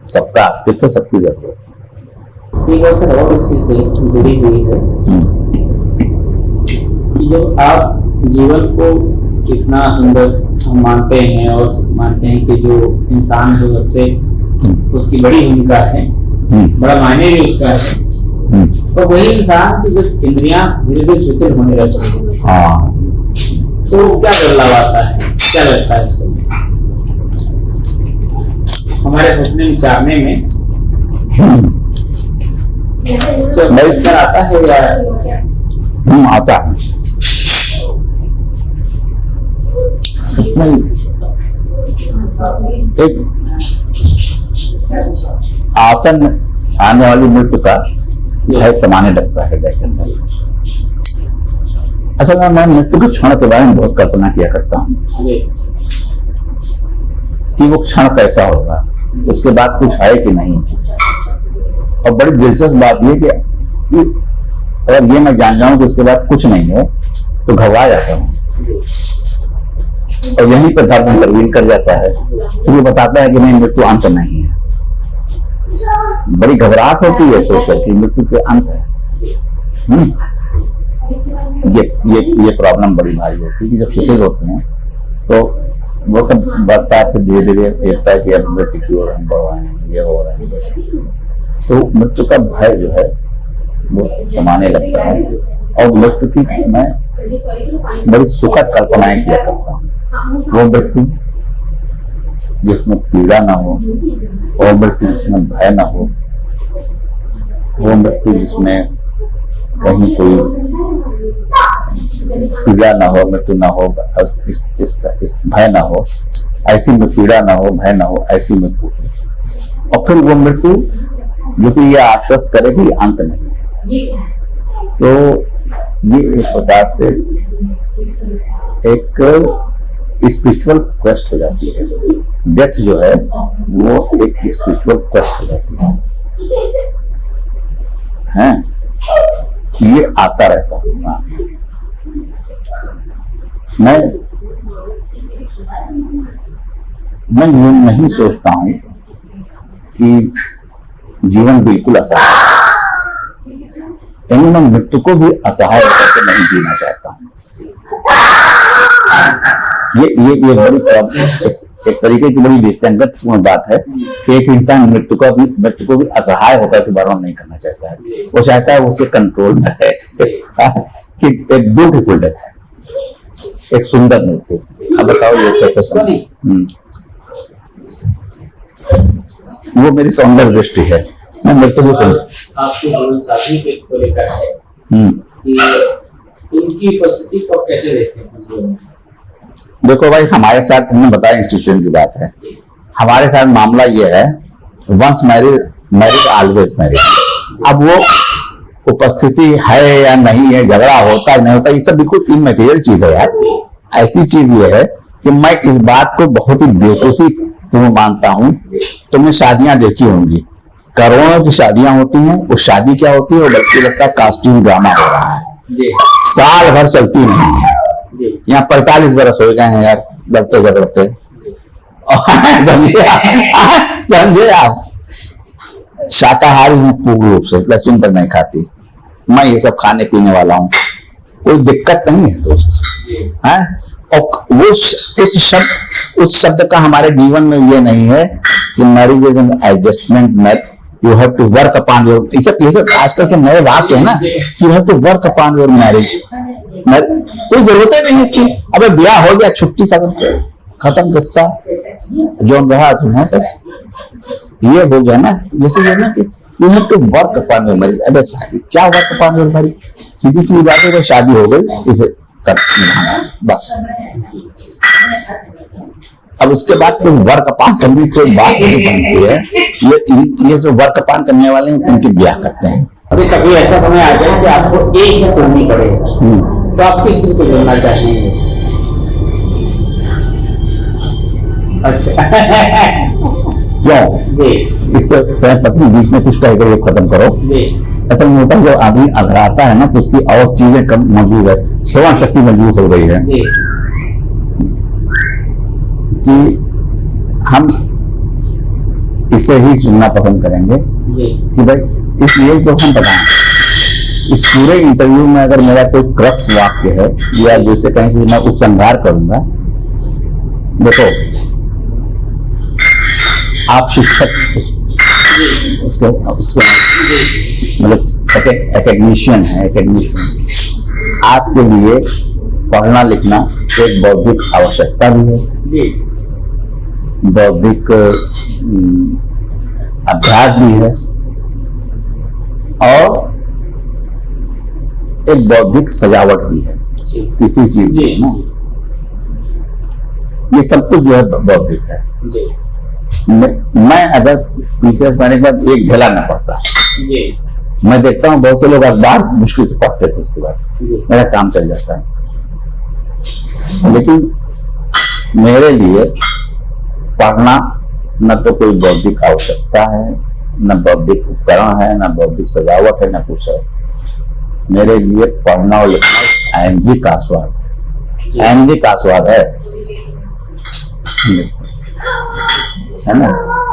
सबका अस्तित्व, सबकी जरूरत है।
एक अवसर और इसी से जुड़ी हुई है कि जब आप जीवन को इतना सुंदर मानते हैं और मानते हैं कि जो इंसान है सबसे उसकी बड़ी भूमिका है, बड़ा मायने भी उसका है, तो वही इंसान की जब इंद्रियां धीरे धीरे शिथिल होने लगती हैं तो क्या बदलाव आता है, क्या लगता है उससे हमारे सोचने विचारने में क्या आता है या
आता है? इसमें एक आसन आने वाली मृत्यु का भय समाने लगता है हृदय के अंदर। असल में मैं मृत्यु के क्षण के बारे में बहुत कल्पना किया करता हूँ कि वो क्षण कैसा होगा, उसके बाद कुछ है कि नहीं है। और बड़ी दिलचस्प बात यह कि अगर ये मैं जान जाऊं कि उसके बाद कुछ नहीं है तो घबरा जाता हूँ, और यहीं पर धर्म इंटरवीन कर जाता है, तो ये बताता है कि नहीं मृत्यु अंत नहीं है। बड़ी घबराहट होती है सोचकर कि मृत्यु के अंत है, ये प्रॉब्लम बड़ी भारी होती है कि जब शिथिल होते हैं तो वो सब बढ़ता है, फिर धीरे धीरे देखता है कि अब मृत्यु की ओर हम बढ़ रहे हैं, ये हो रहे हैं, तो मृत्यु का भय जो है वो समाने लगता है। और मृत्यु की मैं बड़ी सुखद कल्पनाएं किया करता हूँ। वो मृत्यु जिसमें पीड़ा ना हो, और मृत्यु जिसमें भय ना हो, वो मृत्यु जिसमें कहीं कोई पीड़ा ना हो, मृत्यु ना हो, इस भय ना हो, ऐसी में पीड़ा ना हो, भय ना हो, ऐसी मृत्यु हो। और फिर वो मृत्यु जो कि ये आश्वस्त करे कि अंत नहीं है। तो ये एक प्रकार से एक स्पिरिचुअल क्वेस्ट हो जाती है। डेथ जो है वो एक स्पिरिचुअल क्वेस्ट हो जाती है, हैं? ये आता रहता है। मैं ये नहीं सोचता हूं कि जीवन बिल्कुल असहाय है, यानी मैं मृत्यु को भी असहाय होकर नहीं जीना चाहता हूं। ये बड़ी एक तरीके की बड़ी विसंगतपूर्ण बात है कि एक इंसान मृत्यु को भी असहाय होकर के वर्णन नहीं करना चाहता है। वो चाहता है उसके कंट्रोल में है कि एक ब्यूटीफुल डेथ है, एक सुंदर मृत्यु। अब बताओ ये कैसे सुंदर? वो मेरी सौंदर्य दृष्टि है। मैं मृत्यु को सुंदर
आपके जीवन साथी को लेकर है कि उनकी उपस्थिति को कैसे देखते हैं?
देखो भाई, हमारे साथ हमने बताया इंस्टीट्यूशन की बात है। हमारे साथ मामला ये है, वंस मैरिड ऑलवेज मैरिड। अब वो उपस्थिति है या नहीं है, झगड़ा होता है नहीं होता, ये सब बिल्कुल इमैटेरियल चीज है यार। ऐसी चीज ये है कि मैं इस बात को बहुत ही बेतुकी पूर्ण मानता हूं। तुमने शादियां देखी होंगी, करोड़ों की शादियां होती हैं। वो शादी क्या होती है? वो बच्चे लगता है कास्ट्यूम ड्रामा हो रहा है, साल भर चलती नहीं है। यहाँ 45 बरस हो गए हैं यार लड़ते झगड़ते। समझे आप? शाकाहारी हैं पूर्ण रूप से, लहसुन तक नहीं खाती। मैं ये सब खाने पीने वाला हूँ, कोई दिक्कत नहीं है दोस्त, है? और वो उस शब्द का हमारे जीवन में ये नहीं है कि marriage is an adjustment, you have to work upon your, ये सब आजकल के नए वाक्य है ना, you have to work upon your marriage. कोई जरूरत ही नहीं इसकी। अबे ब्याह हो गया, छुट्टी खत्म किस्सा, जो रहा तुम्हें बस ये हो गया ना। जैसे ये ना कि you have to work upon your marriage. अबे शादी क्या वर्क अपॉन योर मैरिज? सीधी सीधी बात है, शादी हो गई, इसे कर बस। अब उसके बाद कोई वर्क अपान करने की कोई बात नहीं बनती है। ये जो वर्क अपान करने वाले हैं इनके ब्याह करते हैं।
अभी कभी ऐसा समय आ जाए कि आपको एक ही चुननी पड़े, तो आप किस को चुनना चाहेंगे? अच्छा
क्यों? इस पर पत्नी बीच में कुछ कह गई, खत्म करो। असल में होता है जब आदमी अधराता है ना तो उसकी और चीजें कम मजबूत है, श्रवण शक्ति मजबूत हो गई है कि हम इसे ही सुनना पसंद करेंगे कि भाई इसलिए तो हम बताएं। इस पूरे इंटरव्यू में अगर मेरा कोई क्रक्स वाक्य है या जैसे कहें कि मैं उपसंहार करूंगा, देखो आप शिक्षक उसके मतलब एकेडमिशियन है, आपके लिए पढ़ना लिखना एक बौद्धिक आवश्यकता भी है, बौद्धिक अभ्यास भी है और एक बौद्धिक सजावट भी है। तीसरी चीज भी है ना, ये सब कुछ जो है बौद्धिक है। मैं अगर टीचर्स बनने के बाद एक ढेला न पढ़ता, मैं देखता हूँ बहुत से लोग अखबार मुश्किल से पढ़ते थे, उसके बाद मेरा काम चल जाता है। लेकिन मेरे लिए पढ़ना न तो कोई बौद्धिक आवश्यकता है, न बौद्धिक उपकरण है, न बौद्धिक सजावट है, न कुछ है। मेरे लिए पढ़ना और लिखना एनजी का स्वाद है, एनजी का स्वाद है ना,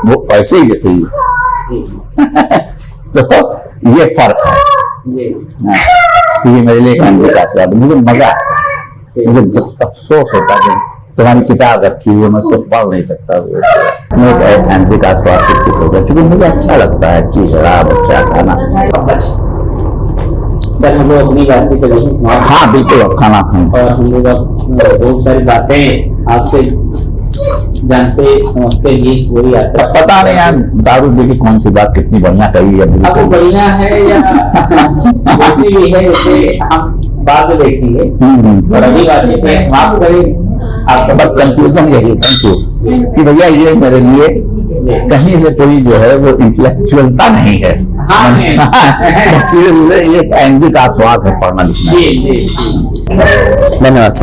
वो ऐसे ही जैसे ही तो ये फर्क है।
जी
हाँ, तो ये मेरे लिए एक आनंद का स्वाद है। मुझे मजा है, मुझे अफसोस होता है कि तुम्हारी किताब रखी हुई है, मैं उसको पढ़ नहीं सकता। मैं एक आनंद का स्वाद शिक्षित हो गया, क्योंकि मुझे अच्छा लगता है अच्छी शराब, अच्छा खाना।
सर हम लोग अपनी बातचीत कर रहे हैं समाप्त।
हाँ बिल्कुल, अब खाना खाएं।
और हम लोग अब बहुत सारी बातें आपसे जानते समझते ये पूरी यात्रा।
पता नहीं यार, दारू दे की कौन सी बात कितनी बढ़िया कही है,
अब बढ़िया है या वैसी भी है, जैसे हम बाद में देखेंगे। और अभी बातचीत में समाप्त करें। आपका
बस कंक्लूजन यही, थैंक यू, कि भैया ये मेरे लिए कहीं से कोई जो है वो इंटेलेक्चुअलता नहीं है।
हाँ
बस ये एक एंगी का स्वाद है पढ़ना लिखना।
जी जी धन्यवाद सर।